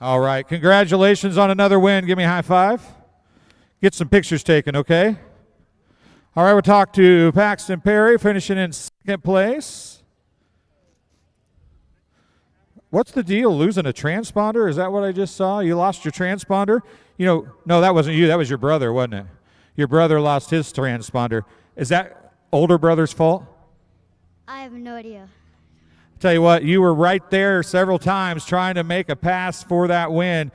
All right, congratulations on another win. Give me a high five. Get some pictures taken, okay? All right, we'll talk to Paxton Perry, finishing in second place. What's the deal, losing a transponder? Is that what I just saw? You lost your transponder? You know, no, that wasn't you. That was your brother, wasn't it? Your brother lost his transponder. Is that older brother's fault? I have no idea. Tell you what, you were right there several times trying to make a pass for that win.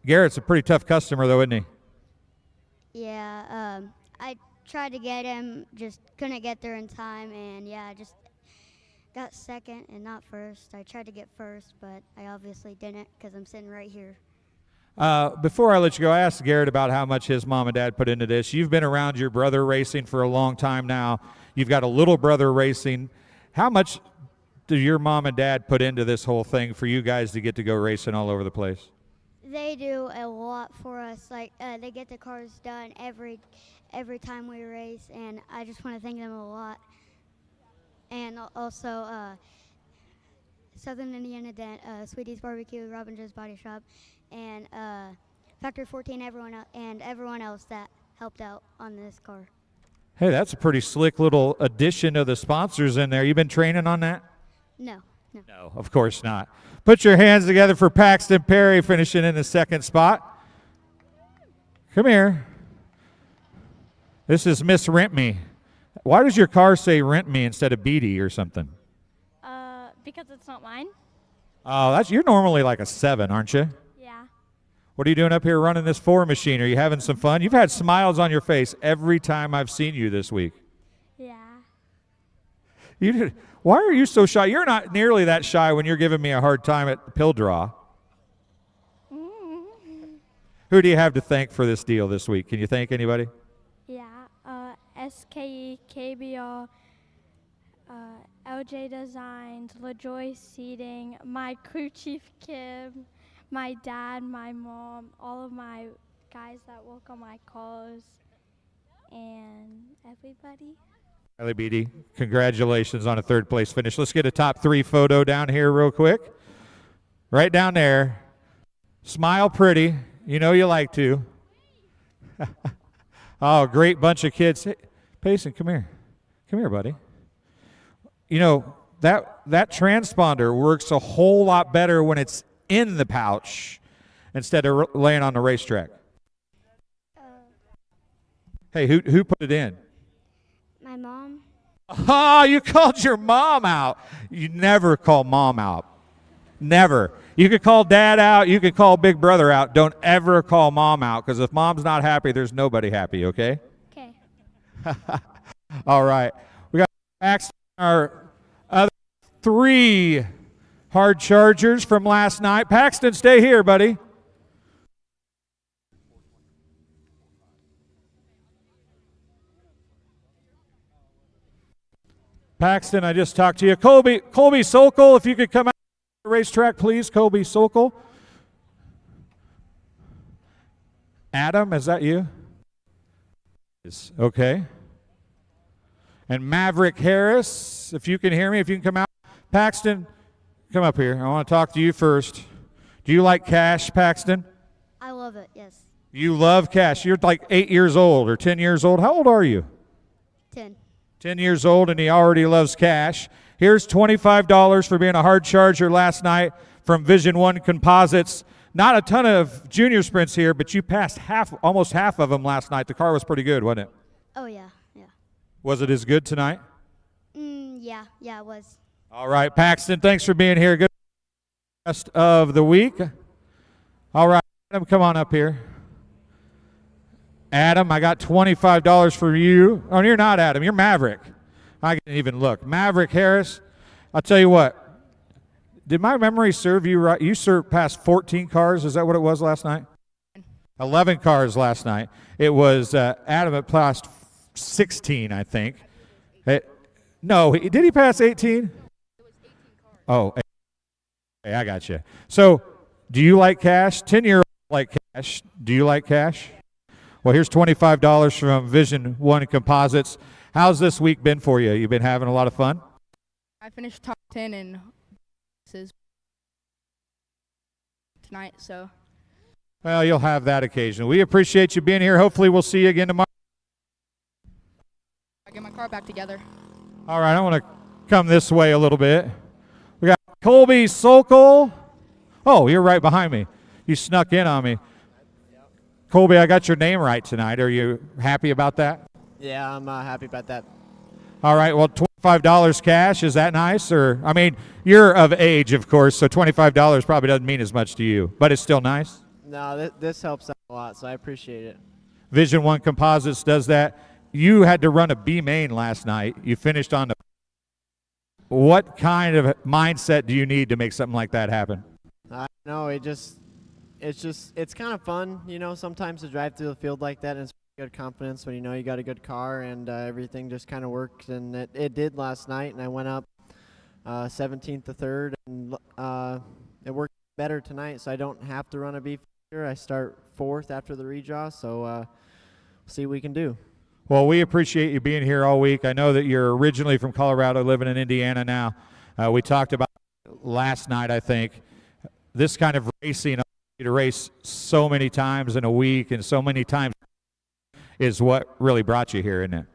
Garrett's a pretty tough customer, though, isn't he? Yeah, I tried to get him, just couldn't get there in time, and yeah, I just got second and not first. I tried to get first, but I obviously didn't because I'm sitting right here. Before I let you go, I asked Garrett about how much his mom and dad put into this. You've been around your brother racing for a long time now. You've got a little brother racing. How much do your mom and dad put into this whole thing for you guys to get to go racing all over the place? They do a lot for us. Like they get the cars done every time we race, and I just want to thank them a lot. And also Southern Indiana Dent, Sweetie's Barbecue, Robin Joe's Body Shop, and Factory 14, everyone else that helped out on this car. Hey, that's a pretty slick little addition of the sponsors in there. You been training on that? No. No, of course not. Put your hands together for Paxton Perry, finishing in the second spot. Come here. This is Miss Rent Me. Why does your car say Rent Me instead of Beatty or something? Because it's not mine. Oh, you're normally like a 7, aren't you? Yeah. What are you doing up here running this 4 machine? Are you having some fun? You've had smiles on your face every time I've seen you this week. Yeah. Why are you so shy? You're not nearly that shy when you're giving me a hard time at the pill draw. Who do you have to thank for this deal this week? Can you thank anybody? Yeah. SKE, KBR, LJ Designs, LaJoy Seating, my crew chief Kim, my dad, my mom, all of my guys that work on my cars, and everybody. Riley Beatty, congratulations on a 3rd place finish. Let's get a top 3 photo down here real quick. Right down there. Smile pretty. You know you like to. Oh, great bunch of kids. Hey, Payson, come here. Come here, buddy. You know, that transponder works a whole lot better when it's in the pouch instead of laying on the racetrack. Hey, who put it in? My mom. Oh, you called your mom out. You never call mom out. Never. You could call dad out. You could call big brother out. Don't ever call mom out, because if mom's not happy, there's nobody happy, okay? Okay. All right. We got Max, our other 3 hard chargers from last night. Paxton, stay here, buddy. Paxton, I just talked to you. Colby Sokol, if you could come out to the racetrack, please. Colby Sokol. Adam, is that you? Okay. And Maverick Harris, if you can hear me, if you can come out. Paxton, come up here. I want to talk to you first. Do you like cash, Paxton? I love it, yes. You love cash. You're like 8 years old or 10 years old. How old are you? 10. 10 years old, and he already loves cash. Here's $25 for being a hard charger last night from Vision 1 Composites. Not a ton of junior sprints here, but you passed almost half of them last night. The car was pretty good, wasn't it? Oh, yeah, yeah. Was it as good tonight? Yeah, it was. All right, Paxton, thanks for being here. Good rest of the week. All right, Adam, come on up here. Adam, I got $25 for you. Oh, you're not Adam. You're Maverick. I didn't even look. Maverick Harris, I'll tell you what. Did my memory serve you right? You surpassed 14 cars. Is that what it was last night? 11 cars last night. It was Adam that passed 16, I think. No, did he pass 18? Oh, okay, I got you. So, do you like cash? 10-year-olds like cash. Do you like cash? Well, here's $25 from Vision 1 Composites. How's this week been for you? You been having a lot of fun? I finished top 10 in tonight, so. Well, you'll have that occasion. We appreciate you being here. Hopefully we'll see you again tomorrow. I get my car back together. All right, I want to come this way a little bit. We got Colby Sokol. Oh, you're right behind me. You snuck in on me. Colby, I got your name right tonight. Are you happy about that? Yeah, I'm happy about that. All right, well, $25 cash, is that nice? Or, I mean, you're of age, of course, so $25 probably doesn't mean as much to you, but it's still nice? No, this helps out a lot, so I appreciate it. Vision 1 Composites does that. You had to run a B main last night. You finished on the. What kind of mindset do you need to make something like that happen? I know it's kind of fun, you know, sometimes to drive through the field like that, and it's good confidence when you know you got a good car and everything just kind of works, and it did last night, and I went up 17th to 3rd, and it worked better tonight, so I don't have to run a B feature. I start 4th after the redraw, so see what we can do. Well, we appreciate you being here all week. I know that you're originally from Colorado, living in Indiana now. We talked about last night, I think, this kind of racing, to race so many times in a week and so many times is what really brought you here, isn't it?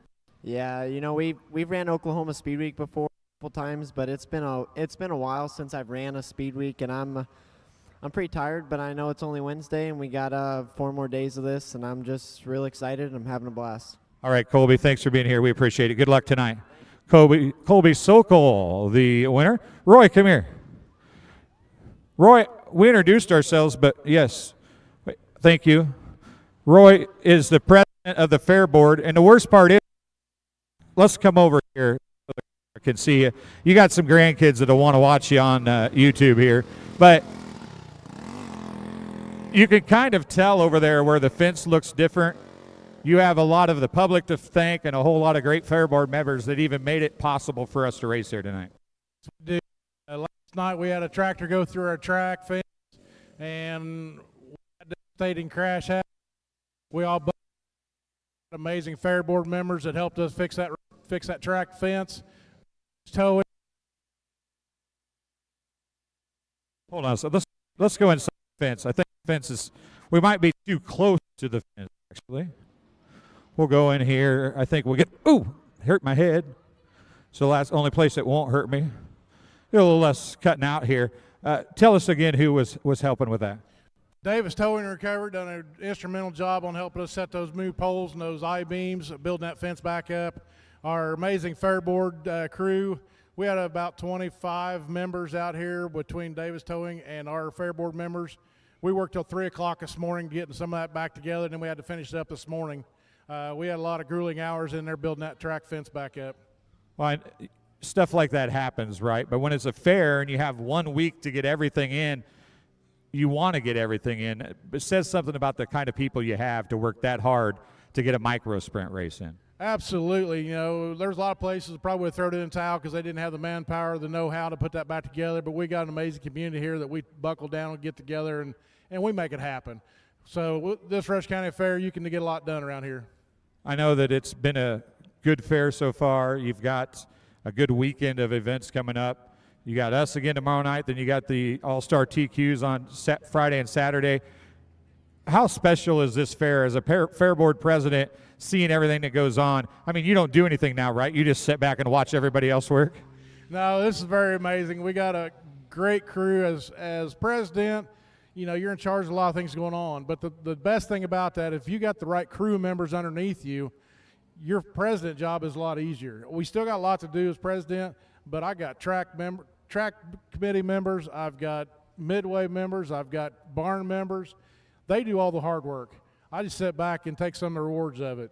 Yeah, you know, we've ran Oklahoma Speed Week before a couple times, but it's been a while since I've ran a Speed Week, and I'm pretty tired, but I know it's only Wednesday, and we got 4 more days of this, and I'm just real excited. I'm having a blast. All right, Colby, thanks for being here. We appreciate it. Good luck tonight. Colby Sokol, the winner. Roy, come here. Roy, we introduced ourselves, but yes, thank you. Roy is the president of the Fair Board, and the worst part is, let's come over here so I can see you. You got some grandkids that'll want to watch you on YouTube here, but you can kind of tell over there where the fence looks different. You have a lot of the public to thank and a whole lot of great Fair Board members that even made it possible for us to race here tonight. Last night we had a tractor go through our track fence, and we had a devastating crash happen. We all amazing Fair Board members that helped us fix that track fence. Tow it. Hold on, so let's go inside the fence. I think the fence is, we might be too close to the fence actually. We'll go in here. I think we'll get, ooh, hurt my head. So that's the only place that won't hurt me. Get a little less cutting out here. Tell us again who was helping with that. Davis Towing and Recovery done an instrumental job on helping us set those new poles and those I-beams, building that fence back up. Our amazing Fair Board crew, we had about 25 members out here between Davis Towing and our Fair Board members. We worked till 3 o'clock this morning getting some of that back together, and then we had to finish it up this morning. We had a lot of grueling hours in there building that track fence back up. Well, stuff like that happens, right? But when it's a fair and you have 1 week to get everything in, you want to get everything in. It says something about the kind of people you have to work that hard to get a micro sprint race in. Absolutely. You know, there's a lot of places that probably would throw it in the towel because they didn't have the manpower, the know-how to put that back together. But we got an amazing community here that we buckle down and get together, and we make it happen. So this Rush County Fair, you can get a lot done around here. I know that it's been a good fair so far. You've got a good weekend of events coming up. You got us again tomorrow night, then you got the All-Star TQs on Friday and Saturday. How special is this fair as a Fair Board president, seeing everything that goes on? I mean, you don't do anything now, right? You just sit back and watch everybody else work? No, this is very amazing. We got a great crew as president. You know, you're in charge of a lot of things going on. But the best thing about that, if you got the right crew members underneath you, your president job is a lot easier. We still got a lot to do as president, but I got track committee members, I've got midway members, I've got barn members. They do all the hard work. I just sit back and take some of the rewards of it.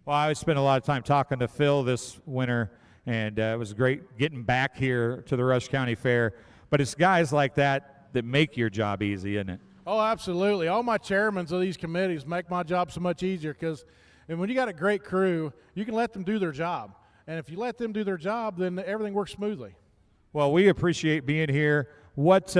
Well, I spent a lot of time talking to Phil this winter, and it was great getting back here to the Rush County Fair. But it's guys like that make your job easy, isn't it? Oh, absolutely. All my chairmen of these committees make my job so much easier because when you got a great crew, you can let them do their job. And if you let them do their job, then everything works smoothly. Well, we appreciate being here. What's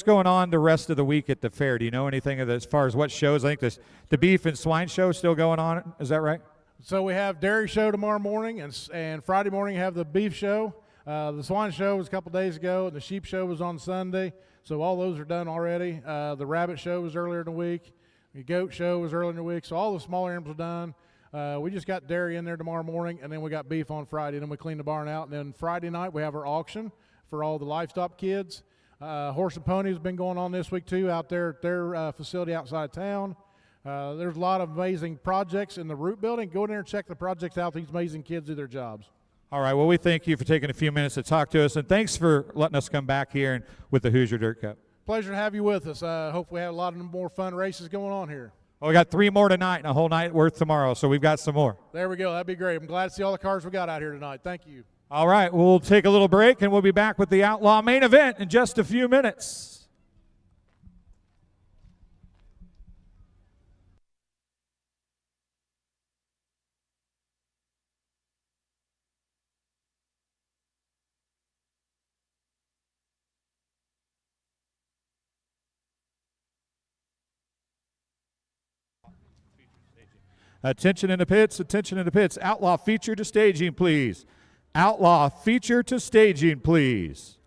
going on the rest of the week at the fair? Do you know anything as far as what shows? I think the beef and swine show is still going on. Is that right? So we have dairy show tomorrow morning, and Friday morning have the beef show. The swine show was a couple days ago, and the sheep show was on Sunday. So all those are done already. The rabbit show was earlier in the week. The goat show was earlier in the week. So all the smaller animals are done. We just got dairy in there tomorrow morning, and then we got beef on Friday. And then we clean the barn out. And then Friday night we have our auction for all the livestock kids. Horse and pony has been going on this week too out there at their facility outside town. There's a lot of amazing projects in the Root Building. Go in there and check the projects out. These amazing kids do their jobs. All right, well, we thank you for taking a few minutes to talk to us, and thanks for letting us come back here and with the Hoosier Dirt Cup. Pleasure to have you with us. Hope we have a lot of more fun races going on here. Well, we got 3 more tonight and a whole night worth tomorrow, so we've got some more. There we go. That'd be great. I'm glad to see all the cars we got out here tonight. Thank you. All right, we'll take a little break, and we'll be back with the Outlaw main event in just a few minutes. Attention in the pits, attention in the pits. Outlaw feature to staging, please. Outlaw feature to staging, please.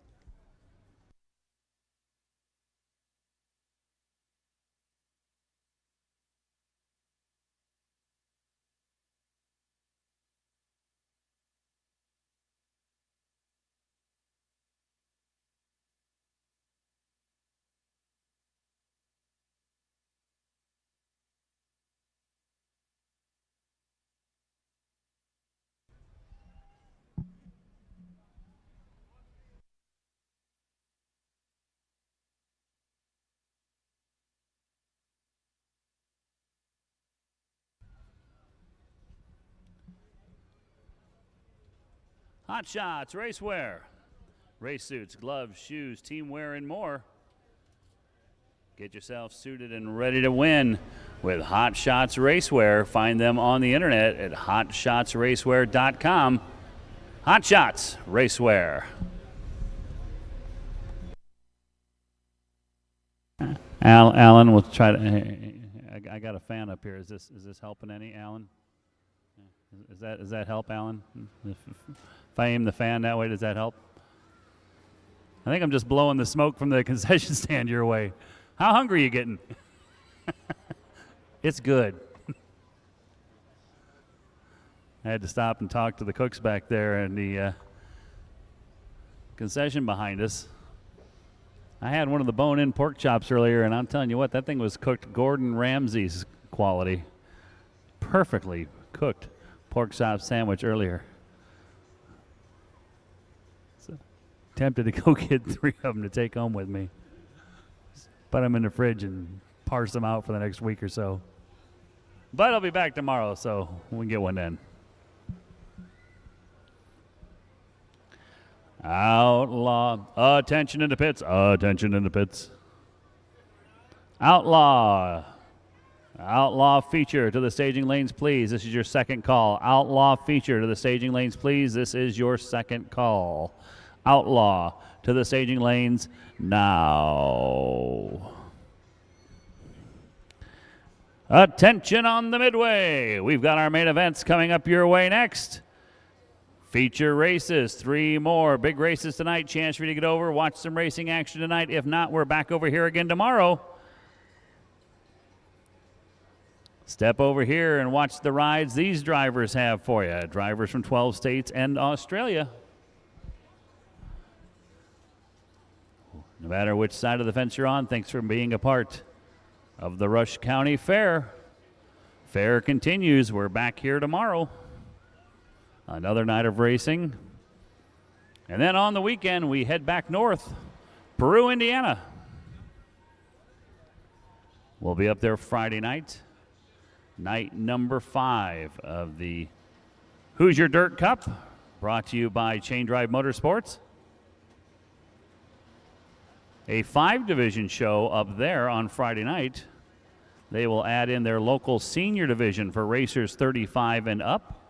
Hot Shots Racewear. Race suits, gloves, shoes, team wear, and more. Get yourself suited and ready to win with Hot Shots Racewear. Find them on the internet at hotshotsracewear.com. Hot Shots Racewear. Alan, we'll try to. I got a fan up here. Is this helping any, Alan? Is that help, Alan? If I aim the fan that way, does that help? I think I'm just blowing the smoke from the concession stand your way. How hungry are you getting? It's good. I had to stop and talk to the cooks back there in the concession behind us. I had one of the bone-in pork chops earlier, and I'm telling you what, that thing was cooked Gordon Ramsay's quality. Perfectly cooked pork chop sandwich earlier. So, tempted to go get 3 of them to take home with me. Put them in the fridge and parse them out for the next week or so. But I'll be back tomorrow, so we can get one then. Outlaw. Attention in the pits. Attention in the pits. Outlaw. Outlaw feature to the staging lanes, please. This is your second call. Outlaw feature to the staging lanes, please. This is your second call. Outlaw to the staging lanes now. Attention on the midway. We've got our main events coming up your way next. Feature races, 3 more big races tonight. Chance for you to get over, watch some racing action tonight. If not, we're back over here again tomorrow. Step over here and watch the rides these drivers have for you. Drivers from 12 states and Australia. No matter which side of the fence you're on, thanks for being a part of the Rush County Fair. Fair continues. We're back here tomorrow. Another night of racing. And then on the weekend, we head back north, Peru, Indiana. We'll be up there Friday night, night number 5 of the Hoosier Dirt Cup, brought to you by ChainDrive Motorsports. A 5-division show up there on Friday night. They will add in their local senior division for racers 35 and up.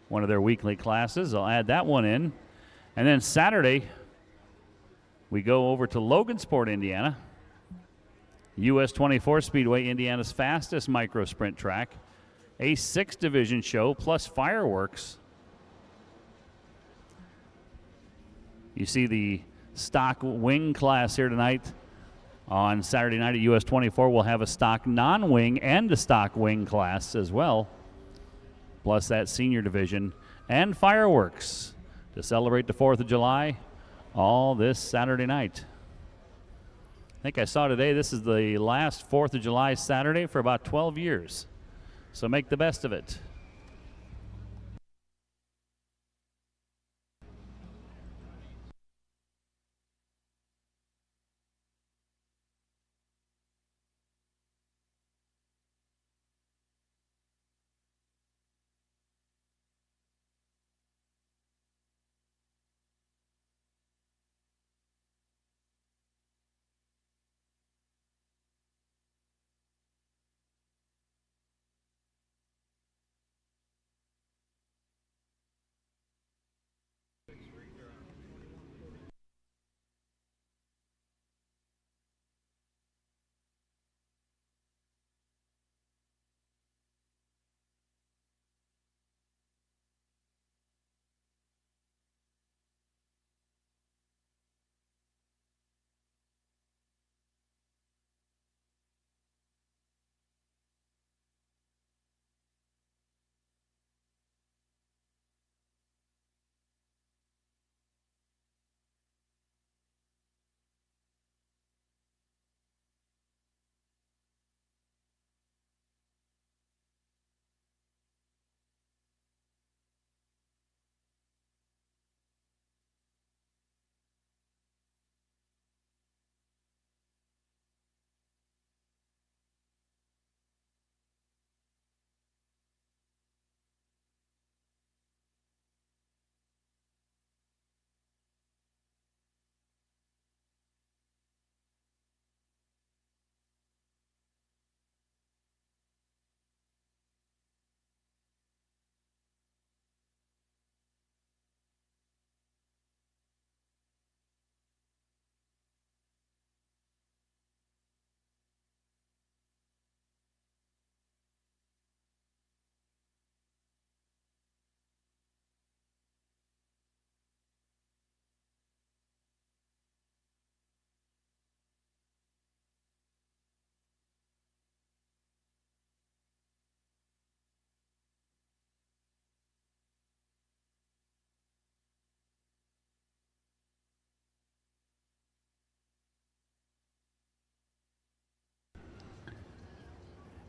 One of their weekly classes. I'll add that one in. And then Saturday, we go over to Logansport, Indiana. US 24 Speedway, Indiana's fastest micro sprint track. A 6-division show plus fireworks. You see the stock wing class here tonight. On Saturday night at US 24, we'll have a stock non-wing and a stock wing class as well. Plus that senior division, and fireworks to celebrate the 4th of July all this Saturday night. I think I saw today this is the last 4th of July Saturday for about 12 years. So make the best of it.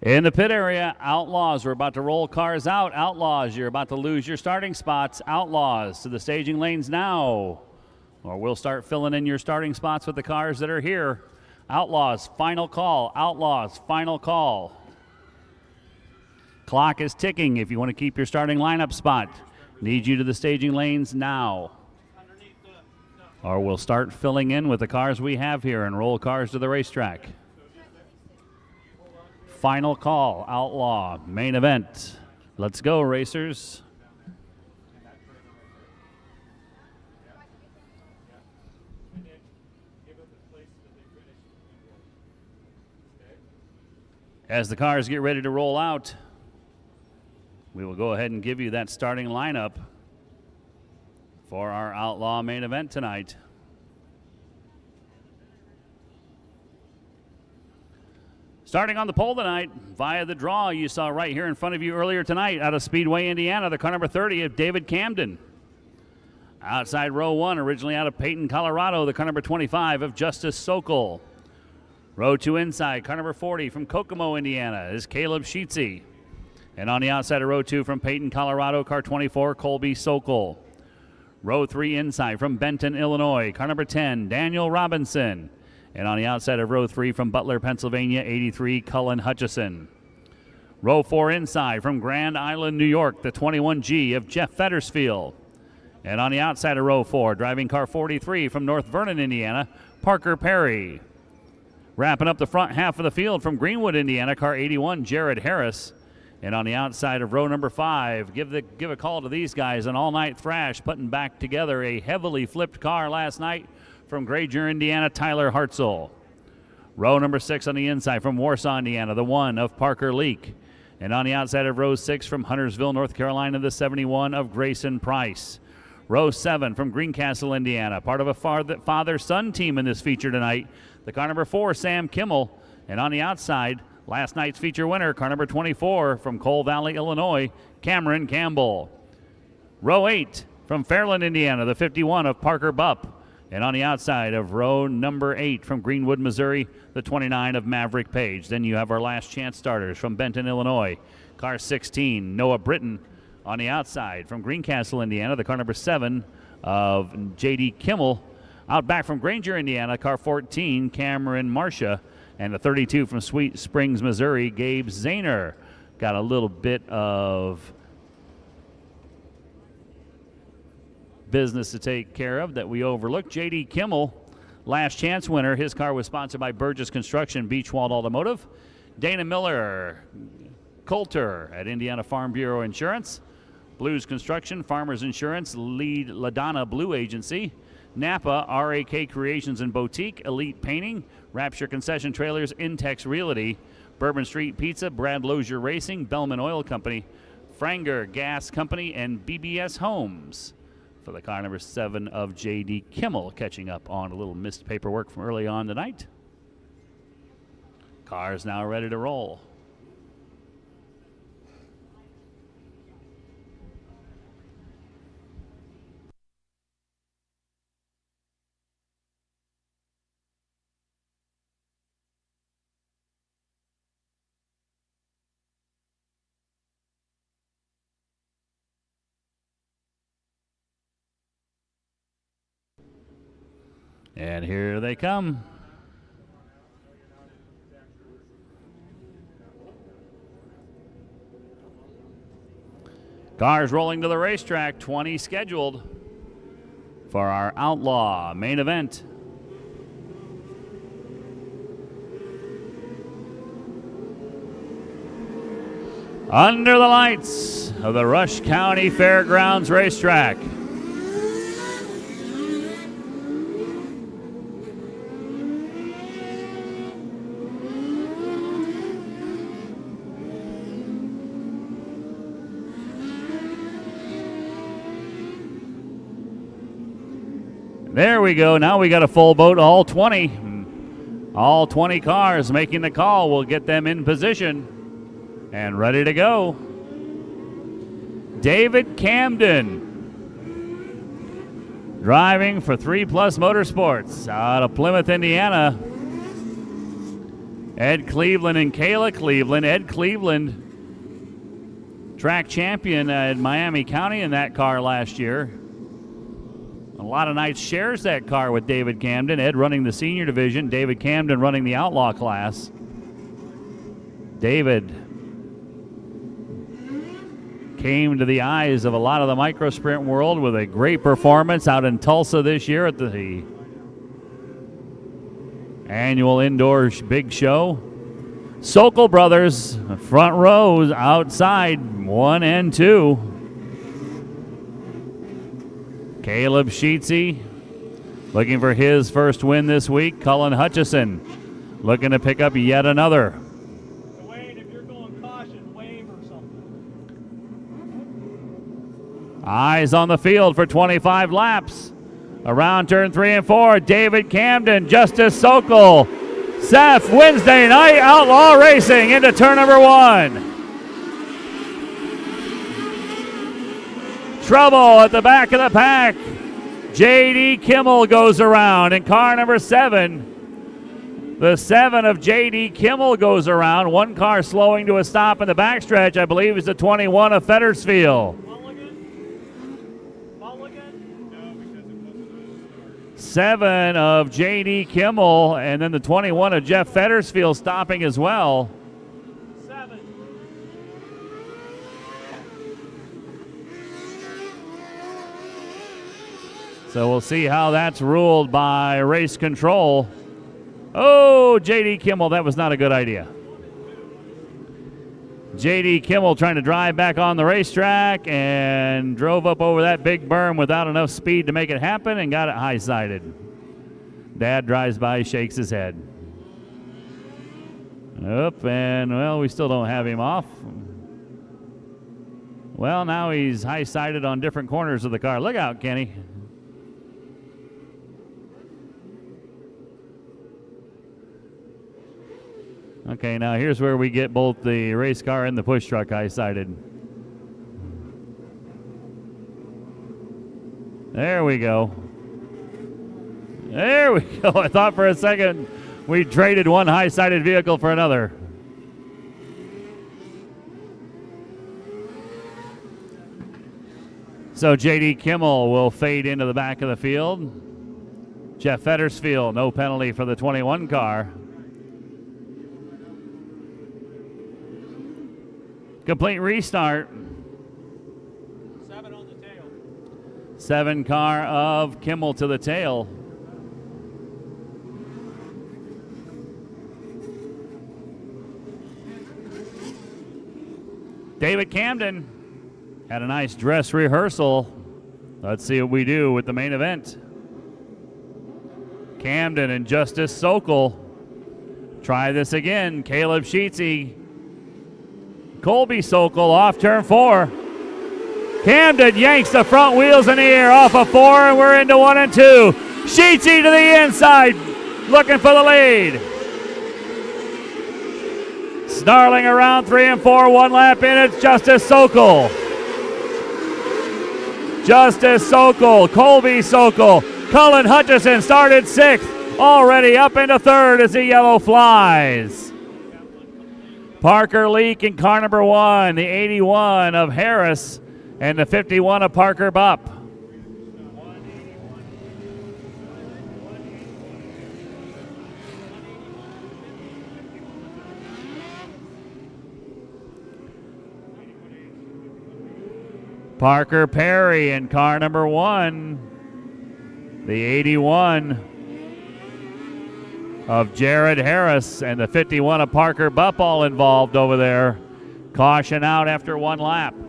In the pit area, Outlaws, we're about to roll cars out. Outlaws, you're about to lose your starting spots. Outlaws to the staging lanes now. Or we'll start filling in your starting spots with the cars that are here. Outlaws, final call. Outlaws, final call. Clock is ticking if you want to keep your starting lineup spot. Need you to the staging lanes now. Or we'll start filling in with the cars we have here and roll cars to the racetrack. Final call, Outlaw, main event. Let's go, racers. As the cars get ready to roll out, we will go ahead and give you that starting lineup for our Outlaw main event tonight. Starting on the pole tonight, via the draw you saw right here in front of you earlier tonight out of Speedway, Indiana, the car number 30 of David Camden. Outside row 1, originally out of Peyton, Colorado, the car number 25 of Justice Sokol. Row 2 inside, car number 40 from Kokomo, Indiana, is Caleb Sheetsy. And on the outside of row 2 from Peyton, Colorado, car 24, Colby Sokol. Row 3 inside from Benton, Illinois, car number 10, Daniel Robinson. And on the outside of row 3 from Butler, Pennsylvania, 83, Cullen Hutchison. Row 4 inside from Grand Island, New York, the 21G of Jeff Fettersfield. And on the outside of row 4, driving car 43 from North Vernon, Indiana, Parker Perry. Wrapping up the front half of the field from Greenwood, Indiana, car 81, Jared Harris. And on the outside of row number 5, give a call to these guys, an all-night thrash, putting back together a heavily flipped car last night from Granger, Indiana, Tyler Hartzell. Row number 6 on the inside from Warsaw, Indiana, the 1 of Parker Leak. And on the outside of row 6 from Huntersville, North Carolina, the 71 of Grayson Price. Row 7 from Greencastle, Indiana, part of a father-son team in this feature tonight, the car number 4, Sam Kimmel. And on the outside, last night's feature winner, car number 24 from Coal Valley, Illinois, Cameron Campbell. Row 8 from Fairland, Indiana, the 51 of Parker Bupp. And on the outside of row number 8 from Greenwood, Missouri, the 29 of Maverick Page. Then you have our last chance starters from Benton, Illinois, car 16, Noah Britton. On the outside from Greencastle, Indiana, the car number 7 of J.D. Kimmel. Out back from Granger, Indiana, car 14, Cameron Marcia. And the 32 from Sweet Springs, Missouri, Gabe Zahner. Got a little bit of business to take care of that we overlooked. J.D. Kimmel, last chance winner. His car was sponsored by Burgess Construction, Beachwald Automotive. Dana Miller, Coulter at Indiana Farm Bureau Insurance. Blues Construction, Farmers Insurance, Lead LaDonna Blue Agency. Napa, RAK Creations and Boutique, Elite Painting, Rapture Concession Trailers, Intex Realty, Bourbon Street Pizza, Brad Lozier Racing, Bellman Oil Company, Franger Gas Company, and BBS Homes. For the car number 7 of J.D. Kimmel, catching up on a little missed paperwork from early on tonight. Car's now ready to roll. And here they come. Cars rolling to the racetrack, 20 scheduled for our Outlaw main event. Under the lights of the Rush County Fairgrounds Racetrack. There we go. Now we got a full boat, all 20. All 20 cars making the call. We'll get them in position and ready to go. David Camden, driving for 3 Plus Motorsports out of Plymouth, Indiana. Ed Cleveland and Kayla Cleveland. Ed Cleveland, track champion in Miami County in that car last year. A lot of nights shares that car with David Camden. Ed running the senior division, David Camden running the outlaw class. David came to the eyes of a lot of the micro sprint world with a great performance out in Tulsa this year at the annual indoor big show. Sokol brothers, front rows outside 1 and 2. Caleb Sheetsy looking for his first win this week. Cullen Hutchison looking to pick up yet another. Wayne, if you're going caution, wave or something. Eyes on the field for 25 laps. Around turn 3 and 4, David Camden, Justice Sokol. Seth, Wednesday night outlaw racing into turn number 1. Trouble at the back of the pack. J.D. Kimmel goes around in car number 7. The 7 of J.D. Kimmel goes around. One car slowing to a stop in the backstretch, I believe, is the 21 of Feddersfield. 7 of J.D. Kimmel, and then the 21 of Jeff Feddersfield stopping as well. 7. So we'll see how that's ruled by race control. Oh, J.D. Kimmel, that was not a good idea. J.D. Kimmel trying to drive back on the racetrack and drove up over that big berm without enough speed to make it happen and got it high-sided. Dad drives by, shakes his head. Up, and, well, we still don't have him off. Well, now he's high-sided on different corners of the car. Look out, Kenny. Okay, now here's where we get both the race car and the push truck high-sided. There we go. There we go. I thought for a second we traded one high-sided vehicle for another. So J.D. Kimmel will fade into the back of the field. Jeff Feddersfield, no penalty for the 21 car. Complete restart. 7 on the tail. 7 car of Kimmel to the tail. David Camden had a nice dress rehearsal. Let's see what we do with the main event. Camden and Justice Sokol. Try this again. Caleb Sheetsy. Colby Sokol off turn 4. Camden yanks the front wheels in the air off of 4, and we're into 1 and 2. Sheetsy to the inside, looking for the lead. Snarling around 3 and 4, 1 lap in, it's Justice Sokol. Justice Sokol, Colby Sokol. Cullen Hutchison started 6th, already up into 3rd as the yellow flies. Parker Leak in car number 1, the 81 of Harris and the 51 of Parker Bupp. Parker Perry in car number 1, the 81 of Jared Harris and the 51 of Parker Bupp all involved over there. Caution out after 1 lap. Is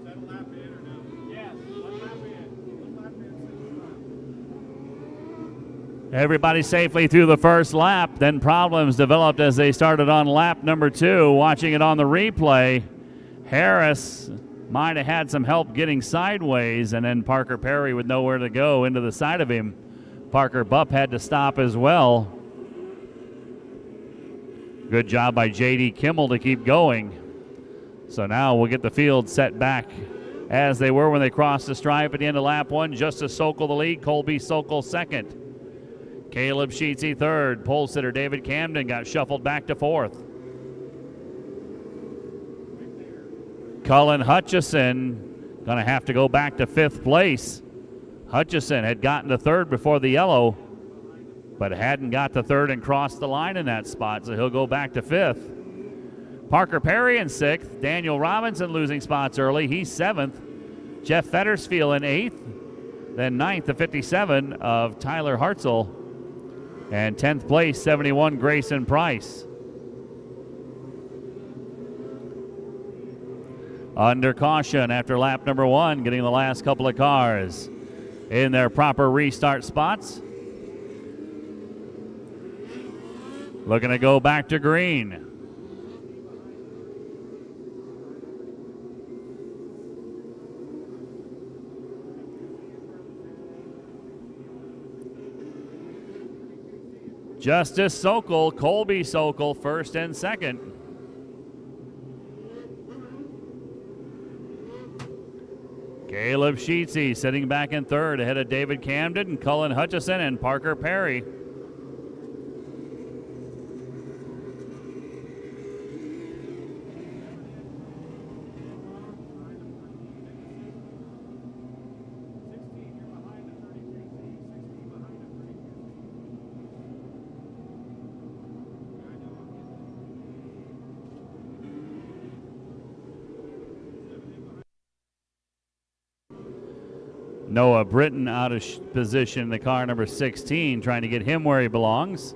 that a lap in or no? Yes, 1 lap in. 1 lap in. Everybody safely through the first lap. Then problems developed as they started on lap number 2. Watching it on the replay, Harris might have had some help getting sideways, and then Parker Perry with nowhere to go into the side of him. Parker Bupp had to stop as well. Good job by J.D. Kimmel to keep going. So now we'll get the field set back as they were when they crossed the stripe at the end of lap 1. Justice Sokol the lead, Colby Sokol second. Caleb Sheetsy third. Pole sitter David Camden got shuffled back to fourth. Cullen Hutchison going to have to go back to fifth place. Hutchison had gotten to third before the yellow, but hadn't got to third and crossed the line in that spot, so he'll go back to fifth. Parker Perry in sixth. Daniel Robinson losing spots early. He's seventh. Jeff Fettersfield in eighth. Then ninth, the 57 of Tyler Hartzell. And 10th place, 71, Grayson Price. Under caution after lap number one, getting the last couple of cars in their proper restart spots. Looking to go back to green. Justice Sokol, Colby Sokol, first and second. Caleb Sheetsy sitting back in third ahead of David Camden and Cullen Hutchison and Parker Perry. Noah Britton out of position in the car number 16, trying to get him where he belongs.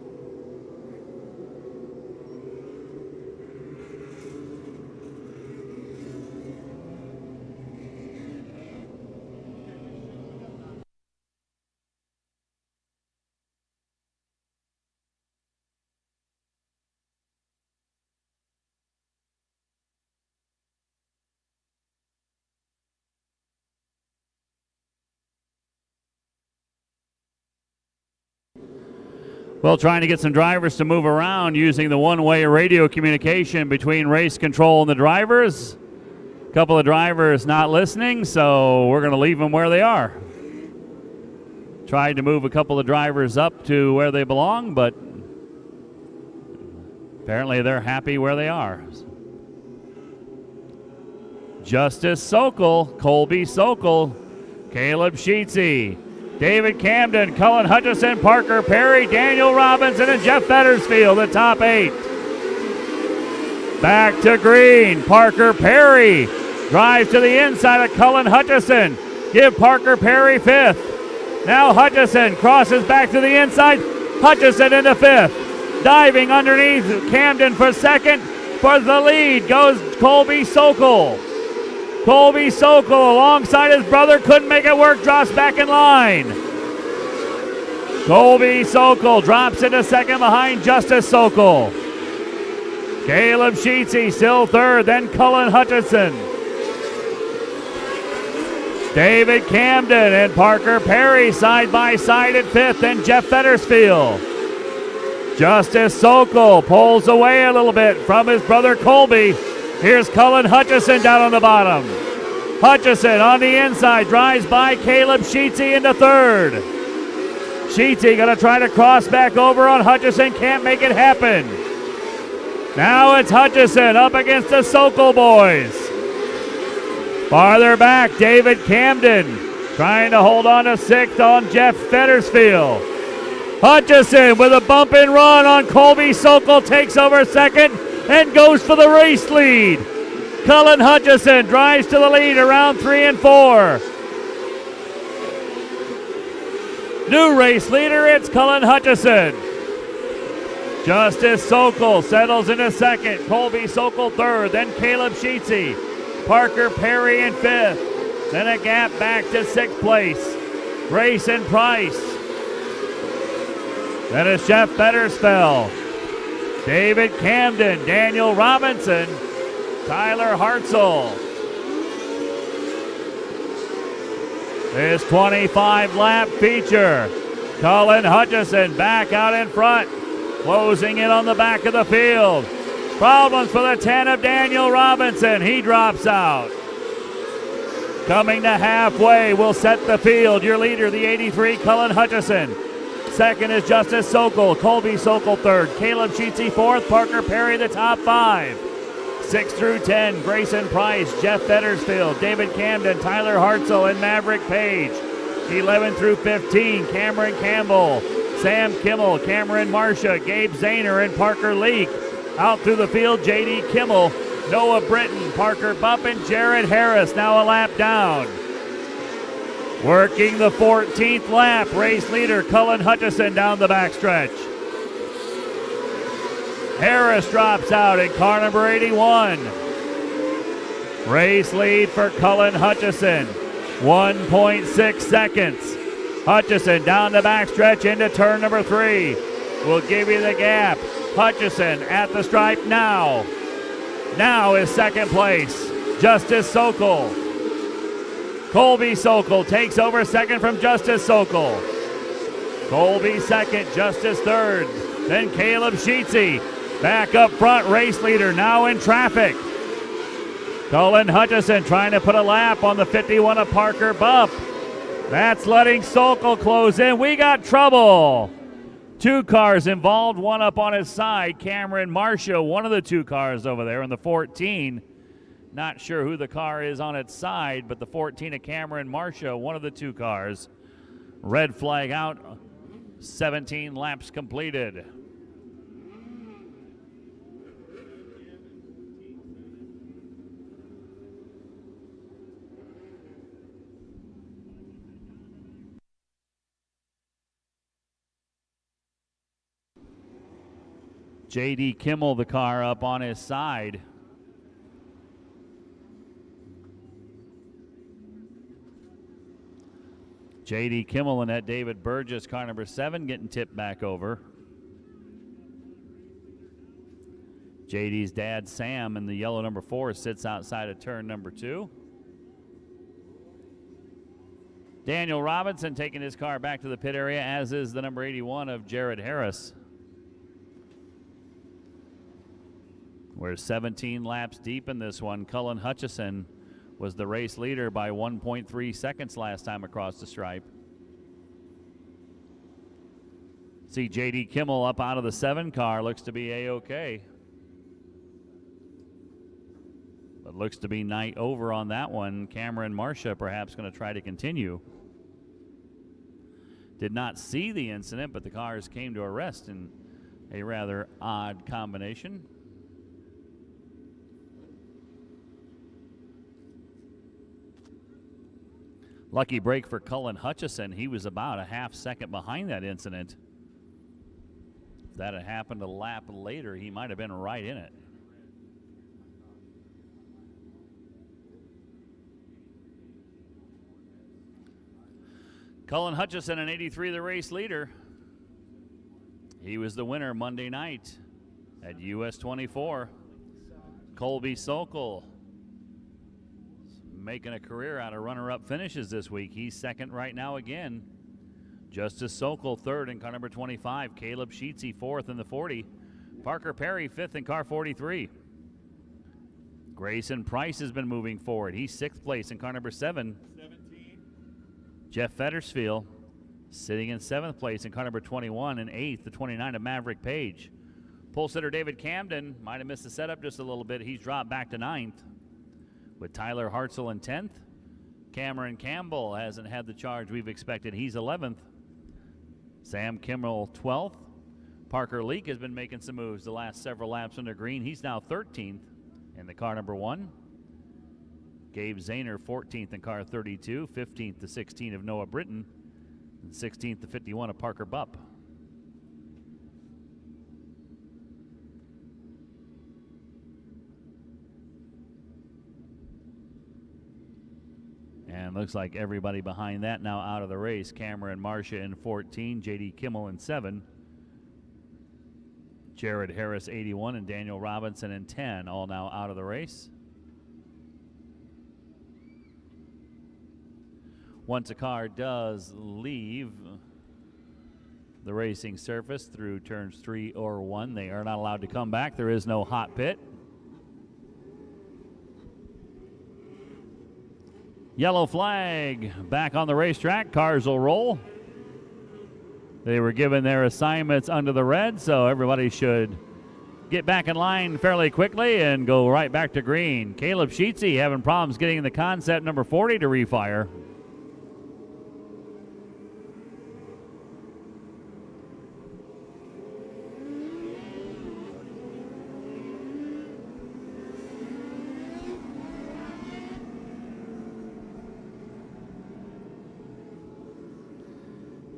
Well, trying to get some drivers to move around using the one-way radio communication between race control and the drivers. A couple of drivers not listening, so we're going to leave them where they are. Tried to move a couple of drivers up to where they belong, but apparently they're happy where they are. Justice Sokol, Colby Sokol, Caleb Sheetsy, David Camden, Cullen Hutchison, Parker Perry, Daniel Robinson, and Jeff Fettersfield, the top eight. Back to green. Parker Perry drives to the inside of Cullen Hutchison. Give Parker Perry fifth. Now Hutchison crosses back to the inside. Hutchison into fifth. Diving underneath Camden for second. For the lead goes Colby Sokol. Colby Sokol alongside his brother, couldn't make it work, drops back in line. Colby Sokol drops into second behind Justice Sokol. Caleb Sheetsy still third, then Cullen Hutchison. David Camden and Parker Perry side by side at fifth, and Jeff Fettersfield. Justice Sokol pulls away a little bit from his brother Colby. Here's Cullen Hutchison down on the bottom. Hutchison on the inside drives by Caleb Sheetsy into third. Sheetsy going to try to cross back over on Hutchison, can't make it happen. Now it's Hutchison up against the Sokol boys. Farther back, David Camden trying to hold on to sixth on Jeff Fettersfield. Hutchison with a bump and run on Colby Sokol takes over second and goes for the race lead. Cullen Hutchison drives to the lead around 3 and 4. New race leader, it's Cullen Hutchison. Justice Sokol settles into second. Colby Sokol third, then Caleb Sheetsy. Parker Perry in fifth. Then a gap back to sixth place. Grayson Price. Then it's Jeff Fettersfield. David Camden, Daniel Robinson, Tyler Hartzell. This 25-lap feature. Cullen Hutchison back out in front, closing in on the back of the field. Problems for the 10 of Daniel Robinson. He drops out. Coming to halfway will set the field. Your leader, the 83, Cullen Hutchison. Second is Justice Sokol. Colby Sokol third. Caleb Sheetsy fourth. Parker Perry the top 5. 6 through 10, Grayson Price, Jeff Fettersfield, David Camden, Tyler Hartzell, and Maverick Page. 11 through 15, Cameron Campbell, Sam Kimmel, Cameron Marcia, Gabe Zahner, and Parker Leak. Out through the field, J.D. Kimmel, Noah Britton, Parker Bupp, and Jared Harris, now a lap down. Working the 14th lap, race leader Cullen Hutchison down the backstretch. Harris drops out in car number 81. Race lead for Cullen Hutchison, 1.6 seconds. Hutchison down the backstretch into turn number 3. We'll give you the gap. Hutchison at the stripe now. Now is second place, Justice Sokol. Colby Sokol takes over second from Justice Sokol. Colby second, Justice third. Then Caleb Sheetsy. Back up front, race leader now in traffic. Cullen Hutchison trying to put a lap on the 51 of Parker Bupp. That's letting Sokol close in. We got trouble. 2 cars involved, one up on his side. Cameron Marcia, one of the 2 cars over there in the 14. Not sure who the car is on its side, but the 14 of Cameron Marcia, one of the 2 cars. Red flag out, 17 laps completed. J.D. Kimmel, the car up on his side. J.D. Kimmel and that David Burgess, car number 7, getting tipped back over. J.D.'s dad, Sam, in the yellow number 4, sits outside of turn number 2. Daniel Robinson taking his car back to the pit area, as is the number 81 of Jared Harris. We're 17 laps deep in this one. Cullen Hutchison was the race leader by 1.3 seconds last time across the stripe. See J.D. Kimmel up out of the 7 car. Looks to be A-OK. But looks to be night over on that one. Cameron Marcia perhaps going to try to continue. Did not see the incident, but the cars came to a rest in a rather odd combination. Lucky break for Cullen Hutchison. He was about a half second behind that incident. If that had happened a lap later, he might have been right in it. Cullen Hutchison in 83, the race leader. He was the winner Monday night at US 24. Colby Sokol making a career out of runner-up finishes this week. He's second right now again. Justice Sokol third in car number 25. Caleb Sheetsy fourth in the 40. Parker Perry fifth in car 43. Grayson Price has been moving forward. He's sixth place in car number 17. Jeff Fettersfield sitting in seventh place in car number 21, and eighth, the 29 of Maverick Page. Pole sitter David Camden might have missed the setup just a little bit. He's dropped back to ninth. With Tyler Hartzell in 10th. Cameron Campbell hasn't had the charge we've expected. He's 11th. Sam Kimmel 12th. Parker Leak has been making some moves the last several laps under green. He's now 13th in the car number 1. Gabe Zahner 14th in car 32. 15th to 16 of Noah Britton. And 16th to 51 of Parker Bupp. And looks like everybody behind that now out of the race. Cameron Marcia in 14, J.D. Kimmel in 7, Jared Harris 81, and Daniel Robinson in 10, all now out of the race. Once a car does leave the racing surface through turns 3 or 1, they are not allowed to come back. There is no hot pit. Yellow flag back on the racetrack. Cars will roll. They were given their assignments under the red, so everybody should get back in line fairly quickly and go right back to green. Caleb Sheetsy having problems getting the concept number 40 to refire.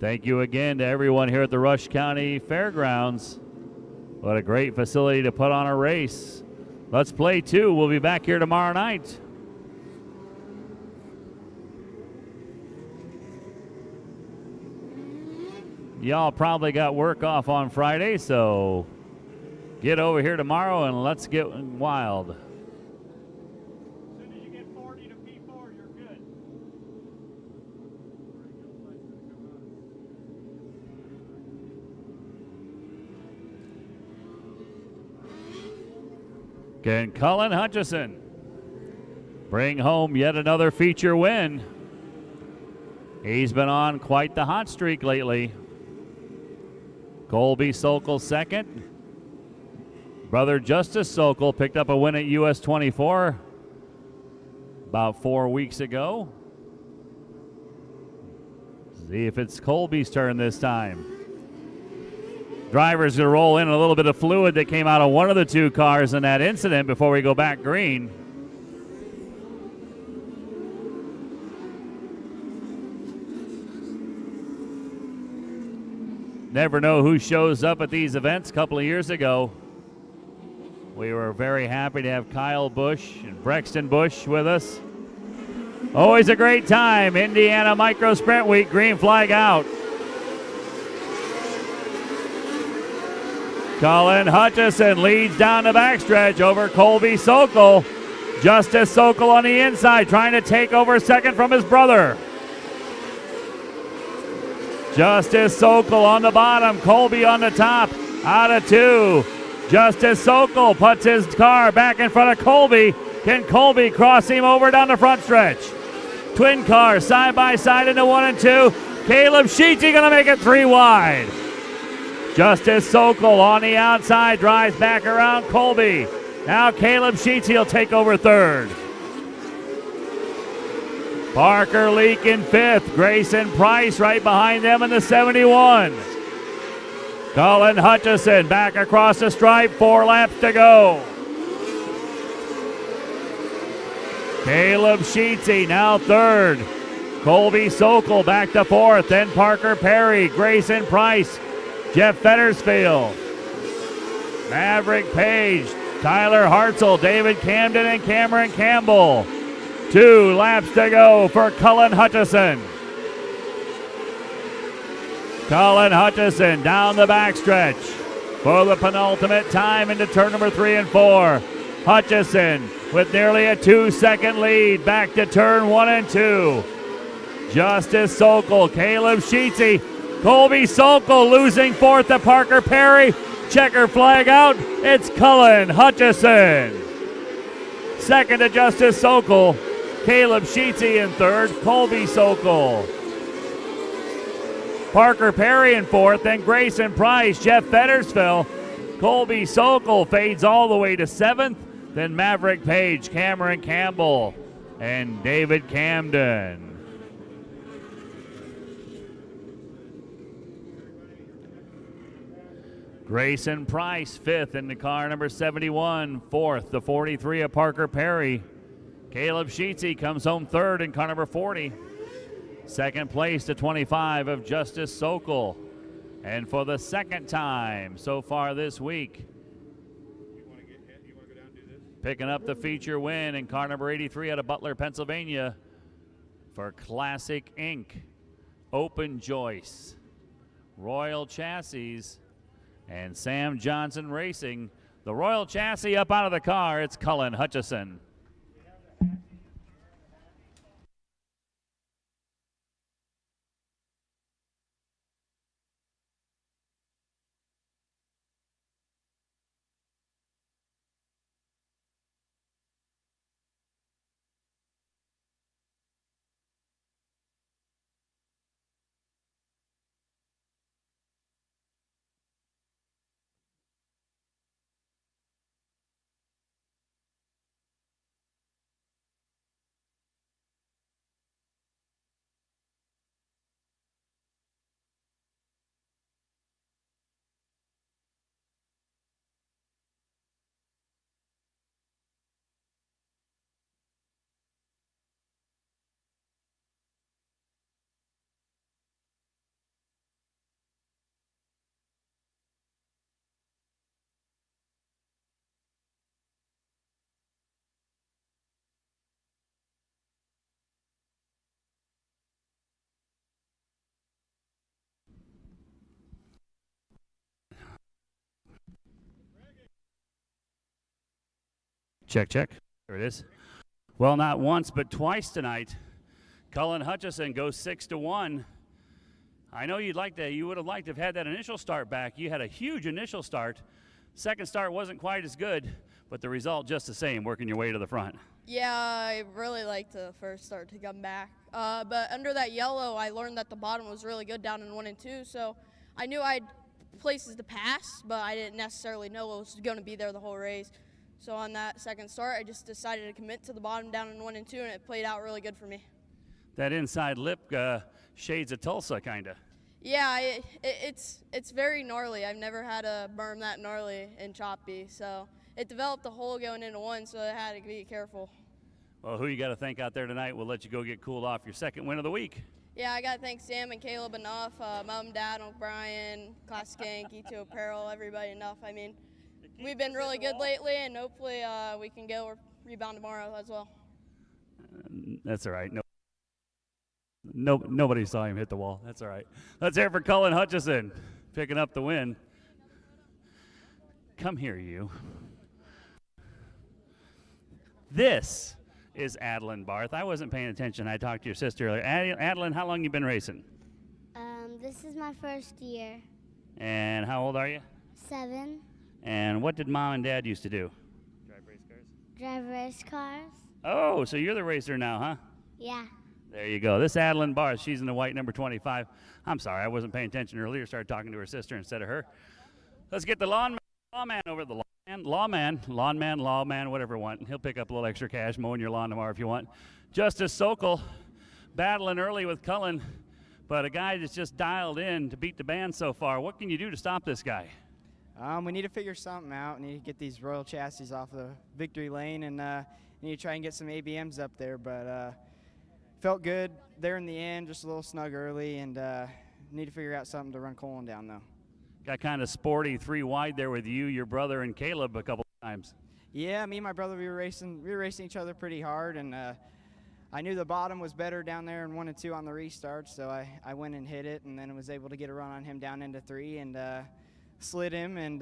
Thank you again to everyone here at the Rush County Fairgrounds. What a great facility to put on a race. Let's play two. We'll be back here tomorrow night. Y'all probably got work off on Friday, so get over here tomorrow and let's get wild. Can Cullen Hutchison bring home yet another feature win? He's been on quite the hot streak lately. Colby Sokol second. Brother Justice Sokol picked up a win at US 24 about 4 weeks ago. See if it's Colby's turn this time. Driver's gonna roll in a little bit of fluid that came out of one of the two cars in that incident before we go back green. Never know who shows up at these events. A couple of years ago, we were very happy to have Kyle Busch and Brexton Busch with us. Always a great time. Indiana Micro Sprint Week, green flag out. Cullen Hutchison leads down the backstretch over Colby Sokol. Justice Sokol on the inside trying to take over second from his brother. Justice Sokol on the bottom, Colby on the top, out of two. Justice Sokol puts his car back in front of Colby. Can Colby cross him over down the front stretch? Twin cars side by side into 1 and 2. Caleb Sheetsy gonna make it 3 wide. Justice Sokol on the outside, drives back around Colby. Now Caleb Sheetsy will take over third. Parker Leak in fifth. Grayson Price right behind them in the 71. Cullen Hutchison back across the stripe, 4 laps to go. Caleb Sheetsy now third. Colby Sokol back to fourth. Then Parker Perry, Grayson Price, Jeff Fettersfield, Maverick Page, Tyler Hartzell, David Camden, and Cameron Campbell. 2 laps to go for Cullen Hutchison. Cullen Hutchison down the backstretch for the penultimate time into turn number 3 and 4. Hutchison with nearly a 2-second lead back to turn 1 and 2. Justice Sokol, Caleb Sheetsy, Colby Sokol losing fourth to Parker Perry. Checker flag out. It's Cullen Hutchison. Second to Justice Sokol. Caleb Sheetsy in third. Colby Sokol. Parker Perry in fourth. Then Grayson Price. Jeff Fettersfield. Colby Sokol fades all the way to seventh. Then Maverick Page, Cameron Campbell, and David Camden. Grayson Price, fifth in the car number 71. Fourth, the 43 of Parker Perry. Caleb Sheetsy comes home third in car number 40. Second place to 25 of Justice Sokol. And for the second time so far this week, picking up the feature win in car number 83 out of Butler, Pennsylvania for Classic Inc., Open Joyce, Royal Chassis, and Sam Johnson Racing. The Royal Chassis up out of the car. It's Cullen Hutchison. Check, check. There it is. Well, not once, but twice tonight. Cullen Hutchison goes 6-1. I know you would have liked to have had that initial start back. You had a huge initial start. Second start wasn't quite as good, but the result just the same, working your way to the front. Yeah, I really liked the first start to come back. But under that yellow, I learned that the bottom was really good down in 1 and 2, so I knew I had places to pass, but I didn't necessarily know it was going to be there the whole race. So on that second start, I just decided to commit to the bottom down in 1 and 2, and it played out really good for me. That inside lip shades of Tulsa, kind of. Yeah, it's very gnarly. I've never had a berm that gnarly and choppy, so it developed a hole going into one, so I had to be careful. Well, who you got to thank out there tonight? We'll let you go get cooled off your second win of the week. Yeah, I got to thank Sam and Caleb enough, Mom, Dad, Uncle Brian, Classic Inc., E2 Apparel, everybody enough. I mean, we've been really good lately, and hopefully we can go rebound tomorrow as well. That's all right. Nobody saw him hit the wall. That's all right. Let's hear it for Cullen Hutchison, picking up the win. Come here, you. This is Adeline Barth. I wasn't paying attention. I talked to your sister earlier. Adeline, how long you been racing? This is my first year. And how old are you? 7. And what did Mom and Dad used to do? Drive race cars? Drive race cars. Oh, so you're the racer now, huh? Yeah. There you go. This Adeline Barth, she's in the white number 25. I'm sorry, I wasn't paying attention earlier. Started talking to her sister instead of her. Let's get the lawman over the lawman, whatever you want. He'll pick up a little extra cash mowing your lawn tomorrow if you want. Justice Sokol battling early with Cullen, but a guy that's just dialed in to beat the band so far. What can you do to stop this guy? We need to figure something out. We need to get these Royal chassis off the victory lane, and need to try and get some ABMs up there. But felt good there in the end, just a little snug early, and need to figure out something to run Colin down, though. Got kind of sporty 3 wide there with you, your brother, and Caleb a couple times. Yeah, me and my brother, we were racing each other pretty hard, and I knew the bottom was better down there in 1 and 2 on the restart, so I went and hit it, and then was able to get a run on him down into 3, and slid him and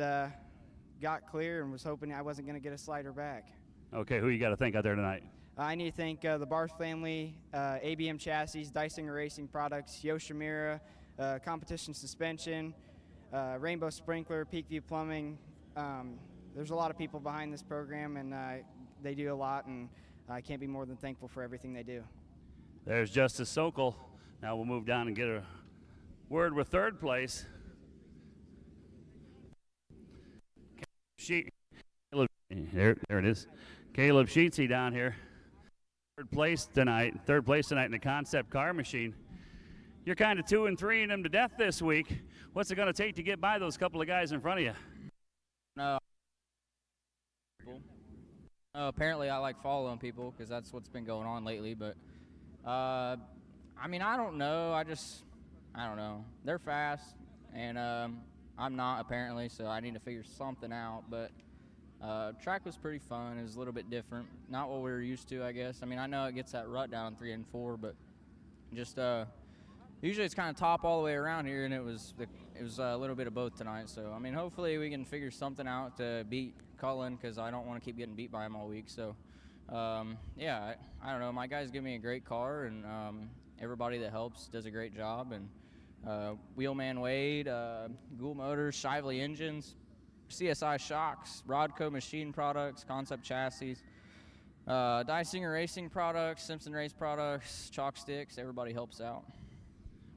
got clear, and was hoping I wasn't going to get a slider back. Okay, who you got to thank out there tonight? I need to thank the Barth family, ABM Chassis, Dysinger Racing Products, Yoshimura, Competition Suspension, Rainbow Sprinkler, Peakview Plumbing. There's a lot of people behind this program, and they do a lot, and I can't be more than thankful for everything they do. There's Justice Sokol. Now we'll move down and get a word with third place. There it is. Caleb Sheetsy down here. Third place tonight in the concept car machine. You're kind of 2 and 3 them to death this week. What's it going to take to get by those couple of guys in front of you? No. Apparently I like following people because that's what's been going on lately. But, I mean, I don't know. I don't know. They're fast, and I'm not apparently, so I need to figure something out. But track was pretty fun. It was a little bit different. Not what we were used to, I guess. I mean, I know it gets that rut down 3 and 4, but just usually it's kind of top all the way around here, and it was a little bit of both tonight. So, I mean, hopefully we can figure something out to beat Cullen because I don't want to keep getting beat by him all week. So, yeah, I don't know. My guys give me a great car, and everybody that helps does a great job. And Wheelman Wade, Gould Motors, Shively Engines, CSI Shocks, Rodco Machine Products, Concept Chassis, Dysinger Racing Products, Simpson Race Products, Chalk Sticks, everybody helps out.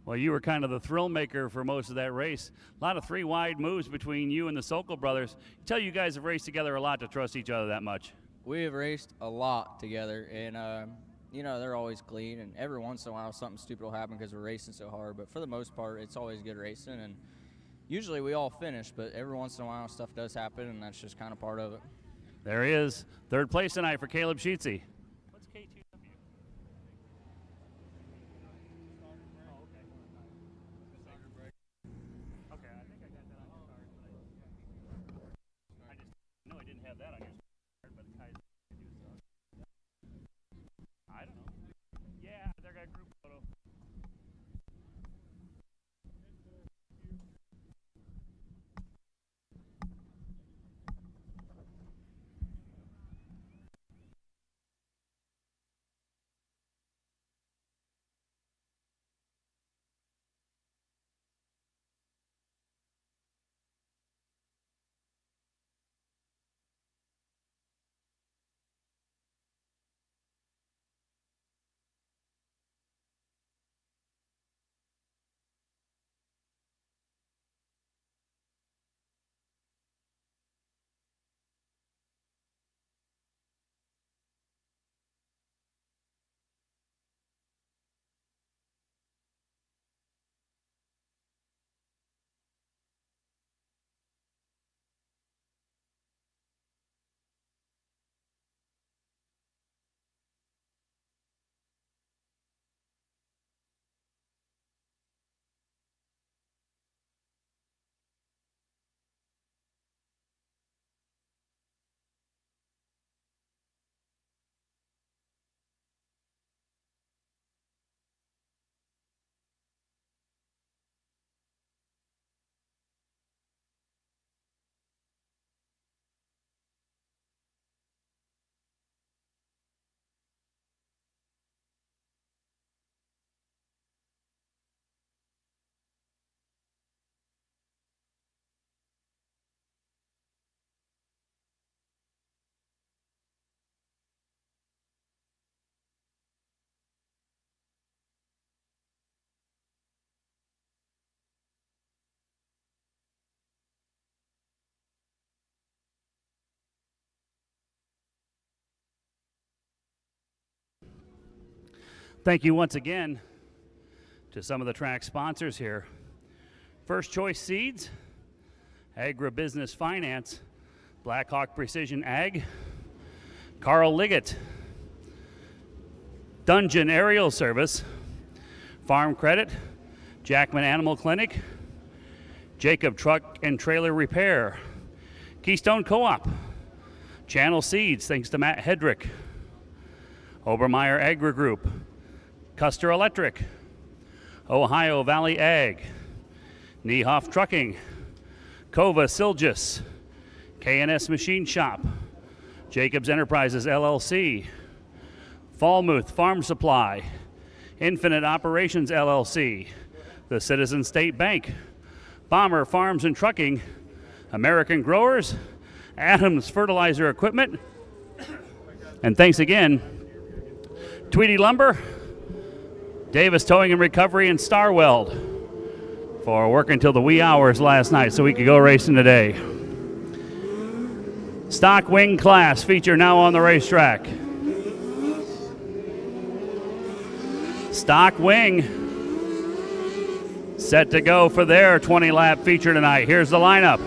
Well, you were kind of the thrill maker for most of that race. A lot of 3 wide moves between you and the Sokol brothers. You guys have raced together a lot to trust each other that much. We have raced a lot together, and you know, they're always clean, and every once in a while something stupid will happen because we're racing so hard, but for the most part it's always good racing, and usually we all finish, but every once in a while stuff does happen, and that's just kind of part of it. There he is. Third place tonight for Caleb Sheetsy. What's K2W? Okay, I think I got that on your card, but I just know I didn't have that on your card, but Kai's do so. I don't know. Yeah, they got a group photo. Thank you once again to some of the track sponsors here. First Choice Seeds, Agribusiness Finance, Blackhawk Precision Ag, Carl Liggett, Dungeon Aerial Service, Farm Credit, Jackman Animal Clinic, Jacob Truck and Trailer Repair, Keystone Co-op, Channel Seeds, thanks to Matt Hedrick, Obermeyer Agri Group, Custer Electric, Ohio Valley Ag, Niehoff Trucking, Kova Silgis, K&S Machine Shop, Jacobs Enterprises LLC, Falmouth Farm Supply, Infinite Operations LLC, the Citizen State Bank, Bomber Farms and Trucking, American Growers, Adams Fertilizer Equipment, and thanks again, Tweedy Lumber, Davis Towing and Recovery, and Starweld for working till the wee hours last night so we could go racing today. Stock wing class feature now on the racetrack. Stock wing set to go for their 20-lap feature tonight. Here's the lineup.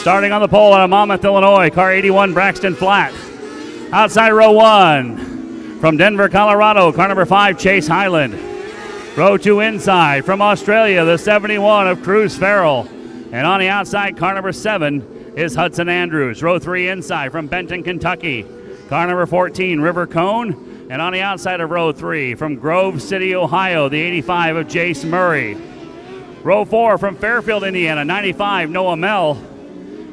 Starting on the pole out of Monmouth, Illinois, car 81 Braxton Flat. Outside row 1 from Denver, Colorado, car number 5 Chase Highland. Row 2 inside from Australia, the 71 of Cruz Farrell. And on the outside, car number 7 is Hudson Andrews. Row 3 inside from Benton, Kentucky, car number 14 River Cone. And on the outside of row 3 from Grove City, Ohio, the 85 of Jace Murray. Row 4 from Fairfield, Indiana, 95 Noah Mell.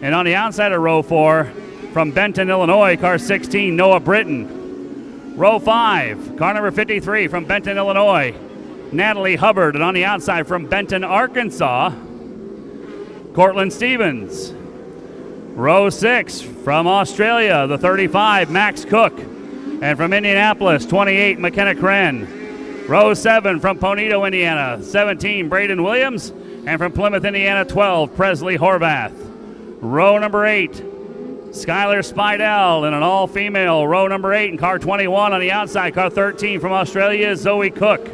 And on the outside of row 4 from Benton, Illinois, car 16 Noah Britton. Row 5, car number 53 from Benton, Illinois, Natalie Hubbard. And on the outside from Benton, Arkansas, Cortland Stevens. Row 6 from Australia, the 35 Max Cook. And from Indianapolis, 28, McKenna Kren. Row 7 from Ponito, Indiana, 17, Braden Williams. And from Plymouth, Indiana, 12, Presley Horvath. Row number 8, Skylar Spidell in an all-female. Row number 8 in car 21 on the outside. Car 13 from Australia, Zoe Cook.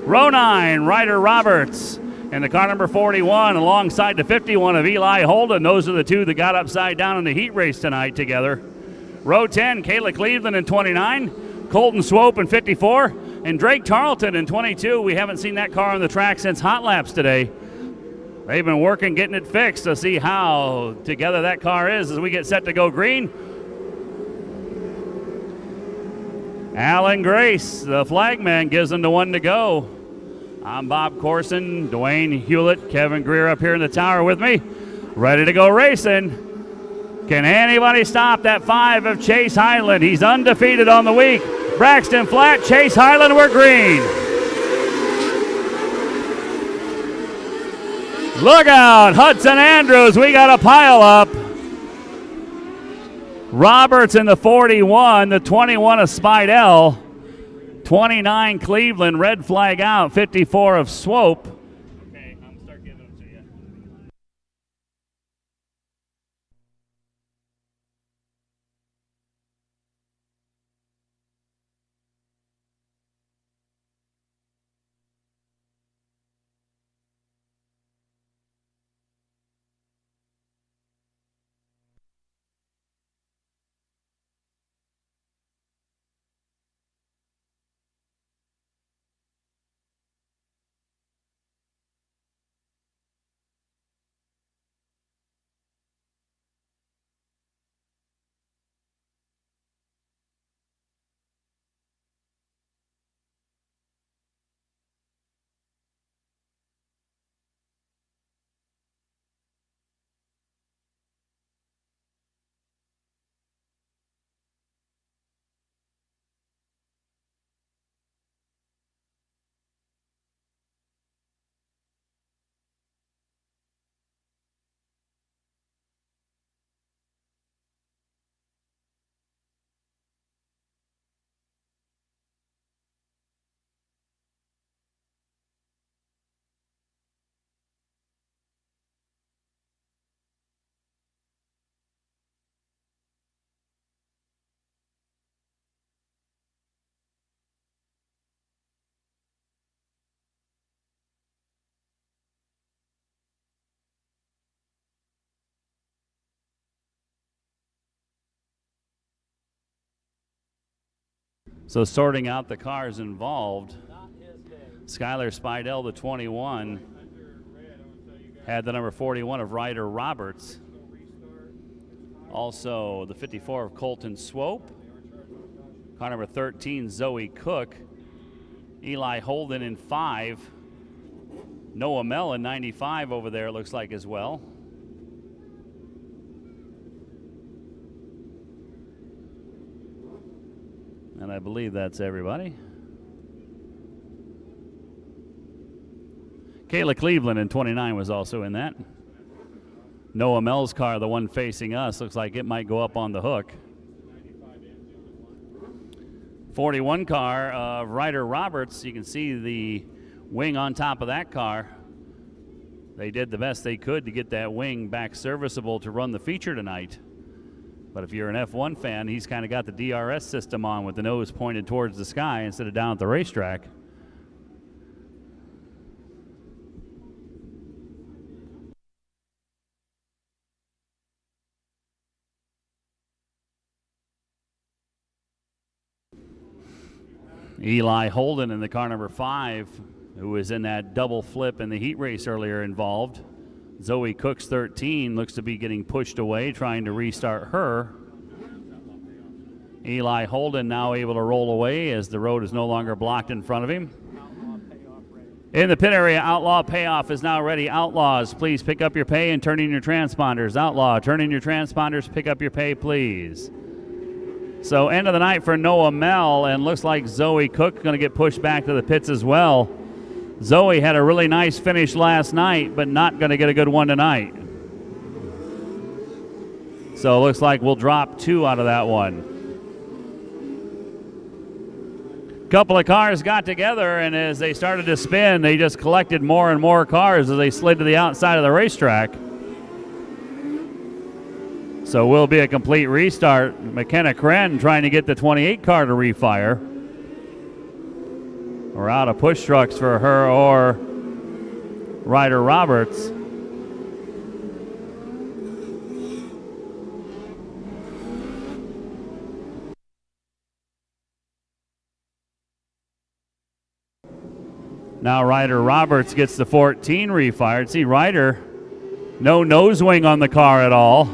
Row 9, Ryder Roberts. And the car number 41 alongside the 51 of Eli Holden. Those are the two that got upside down in the heat race tonight together. Row 10, Kayla Cleveland in 29, Colton Swope in 54, and Drake Tarleton in 22. We haven't seen that car on the track since hot laps today. They've been working, getting it fixed to see how together that car is as we get set to go green. Alan Grace, the flagman, gives them the one to go. I'm Bob Corson, Dwayne Hewlett, Kevin Greer up here in the tower with me, ready to go racing. Can anybody stop that 5 of Chase Highland? He's undefeated on the week. Braxton Flat, Chase Highland, we're green. Look out, Hudson Andrews, we got a pile up. Roberts in the 41, the 21 of Spidell, 29 Cleveland, red flag out, 54 of Swope. Okay, I'm start giving them to you. So sorting out the cars involved, Skylar Spidell, the 21, had the number 41 of Ryder Roberts. Also the 54 of Colton Swope. Car number 13, Zoe Cook. Eli Holden in 5. Noah Mell in 95 over there, it looks like, as well. And I believe that's everybody. Kayla Cleveland in 29 was also in that. Noah Mell's car, the one facing us, looks like it might go up on the hook. 41 car of Ryder Roberts. You can see the wing on top of that car. They did the best they could to get that wing back serviceable to run the feature tonight. But if you're an F1 fan, he's kind of got the DRS system on with the nose pointed towards the sky instead of down at the racetrack. Eli Holden in the car number 5, who was in that double flip in the heat race earlier, involved. Zoe Cook's 13 looks to be getting pushed away, trying to restart her. Eli Holden now able to roll away as the road is no longer blocked in front of him. In the pit area, Outlaw Payoff is now ready. Outlaws, please pick up your pay and turn in your transponders. Outlaw, turn in your transponders, pick up your pay, please. So end of the night for Noah Mell, and looks like Zoe Cook going to get pushed back to the pits as well. Zoe had a really nice finish last night, but not going to get a good one tonight. So it looks like we'll drop 2 out of that one. Couple of cars got together, and as they started to spin, they just collected more and more cars as they slid to the outside of the racetrack. So will be a complete restart. McKenna Kren trying to get the 28 car to refire. We're out of push trucks for her or Ryder Roberts. Now Ryder Roberts gets the 14 refired. See, Ryder, no nose wing on the car at all.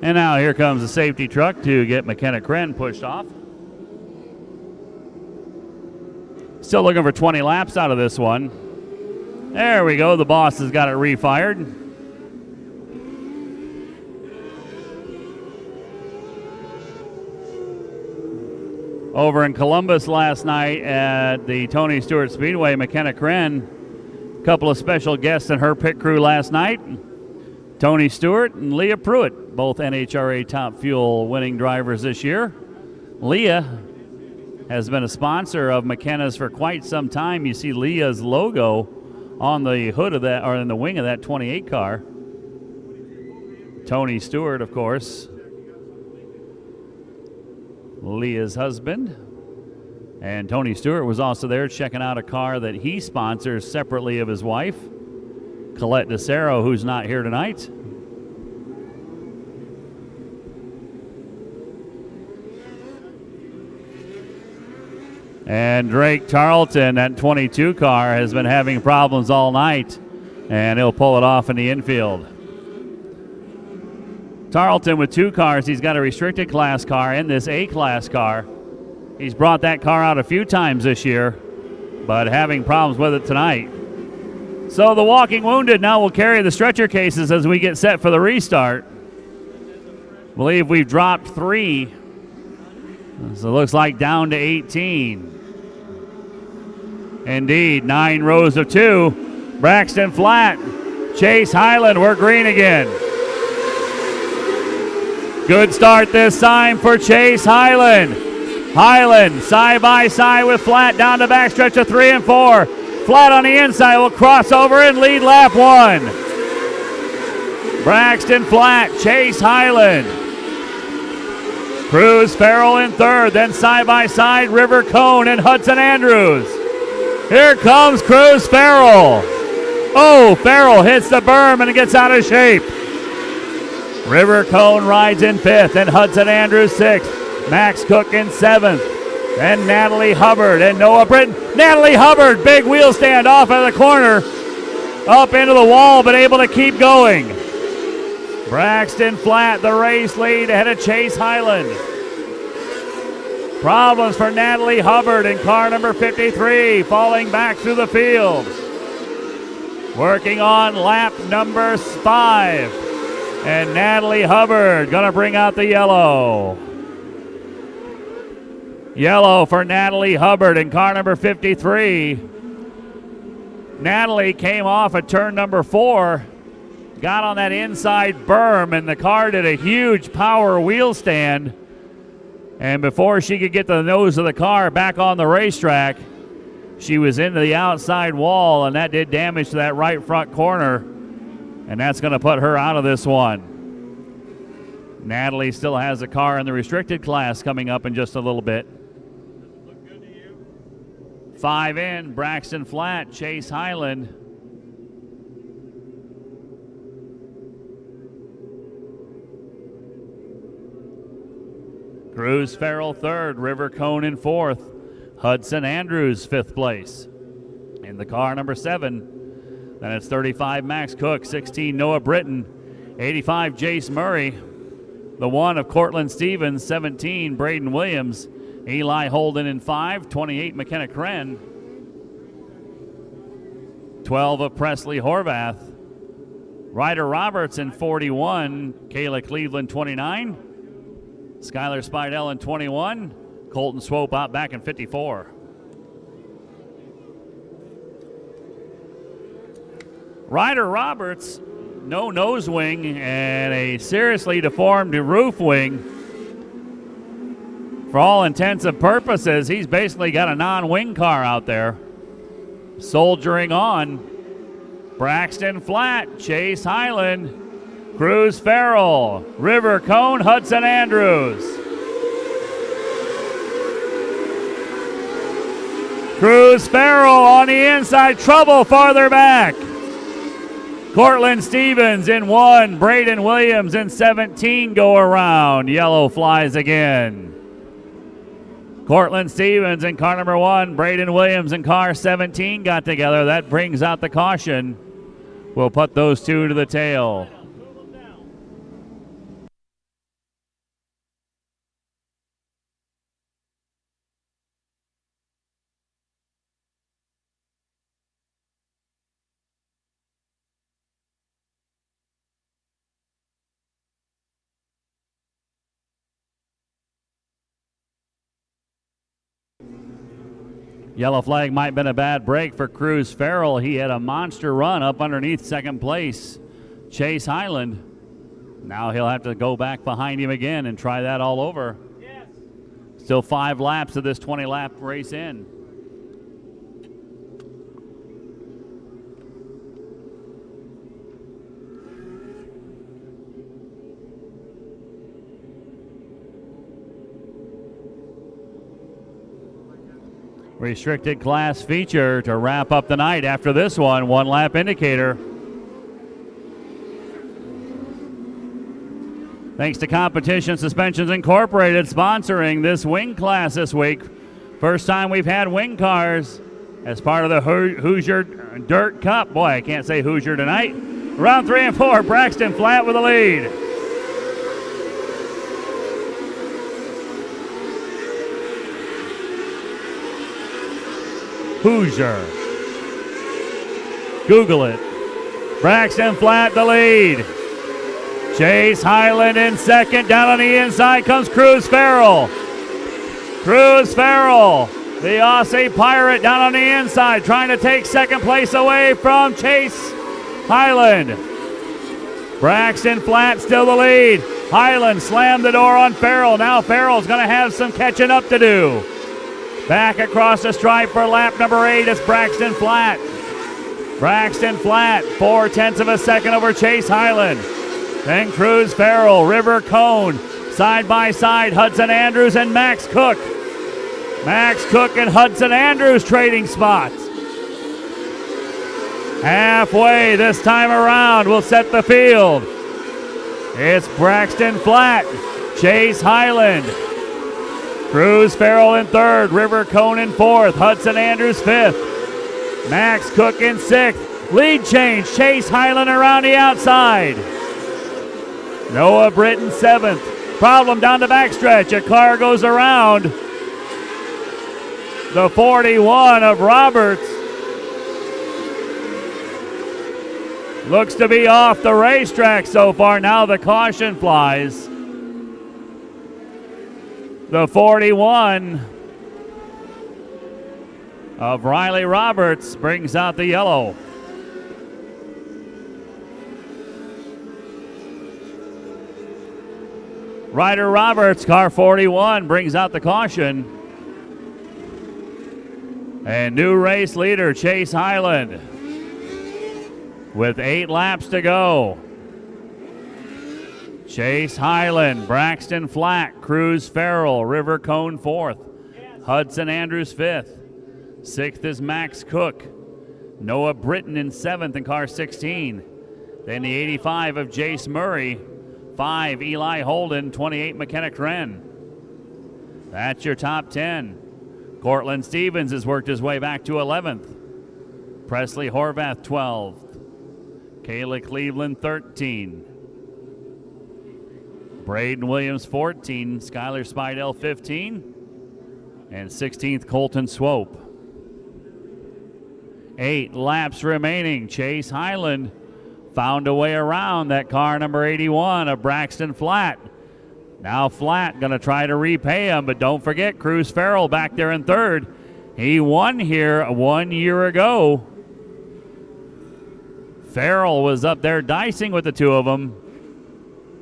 And now here comes the safety truck to get McKenna Kren pushed off. Still looking for 20 laps out of this one. There we go. The boss has got it refired. Over in Columbus last night at the Tony Stewart Speedway, McKenna Kren, a couple of special guests in her pit crew last night. Tony Stewart and Leah Pruitt, both NHRA Top Fuel winning drivers this year. Leah has been a sponsor of McKenna's for quite some time. You see Leah's logo on the hood of that, or in the wing of that 28 car. Tony Stewart, of course, Leah's husband. And Tony Stewart was also there checking out a car that he sponsors separately of his wife, Colette DeCero, who's not here tonight. And Drake Tarleton, that 22 car, has been having problems all night, and he'll pull it off in the infield. Tarleton with 2 cars. He's got a restricted class car and this A-class car. He's brought that car out a few times this year, but having problems with it tonight. So the walking wounded now will carry the stretcher cases as we get set for the restart. I believe we've dropped 3. So it looks like down to 18. Indeed, 9 rows of 2. Braxton Flat, Chase Highland, we're green again. Good start this time for Chase Highland. Highland side by side with Flat down the backstretch of 3 and 4. Flat on the inside will cross over and lead lap 1. Braxton Flat, Chase Highland. Cruz Farrell in third, then side by side, River Cone and Hudson Andrews. Here comes Cruz Farrell. Oh, Farrell hits the berm and it gets out of shape. River Cone rides in fifth, and Hudson Andrews sixth. Max Cook in seventh. Then Natalie Hubbard and Noah Britton. Natalie Hubbard, big wheel stand off of the corner, up into the wall, but able to keep going. Braxton Flatt, the race lead ahead of Chase Highland. Problems for Natalie Hubbard in car number 53, falling back through the field. Working on lap number 5. And Natalie Hubbard going to bring out the yellow. Yellow for Natalie Hubbard in car number 53. Natalie came off at turn number 4, got on that inside berm, and the car did a huge power wheel stand. And before she could get the nose of the car back on the racetrack, she was into the outside wall, and that did damage to that right front corner. And that's going to put her out of this one. Natalie still has a car in the restricted class coming up in just a little bit. 5 in, Braxton Flatt, Chase Highland. Cruz Farrell third, River Cone in fourth. Hudson Andrews fifth place. In the car number 7, then it's 35 Max Cook, 16 Noah Britton, 85 Jace Murray, the 1 of Cortland Stevens, 17 Braden Williams, Eli Holden in 5, 28 McKenna Kren, 12 of Presley Horvath, Ryder Roberts in 41, Kayla Cleveland 29, Skylar Spidell in 21, Colton Swope out back in 54. Ryder Roberts, no nose wing and a seriously deformed roof wing. For all intents and purposes, he's basically got a non-wing car out there. Soldiering on. Braxton Flatt, Chase Highland, Cruz Farrell, River Cone, Hudson Andrews. Cruz Farrell on the inside, trouble farther back. Cortland Stevens in 1, Braden Williams in 17 go around. Yellow flies again. Cortland Stevens in car number 1, Braden Williams in car 17 got together. That brings out the caution. We'll put those two to the tail. Yellow flag might have been a bad break for Cruz Farrell. He had a monster run up underneath second place, Chase Highland. Now he'll have to go back behind him again and try that all over. Yes. Still 5 laps of this 20-lap race in. Restricted class feature to wrap up the night after this one, 1 lap indicator. Thanks to Competition Suspensions Incorporated sponsoring this wing class this week. First time we've had wing cars as part of the Hoosier Dirt Cup. Boy, I can't say Hoosier tonight. Round 3 and 4, Braxton Flatt with the lead. Hoosier. Google it. Braxton Flatt the lead. Chase Highland in second. Down on the inside comes Cruz Farrell. Cruz Farrell, the Aussie Pirate, down on the inside, trying to take second place away from Chase Highland. Braxton Flatt still the lead. Highland slammed the door on Farrell. Now Farrell's going to have some catching up to do. Back across the stripe for lap number 8 is Braxton Flatt. Braxton Flatt, 0.4 of a second over Chase Highland. Then Cruz Farrell, River Cone, Side by side, Hudson Andrews and Max Cook. Max Cook and Hudson Andrews trading spots. Halfway this time around will set the field. It's Braxton Flatt, Chase Highland, Cruz Farrell in third, River Cone in fourth, Hudson Andrews fifth, Max Cook in sixth. Lead change, Chase Highland around the outside. Noah Britton seventh. Problem down the backstretch. A car goes around the 41 of Roberts. Looks to be off the racetrack so far. Now the caution flies. The 41 of Riley Roberts brings out the yellow. Ryder Roberts, car 41, brings out the caution. And new race leader, Chase Highland, with 8 laps to go. Chase Highland, Braxton Flatt, Cruz Farrell, River Cone 4th, Hudson Andrews 5th. 6th is Max Cook. Noah Britton in 7th in car 16. Then the 85 of Jace Murray. 5, Eli Holden, 28, McKenna Kren. That's your top 10. Cortland Stevens has worked his way back to 11th. Presley Horvath, 12th. Kayla Cleveland, 13. Braden Williams, 14. Skylar Spidell, 15. And 16th, Colton Swope. 8 laps remaining. Chase Highland found a way around that car number 81 of Braxton Flatt. Now Flatt going to try to repay him, but don't forget Cruz Farrell back there in third. He won here 1 year ago. Farrell was up there dicing with the two of them.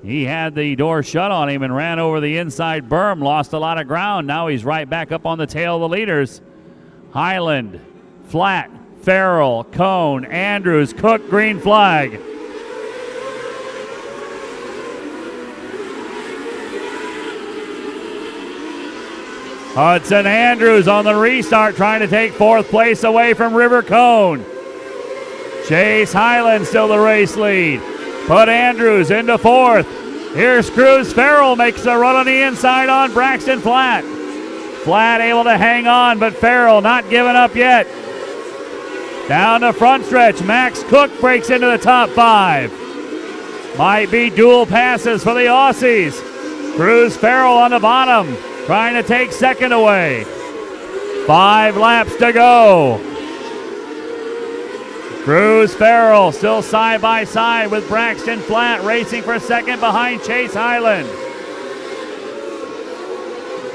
He had the door shut on him and ran over the inside berm, lost a lot of ground. Now he's right back up on the tail of the leaders. Highland, Flatt, Farrell, Cone, Andrews, Cook, green flag. Hudson Andrews on the restart trying to take 4th place away from River Cone. Chase Highland still the race lead. Put Andrews into 4th. Here's Cruz Farrell, makes a run on the inside on Braxton Flatt. Flatt able to hang on, but Farrell not giving up yet. Down the front stretch, Max Cook breaks into the top 5. Might be dual passes for the Aussies. Cruz Farrell on the bottom, trying to take 2nd away. 5 laps to go. Cruz Farrell still side by side with Braxton Flatt, racing for 2nd behind Chase Highland.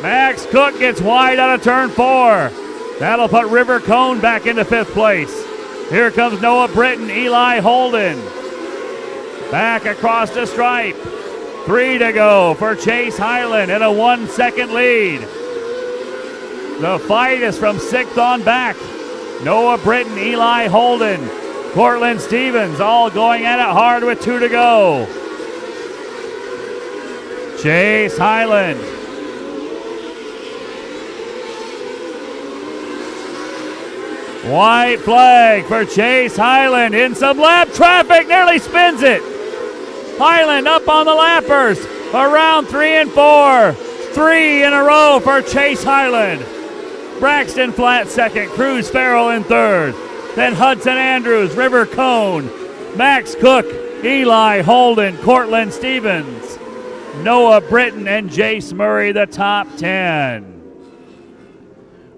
Max Cook gets wide out of turn 4. That'll put River Cone back into 5th place. Here comes Noah Britton, Eli Holden. Back across the stripe. 3 to go for Chase Highland in a 1-second lead. The fight is from 6th on back. Noah Britton, Eli Holden, Cortland Stevens all going at it hard with 2 to go. Chase Highland. White flag for Chase Highland in some lap traffic, nearly spins it. Highland up on the lappers, around 3 and 4. 3 in a row for Chase Highland. Braxton Flatt 2nd, Cruz Farrell in 3rd. Then Hudson Andrews, River Cone, Max Cook, Eli Holden, Cortland Stevens, Noah Britton, and Jace Murray, the top 10.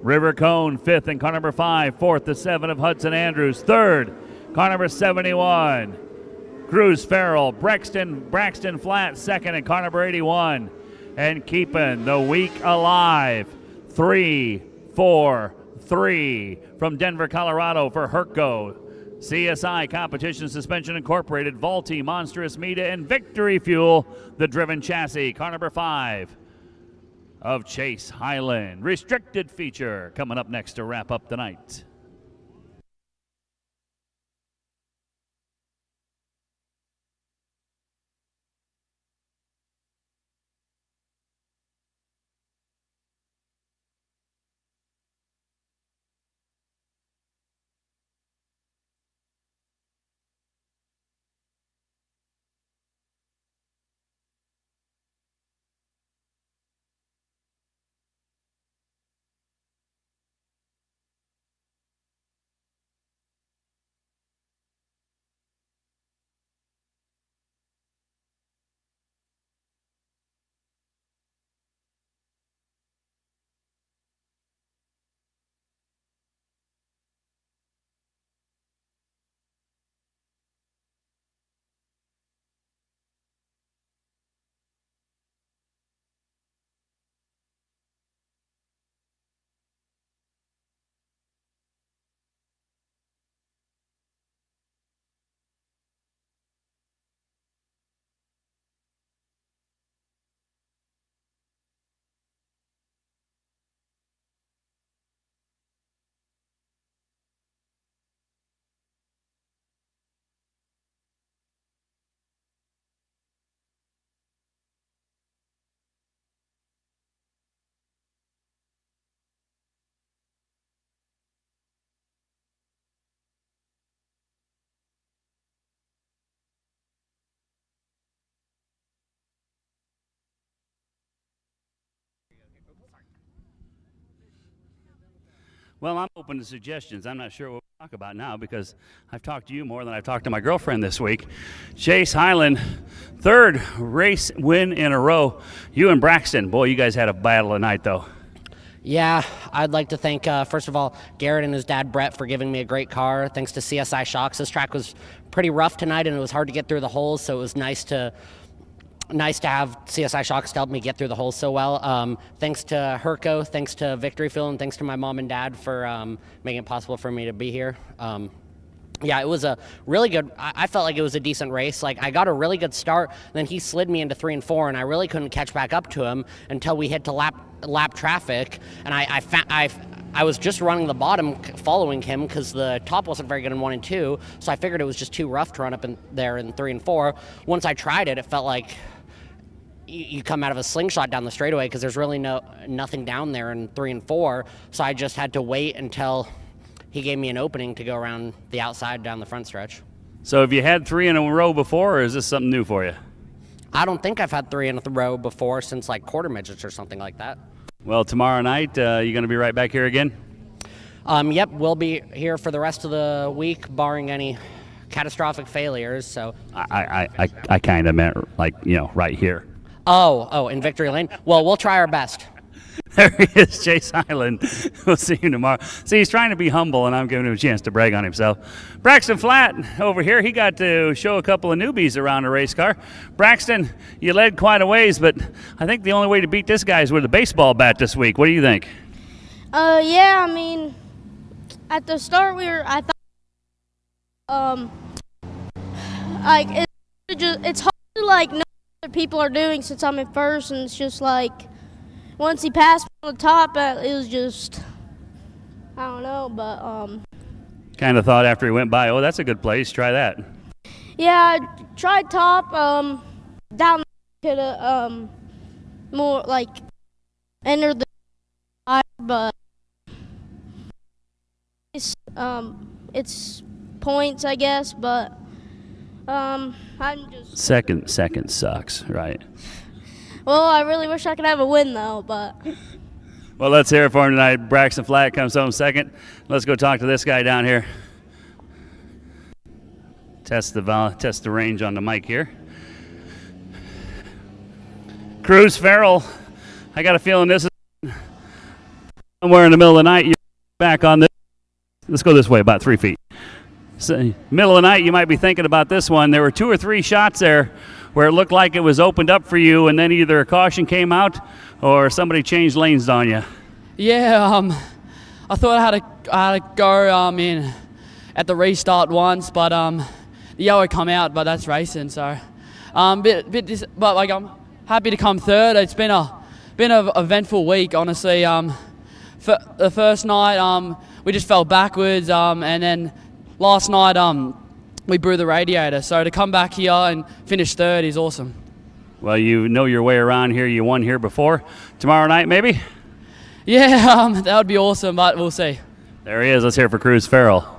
River Cone 5th in car number 5, 4th to 7 of Hudson Andrews, 3rd, car number 71. Cruz Farrell, Braxton Flatt 2nd in car number 81. And keeping the week alive, 3, 4, 3 from Denver, Colorado for Herco. CSI Competition Suspension Incorporated, Vultee, Monstrous Media, and Victory Fuel, the driven chassis, car number 5 of Chase Highland. Restricted feature coming up next to wrap up the night. Well, I'm open to suggestions. I'm not sure what we'll talk about now because I've talked to you more than I've talked to my girlfriend this week. Chase Highland, third race win in a row. You and Braxton, boy, you guys had a battle tonight, though. Yeah, I'd like to thank, first of all, Garrett and his dad, Brett, for giving me a great car. Thanks to CSI Shocks. This track was pretty rough tonight, and it was hard to get through the holes, so it was nice to have CSI Shocks to help me get through the holes so well. Thanks to Herco, thanks to Victory Field, and thanks to my mom and dad for making it possible for me to be here. Yeah, it was a really good, I felt like it was a decent race. Like, I got a really good start, then he slid me into 3 and 4, and I really couldn't catch back up to him until we hit to lap traffic, and I was just running the bottom following him because the top wasn't very good in 1 and 2, so I figured it was just too rough to run up in there in 3 and 4. Once I tried it, it felt like you come out of a slingshot down the straightaway because there's really nothing down there in 3 and 4, so I just had to wait until he gave me an opening to go around the outside down the front stretch. So have you had 3 in a row before, or is this something new for you? I don't think I've had 3 in a row before since like quarter midgets or something like that. Well, tomorrow night, you going to be right back here again? Yep, we'll be here for the rest of the week, barring any catastrophic failures. So I kind of meant like, right here. Oh, in Victory Lane? Well, we'll try our best. There he is, Chase Highland. We'll see you tomorrow. See, he's trying to be humble, and I'm giving him a chance to brag on himself. Braxton Flatt over here, he got to show a couple of newbies around a race car. Braxton, you led quite a ways, but I think the only way to beat this guy is with a baseball bat this week. What do you think? Yeah, I mean, at the start I thought, like, it's hard to, like, know what other people are doing since I'm in first, and it's just, like, once he passed me on the top, it was just, I don't know, but, Kind of thought after he went by, oh, that's a good place, try that. yeah, I tried top, down could have, more, like, entered the fire, but it's points, I guess, but, I'm just... Second sucks, right? Well, I really wish I could have a win, though, but... Well, let's hear it for him tonight. Braxton Flatt comes home second. Let's go talk to this guy down here. Test the range on the mic here. Cruz Farrell, I got a feeling this is somewhere in the middle of the night. You're back on this. Let's go this way, about 3 feet. So, middle of the night, you might be thinking about this one. There were 2 or 3 shots there where it looked like it was opened up for you, and then either a caution came out or somebody changed lanes on you. Yeah, I thought I had to go in at the restart once, but the yellow come out, but that's racing, so but like I'm happy to come third. It's been an eventful week, honestly. For the first night, we just fell backwards, and then last night we blew the radiator. So to come back here and finish third is awesome. Well, you know your way around here. You won here before. Tomorrow night, maybe? Yeah, that would be awesome, but we'll see. There he is. Let's hear it for Cruz Farrell.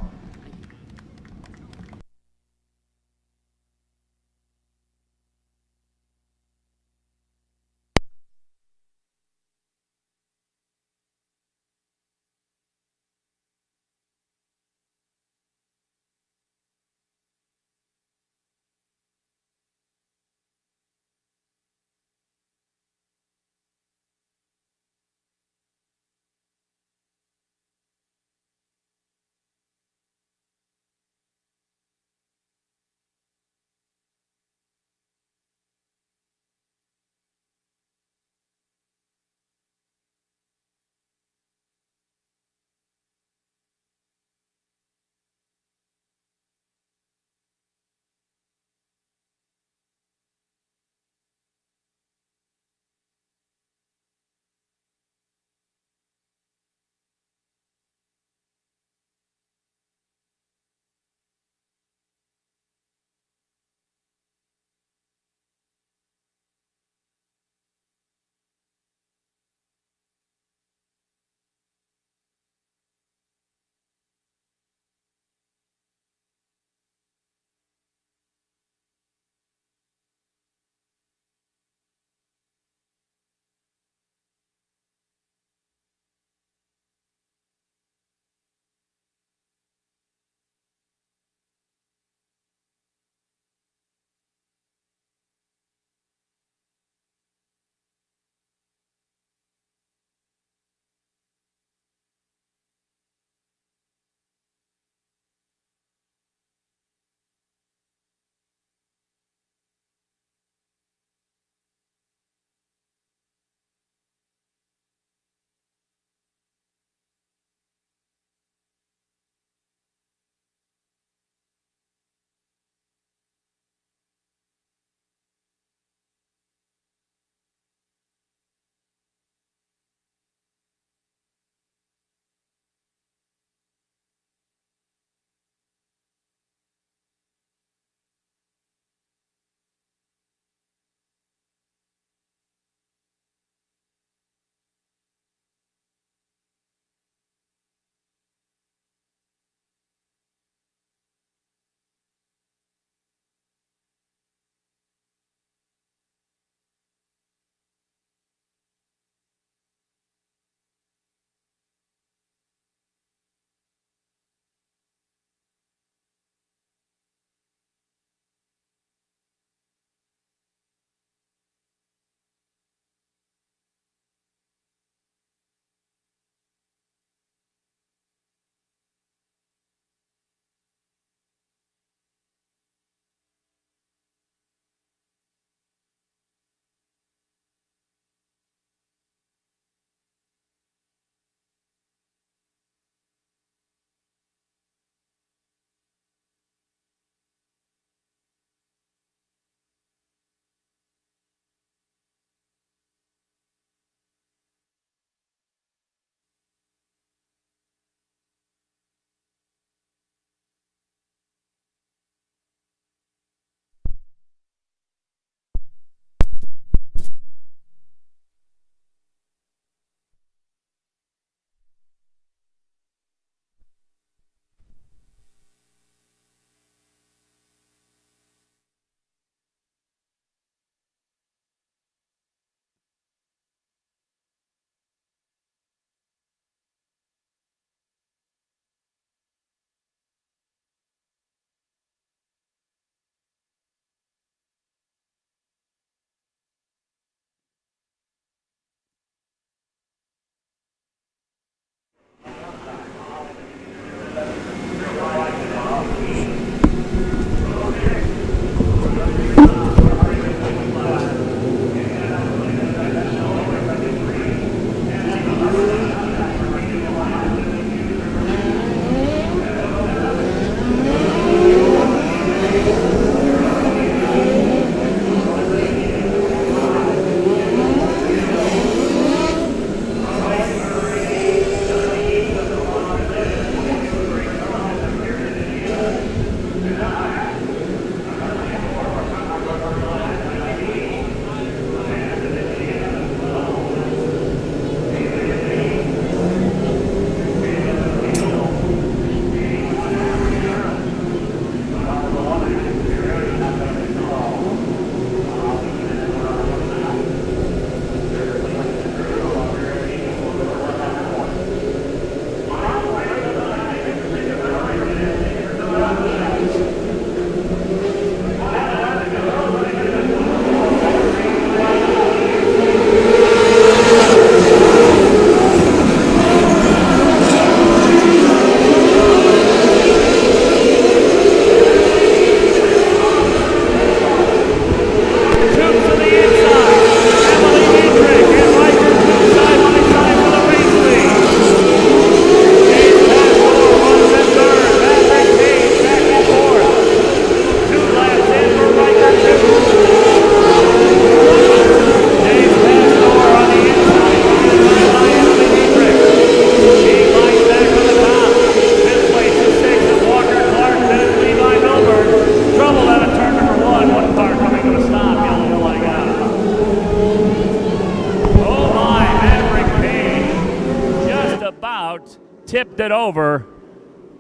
about tipped it over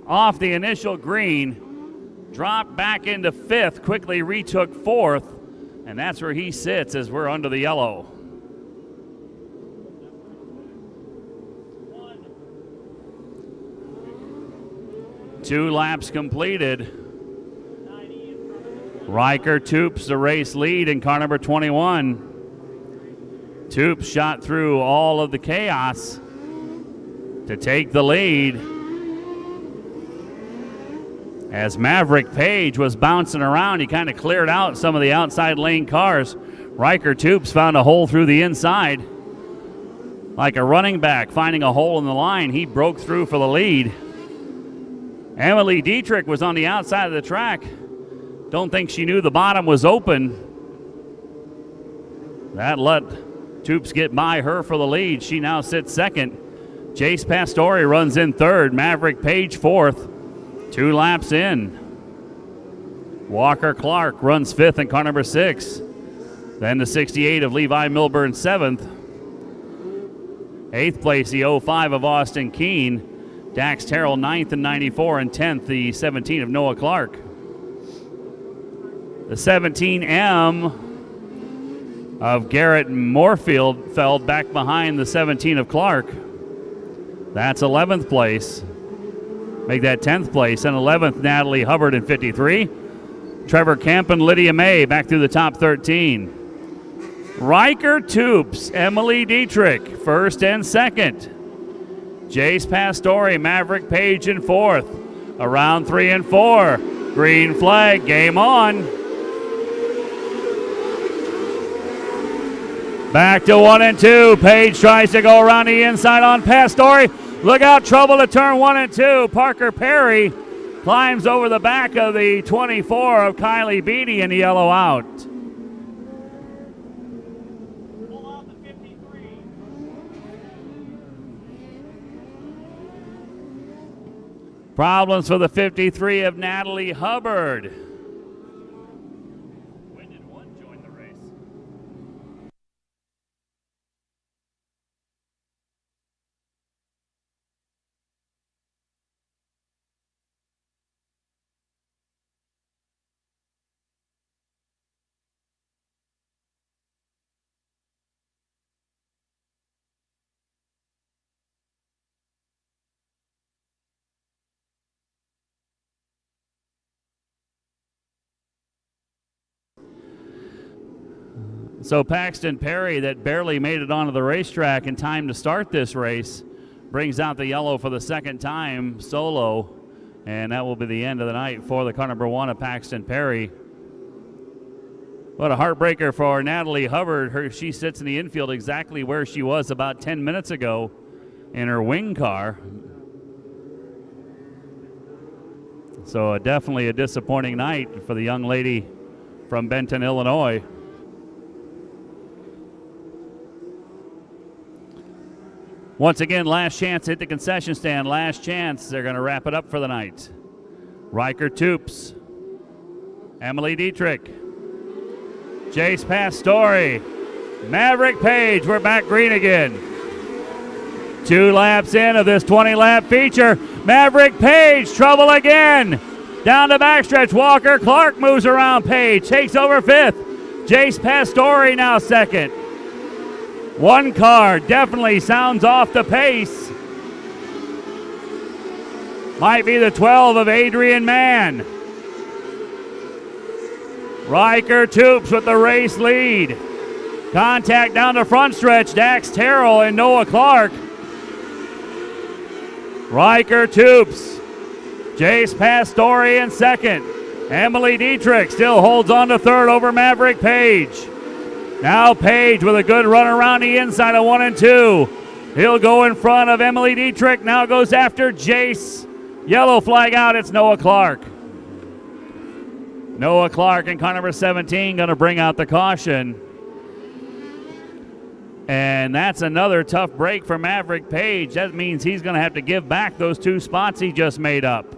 off the initial green, dropped back into fifth, quickly retook fourth, and that's where he sits as we're under the yellow. Two laps completed. Riker Toops the race lead in car number 21. Toops shot through all of the chaos to take the lead. As Maverick Page was bouncing around, he kind of cleared out some of the outside lane cars. Riker Toops found a hole through the inside. Like a running back finding a hole in the line, he broke through for the lead. Emily Dietrich was on the outside of the track. Don't think she knew the bottom was open. That let Toops get by her for the lead. She now sits second. Jace Pastore runs in third. Maverick Page fourth. 2 laps in. Walker Clark runs fifth in car number 6. Then the 68 of Levi Milburn seventh. 8th place, the 05 of Austin Keene. Dax Terrell 9th and 94, and 10th, the 17 of Noah Clark. The 17M of Garrett Moorfield fell back behind the 17 of Clark. That's 11th place. Make that 10th place. And 11th, Natalie Hubbard in 53. Trevor Camp and Lydia May back through the top 13. Riker Toops, Emily Dietrich, first and second. Jace Pastore, Maverick Page in fourth. Around 3 and 4. Green flag, game on. Back to 1 and 2. Page tries to go around the inside on Pastore. Look out, trouble to turn 1 and 2. Parker Perry climbs over the back of the 24 of Kylie Beatty in the yellow out. Problems for the 53 of Natalie Hubbard. When did one join the race? So Paxton Perry, that barely made it onto the racetrack in time to start this race, brings out the yellow for the second time solo, and that will be the end of the night for the car number 1 of Paxton Perry. What a heartbreaker for Natalie Hubbard. She sits in the infield exactly where she was about 10 minutes ago in her wing car. So definitely a disappointing night for the young lady from Benton, Illinois. Once again, last chance to hit the concession stand. Last chance. They're going to wrap it up for the night. Riker Toops. Emily Dietrich. Jace Pastore. Maverick Page. We're back green again. 2 laps in of this 20-lap feature. Maverick Page. Trouble again. Down the backstretch. Walker Clark moves around Page. Takes over 5th. Jace Pastore now 2nd. One car definitely sounds off the pace. Might be the 12 of Adrian Mann. Riker Toops with the race lead. Contact down the front stretch. Dax Terrell and Noah Clark. Riker Toops. Jace Pastore in second. Emily Dietrich still holds on to third over Maverick Page. Now Page with a good run around the inside of 1 and 2. He'll go in front of Emily Dietrich. Now goes after Jace. Yellow flag out. It's Noah Clark. Noah Clark in car number 17 going to bring out the caution. And that's another tough break for Maverick Page. That means he's going to have to give back those 2 spots he just made up.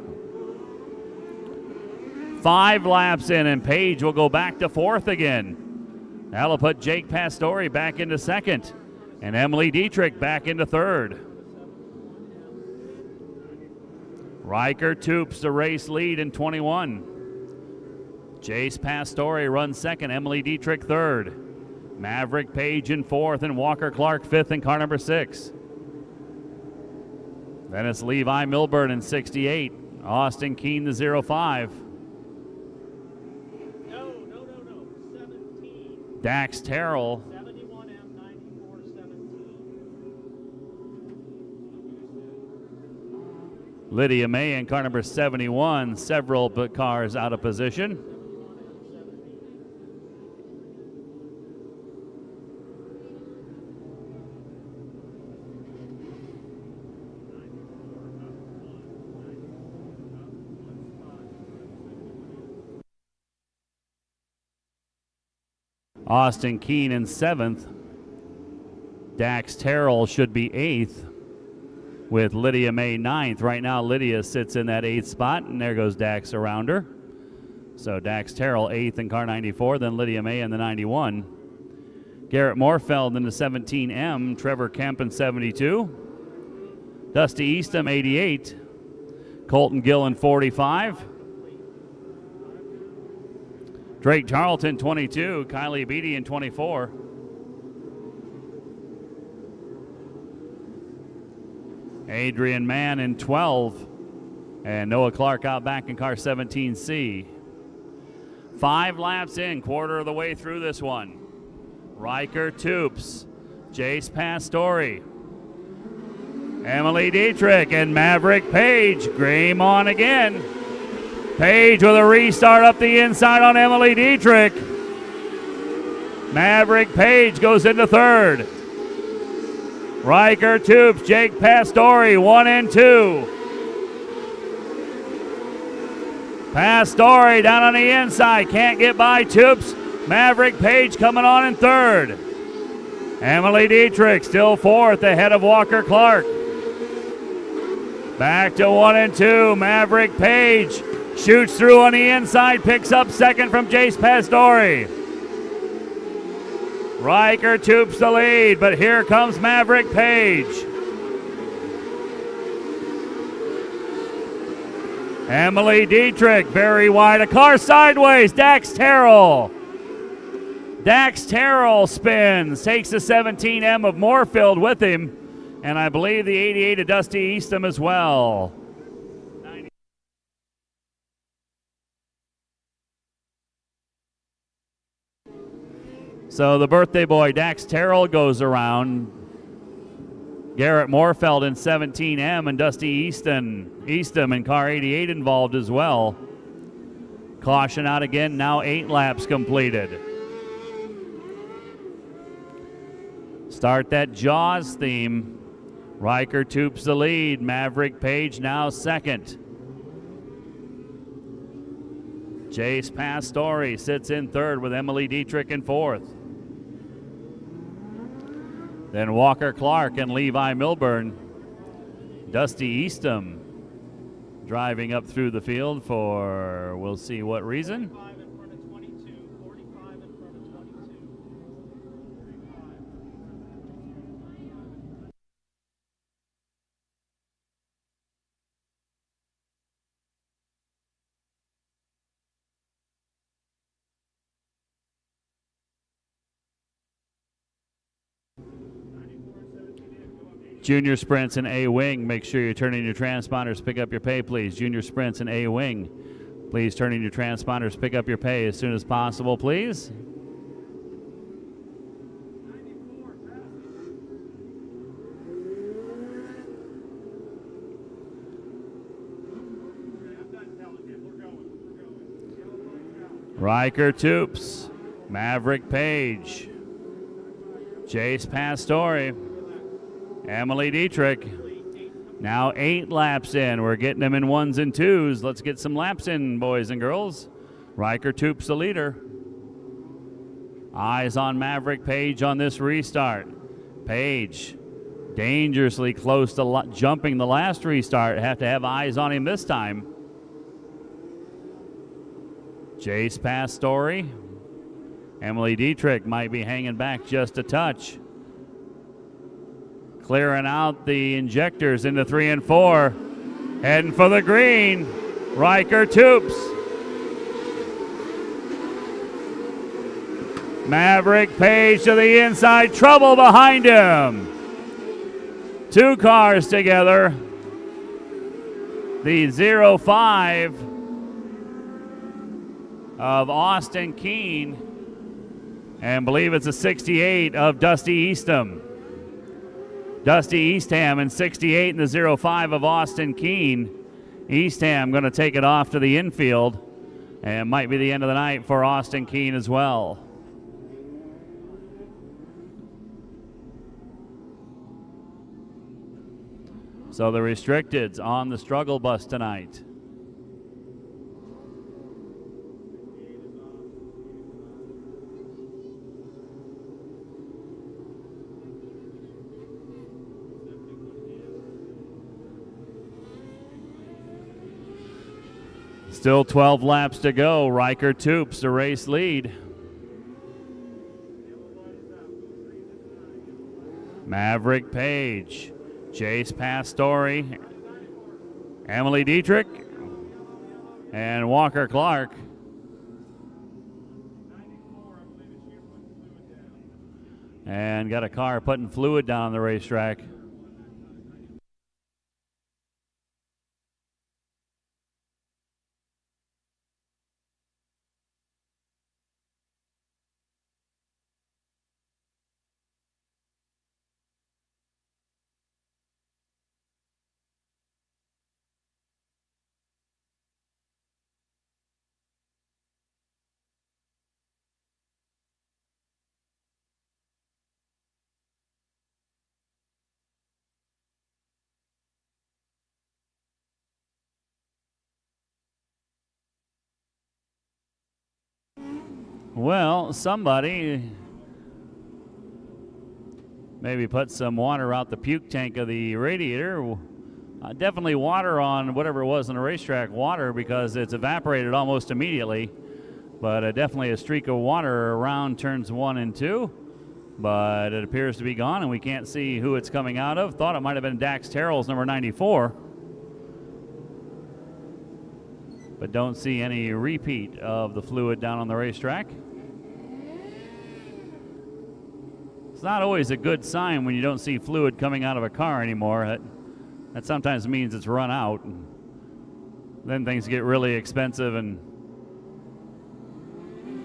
5 laps in, and Page will go back to 4th again. That'll put Jake Pastore back into 2nd, and Emily Dietrich back into 3rd. Riker Toops the race lead in 21. Jace Pastore runs second. Emily Dietrich third. Maverick Page in fourth, and Walker Clark fifth in car number 6. Then it's Levi Milburn in 68. Austin Keene the 05. No. 17. Dax Terrell. 71M 9417. Lydia May in car number 71. Several cars out of position. Austin Keene in 7th. Dax Terrell should be 8th with Lydia May 9th. Right now, Lydia sits in that 8th spot, and there goes Dax around her. So Dax Terrell 8th in car 94, then Lydia May in the 91. Garrett Moorfeld in the 17M, Trevor Kemp in 72. Dusty Eastham 88. Colton Gill in 45. Drake Charlton, 22. Kylie Beatty in 24. Adrian Mann in 12. And Noah Clark out back in car 17C. 5 laps in, quarter of the way through this one. Riker Toops, Jace Pastore, Emily Dietrich, and Maverick Page. Game on again. Page with a restart up the inside on Emily Dietrich. Maverick Page goes into 3rd. Riker Toops, Jake Pastore, 1 and 2. Pastore down on the inside, can't get by Toops. Maverick Page coming on in 3rd. Emily Dietrich still 4th ahead of Walker Clark. Back to 1 and 2. Maverick Page shoots through on the inside, picks up 2nd from Jace Pastore. Riker Toops the lead, but here comes Maverick Page. Emily Dietrich very wide, a car sideways. Dax Terrell. Dax Terrell spins, takes the 17M of Moorfield with him, and I believe the 88 of Dusty Eastham as well. So the birthday boy, Dax Terrell, goes around. Garrett Moorfeld in 17M and Dusty Eastham in car 88 involved as well. Caution out again, now 8 laps completed. Start that Jaws theme. Riker Toops the lead. Maverick Page now 2nd. Jace Pastore sits in 3rd with Emily Dietrich in 4th. Then Walker Clark and Levi Milburn. Dusty Eastham driving up through the field for we'll see what reason. Junior sprints in A-Wing. Make sure you turn in your transponders. Pick up your pay, please. Junior sprints in A-Wing. Please turn in your transponders. Pick up your pay as soon as possible, please. Riker Toops, Maverick Page, Jace Pastore, Emily Dietrich. Now 8 laps in. We're getting them in 1s and 2s. Let's get some laps in, boys and girls. Riker Toops the leader. Eyes on Maverick Page on this restart. Page dangerously close to jumping the last restart. Have to have eyes on him this time. Jace Pastore. Emily Dietrich might be hanging back just a touch. Clearing out the injectors into 3 and 4. Heading for the green, Riker Toops. Maverick Page to the inside, trouble behind him. 2 cars together. The 05 of Austin Keene, and believe it's a 68 of Dusty Eastham. Dusty Eastham in 68 in the 05 of Austin Keene. Eastham going to take it off to the infield, and might be the end of the night for Austin Keene as well. So the restricteds on the struggle bus tonight. Still 12 laps to go. Riker Toops the race lead. Maverick Page, Chase Pastore, Emily Dietrich, and Walker Clark. And got a car putting fluid down on the racetrack. Well, somebody maybe put some water out the puke tank of the radiator. Definitely water on whatever it was on the racetrack, water, because it's evaporated almost immediately. But definitely a streak of water around turns 1 and 2. But it appears to be gone, and we can't see who it's coming out of. Thought it might have been Dax Terrell's number 94. But don't see any repeat of the fluid down on the racetrack. It's not always a good sign when you don't see fluid coming out of a car anymore. That sometimes means it's run out. And then things get really expensive. And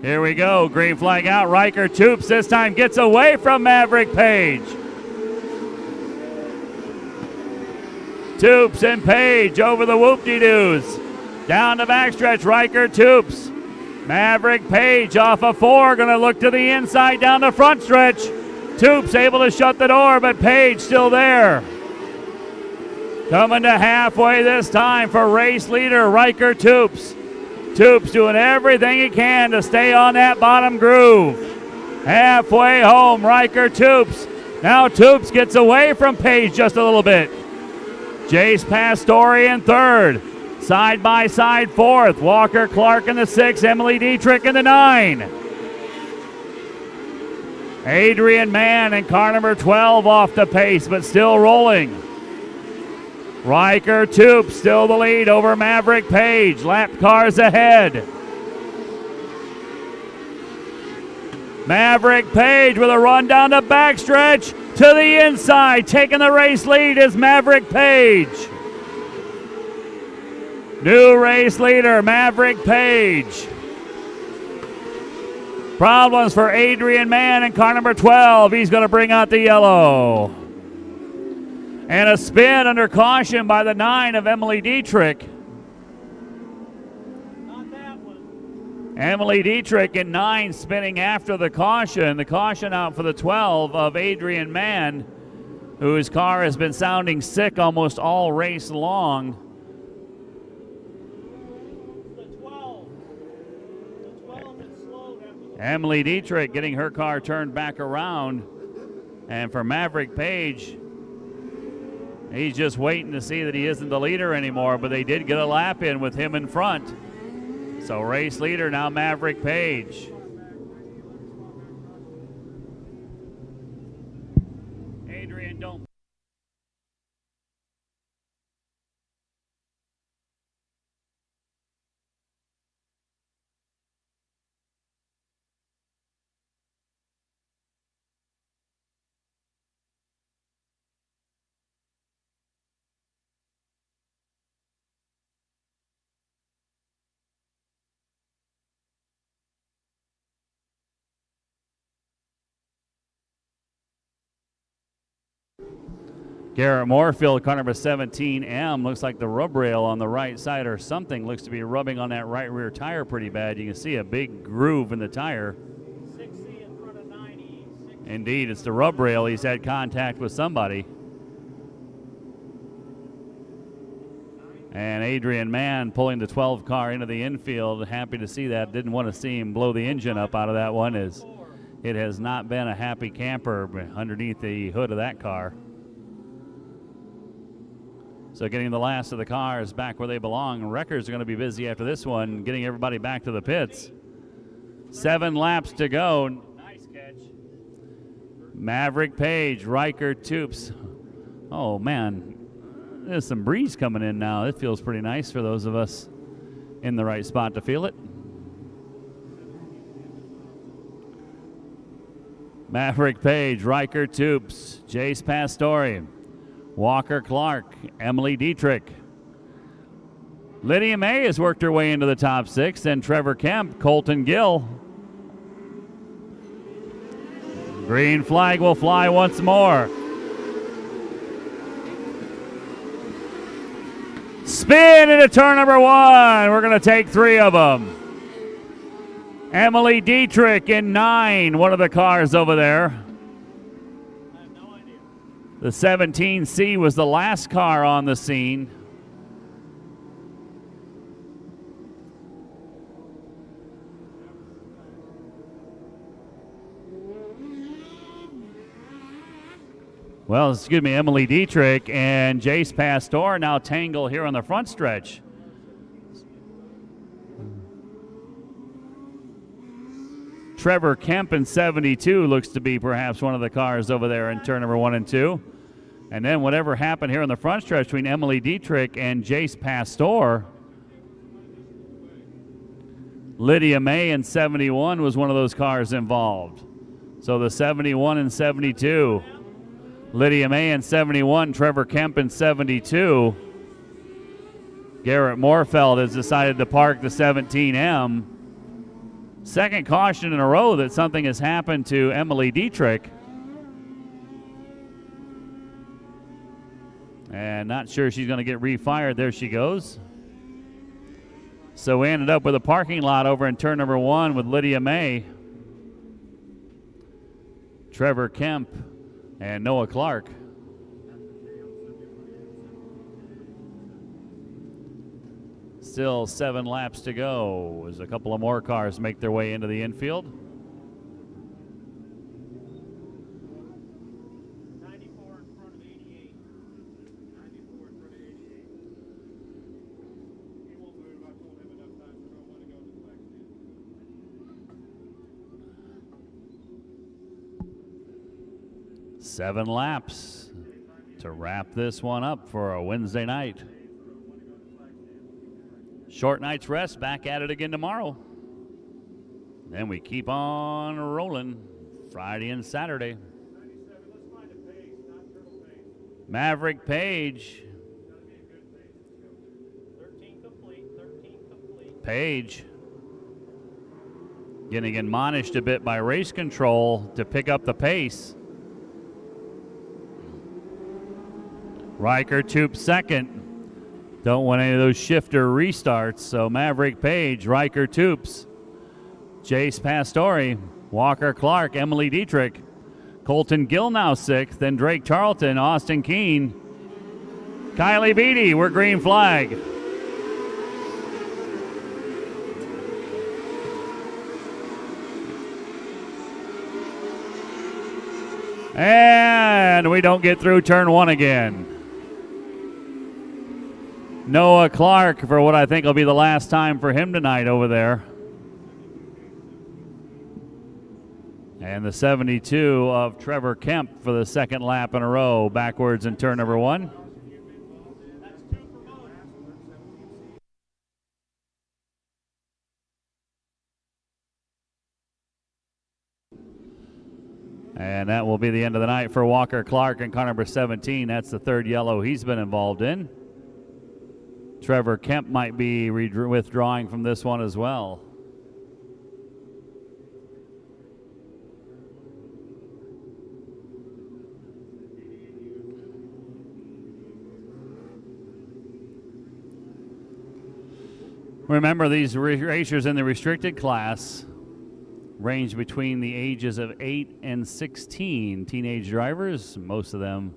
here we go, green flag out. Riker Toops this time gets away from Maverick Page. Toops and Page over the whoop-de-doos. Down the backstretch, Riker Toops. Maverick Page off of 4, gonna look to the inside down the front stretch. Toops able to shut the door, but Page still there. Coming to halfway this time for race leader Riker Toops. Toops doing everything he can to stay on that bottom groove. Halfway home, Riker Toops. Now Toops gets away from Page just a little bit. Jace Pastore in 3rd. Side by side 4th. Walker Clark in the 6th. Emily Dietrich in the 9. Adrian Mann in car number 12 off the pace, but still rolling. Riker Toops still the lead over Maverick Page. Lap cars ahead. Maverick Page with a run down the backstretch to the inside. Taking the race lead is Maverick Page. New race leader, Maverick Page. Problems for Adrian Mann in car number 12. He's going to bring out the yellow. And a spin under caution by the 9 of Emily Dietrich. Emily Dietrich in 9 spinning after the caution. The caution out for the 12 of Adrian Mann, whose car has been sounding sick almost all race long. Emily Dietrich getting her car turned back around. And for Maverick Page, he's just waiting to see that he isn't the leader anymore, but they did get a lap in with him in front. So race leader now Maverick Page. Adrian, don't. Garrett Moorfield, car number 17M. Looks like the rub rail on the right side or something looks to be rubbing on that right rear tire pretty bad. You can see a big groove in the tire. 60 in front of 90. Indeed, it's the rub rail. He's had contact with somebody. And Adrian Mann pulling the 12 car into the infield. Happy to see that. Didn't want to see him blow the engine up out of that one, as it has not been a happy camper underneath the hood of that car. So getting the last of the cars back where they belong. Wreckers are going to be busy after this one, getting everybody back to the pits. 7 laps to go. Nice catch. Maverick Page, Riker Toops. Oh, man. There's some breeze coming in now. It feels pretty nice for those of us in the right spot to feel it. Maverick Page, Riker Toops, Jace Pastore, Walker Clark, Emily Dietrich. Lydia May has worked her way into the top 6. Then Trevor Kemp, Colton Gill. Green flag will fly once more. Spin into turn number 1. We're going to take 3 of them. Emily Dietrich in 9, one of the cars over there. The 17C was the last car on the scene. Well, excuse me, Emily Dietrich and Jace Pastore now tangle here on the front stretch. Trevor Kemp in 72 looks to be perhaps one of the cars over there in turn number 1 and 2. And then whatever happened here on the front stretch between Emily Dietrich and Jace Pastore. Lydia May in 71 was one of those cars involved. So the 71 and 72. Lydia May in 71, Trevor Kemp in 72. Garrett Moorfeld has decided to park the 17M. Second caution in a row that something has happened to Emily Dietrich. And not sure she's going to get refired. There she goes. So we ended up with a parking lot over in turn number 1 with Lydia May, Trevor Kemp, and Noah Clark. Still 7 laps to go as a couple of more cars make their way into the infield. 94 in front of 88. 94 in front of 88. He won't move. I told him enough times I don't want to go to the back stand. 7 laps to wrap this one up for a Wednesday night. Short night's rest, back at it again tomorrow. Then we keep on rolling Friday and Saturday. Maverick Page. 13 complete, 13 complete. Page getting admonished a bit by race control to pick up the pace. Riker Toop second. Don't want any of those shifter restarts. So Maverick Page, Riker Toops, Jace Pastore, Walker Clark, Emily Dietrich, Colton Gill now 6th, then Drake Charlton, Austin Keene, Kylie Beatty, we're green flag. And we don't get through turn 1 again. Noah Clark for what I think will be the last time for him tonight over there. And the 72 of Trevor Kemp for the second lap in a row, backwards in turn number 1. And that will be the end of the night for Walker Clark in car number 17. That's the 3rd yellow he's been involved in. Trevor Kemp might be withdrawing from this one as well. Remember, these racers in the restricted class range between the ages of 8 and 16. Teenage drivers, most of them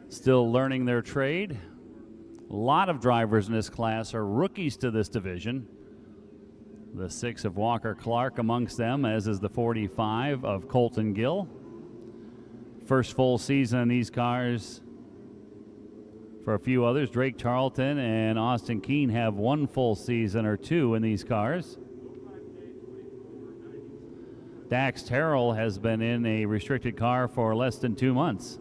still learning their trade. A lot of drivers in this class are rookies to this division. The 6 of Walker Clark amongst them, as is the 45 of Colton Gill. First full season in these cars. For a few others, Drake Charlton and Austin Keene have 1 full season or 2 in these cars. Dax Terrell has been in a restricted car for less than 2 months.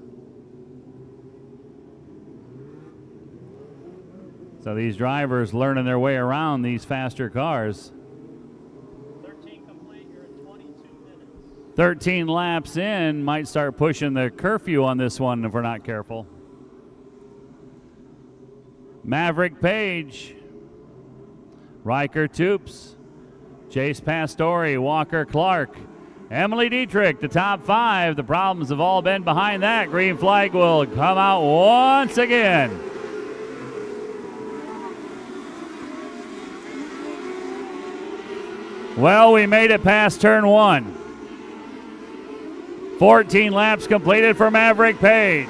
So these drivers learning their way around these faster cars. 13 laps in, might start pushing the curfew on this one if we're not careful. Maverick Page, Riker Toops, Chase Pastore, Walker Clark, Emily Dietrich, the top 5. The problems have all been behind that. Green flag will come out once again. Well, we made it past turn 1. 14 laps completed for Maverick Page.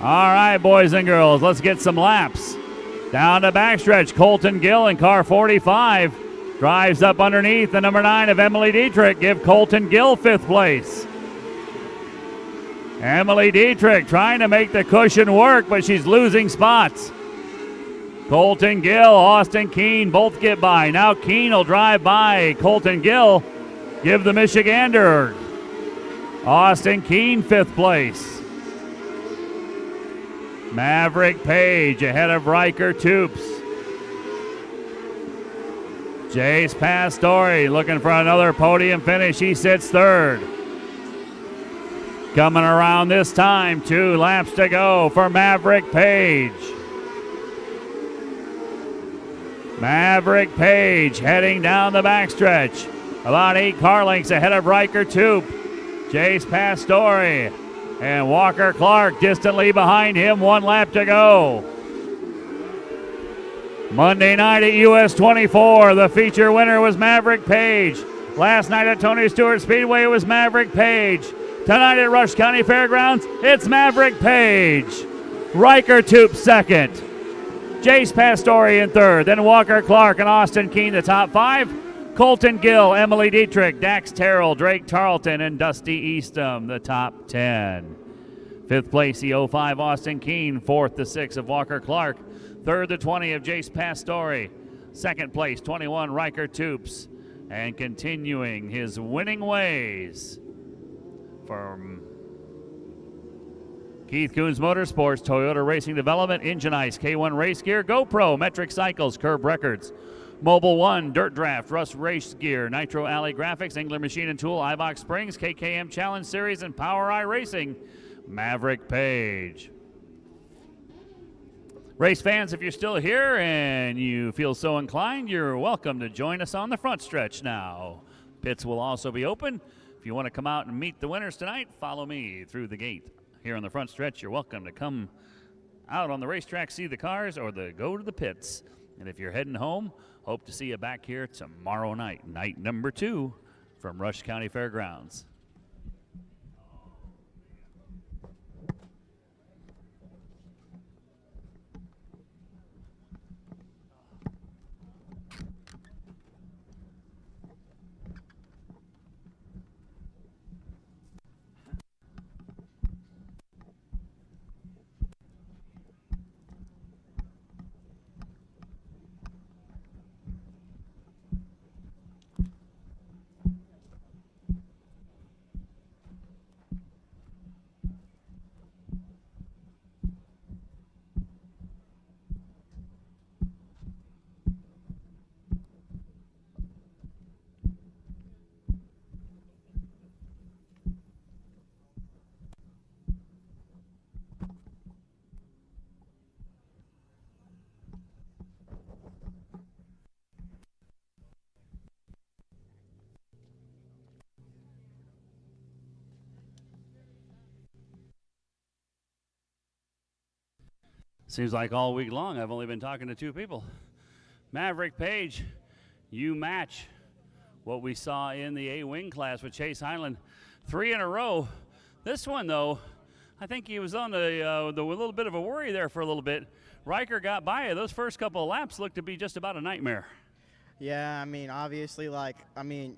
All right, boys and girls, let's get some laps. Down to backstretch, Colton Gill in car 45. Drives up underneath the number 9 of Emily Dietrich. Give Colton Gill 5th place. Emily Dietrich trying to make the cushion work, but she's losing spots. Colton Gill, Austin Keene both get by. Now Keene will drive by Colton Gill. Give the Michigander. Austin Keene 5th place. Maverick Page ahead of Riker Toops. Jace Pastore looking for another podium finish. He sits 3rd. Coming around this time, 2 laps to go for Maverick Page. Maverick Page heading down the backstretch. About 8 car lengths ahead of Riker Toop. Jace Pastore and Walker Clark distantly behind him. 1 lap to go. Monday night at US 24, the feature winner was Maverick Page. Last night at Tony Stewart Speedway, it was Maverick Page. Tonight at Rush County Fairgrounds, it's Maverick Page. Riker Toop 2nd. Jace Pastore in 3rd. Then Walker Clark and Austin Keene, the top 5. Colton Gill, Emily Dietrich, Dax Terrell, Drake Tarleton, and Dusty Eastham, the top 10. 5th place, the 05 Austin Keene. 4th, the 6 of Walker Clark. 3rd, the 20 of Jace Pastore. 2nd place, 21 Riker Toops. And continuing his winning ways from Keith Coons Motorsports, Toyota Racing Development, Engine Ice, K1 Race Gear, GoPro, Metric Cycles, Curb Records, Mobile One, Dirt Draft, Russ Race Gear, Nitro Alley Graphics, Engler Machine and Tool, iBox Springs, KKM Challenge Series, and Power Eye Racing, Maverick Page. Race fans, if you're still here and you feel so inclined, you're welcome to join us on the front stretch now. Pits will also be open. If you want to come out and meet the winners tonight, follow me through the gate. Here on the front stretch, you're welcome to come out on the racetrack, see the cars, or go to the pits. And if you're heading home, hope to see you back here tomorrow night, night number 2 from Rush County Fairgrounds. Seems like all week long I've only been talking to two people. Maverick Page, you match what we saw in the A-wing class with Chase Highland. 3 in a row. This one, though, I think he was on the little bit of a worry there for a little bit. Riker got by you. Those first couple of laps looked to be just about a nightmare. Yeah, I mean, obviously,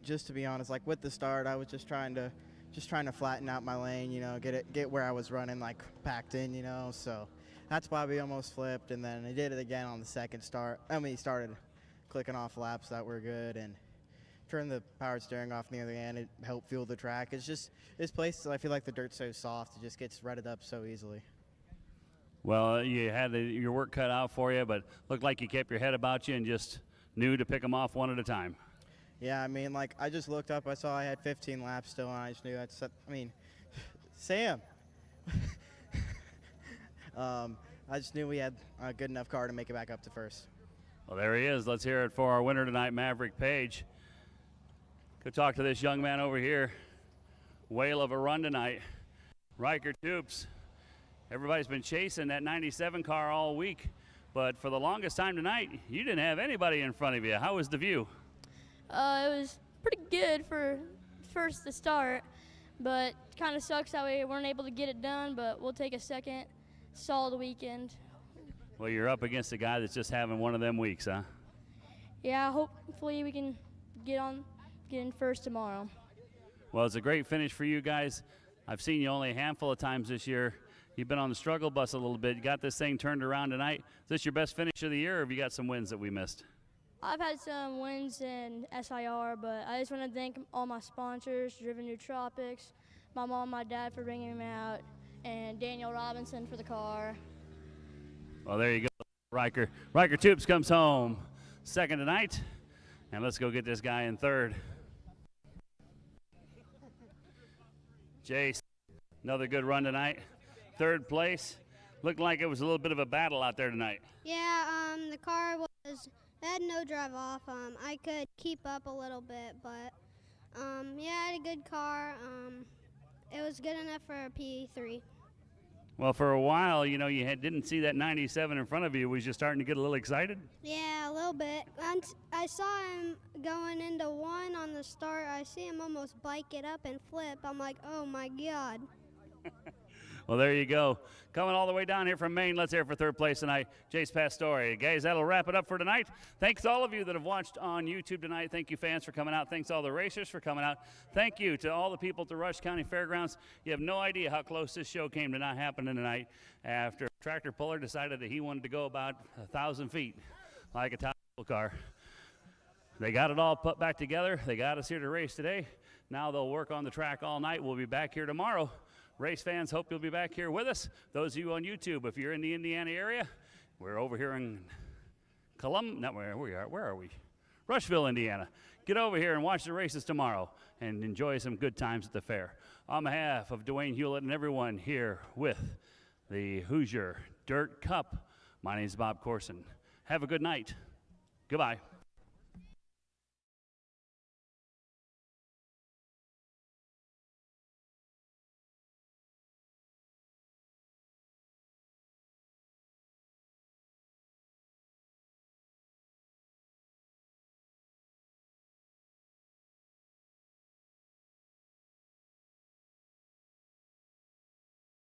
just to be honest, like with the start, I was just trying to flatten out my lane, you know, get where I was running, like packed in, you know. So that's why we almost flipped, and then he did it again on the second start. He started clicking off laps that were good, and turned the power steering off in the other end. It helped fuel the track. It's just this place, I feel like the dirt's so soft, it just gets rutted up so easily. Well, you had your work cut out for you, but looked like you kept your head about you and just knew to pick them off one at a time. Yeah, I mean, like, I just looked up, I saw I had 15 laps still, and I just knew that's, I mean, Sam. I just knew we had a good enough car to make it back up to first. Well, there he is. Let's hear it for our winner tonight, Maverick Page. Go talk to this young man over here. Whale of a run tonight. Riker Toops. Everybody's been chasing that 97 car all week, but for the longest time tonight, you didn't have anybody in front of you. How was the view? It was pretty good for first to start, but kind of sucks that we weren't able to get it done, but we'll take a second solid weekend. Well, you're up against a guy that's just having one of them weeks, huh? Yeah, hopefully we can get in first tomorrow. Well, it's a great finish for you guys. I've seen you only a handful of times this year. You've been on the struggle bus a little bit. You got this thing turned around tonight. Is this your best finish of the year, or have you got some wins that we missed? I've had some wins in SIR, but I just want to thank all my sponsors, Driven Nootropics, my mom and my dad for bringing me out, and Daniel Robinson for the car. Well, there you go, Riker. Riker Toops comes home second tonight, and let's go get this guy in third. Jace, another good run tonight. Third place. Looked like it was a little bit of a battle out there tonight. Yeah, the car had no drive off. I could keep up a little bit, but yeah, I had a good car. It was good enough for a P3. Well, for a while, you know, you didn't see that 97 in front of you. Was you starting to get a little excited? Yeah, a little bit. I saw him going into one on the start. I see him almost bike it up and flip. I'm like, oh my God. Well, there you go. Coming all the way down here from Maine, let's hear it for third place tonight, Jace Pastore. Guys, that'll wrap it up for tonight. Thanks to all of you that have watched on YouTube tonight. Thank you, fans, for coming out. Thanks to all the racers for coming out. Thank you to all the people at the Rush County Fairgrounds. You have no idea how close this show came to not happening tonight after a tractor puller decided that he wanted to go about 1,000 feet like a top car. They got it all put back together. They got us here to race today. Now they'll work on the track all night. We'll be back here tomorrow. Race fans, hope you'll be back here with us. Those of you on YouTube, if you're in the Indiana area, we're over here in where are we? Rushville, Indiana. Get over here and watch the races tomorrow and enjoy some good times at the fair. On behalf of Dwayne Hulett and everyone here with the Hoosier Dirt Cup, my name is Bob Corson. Have a good night. Goodbye.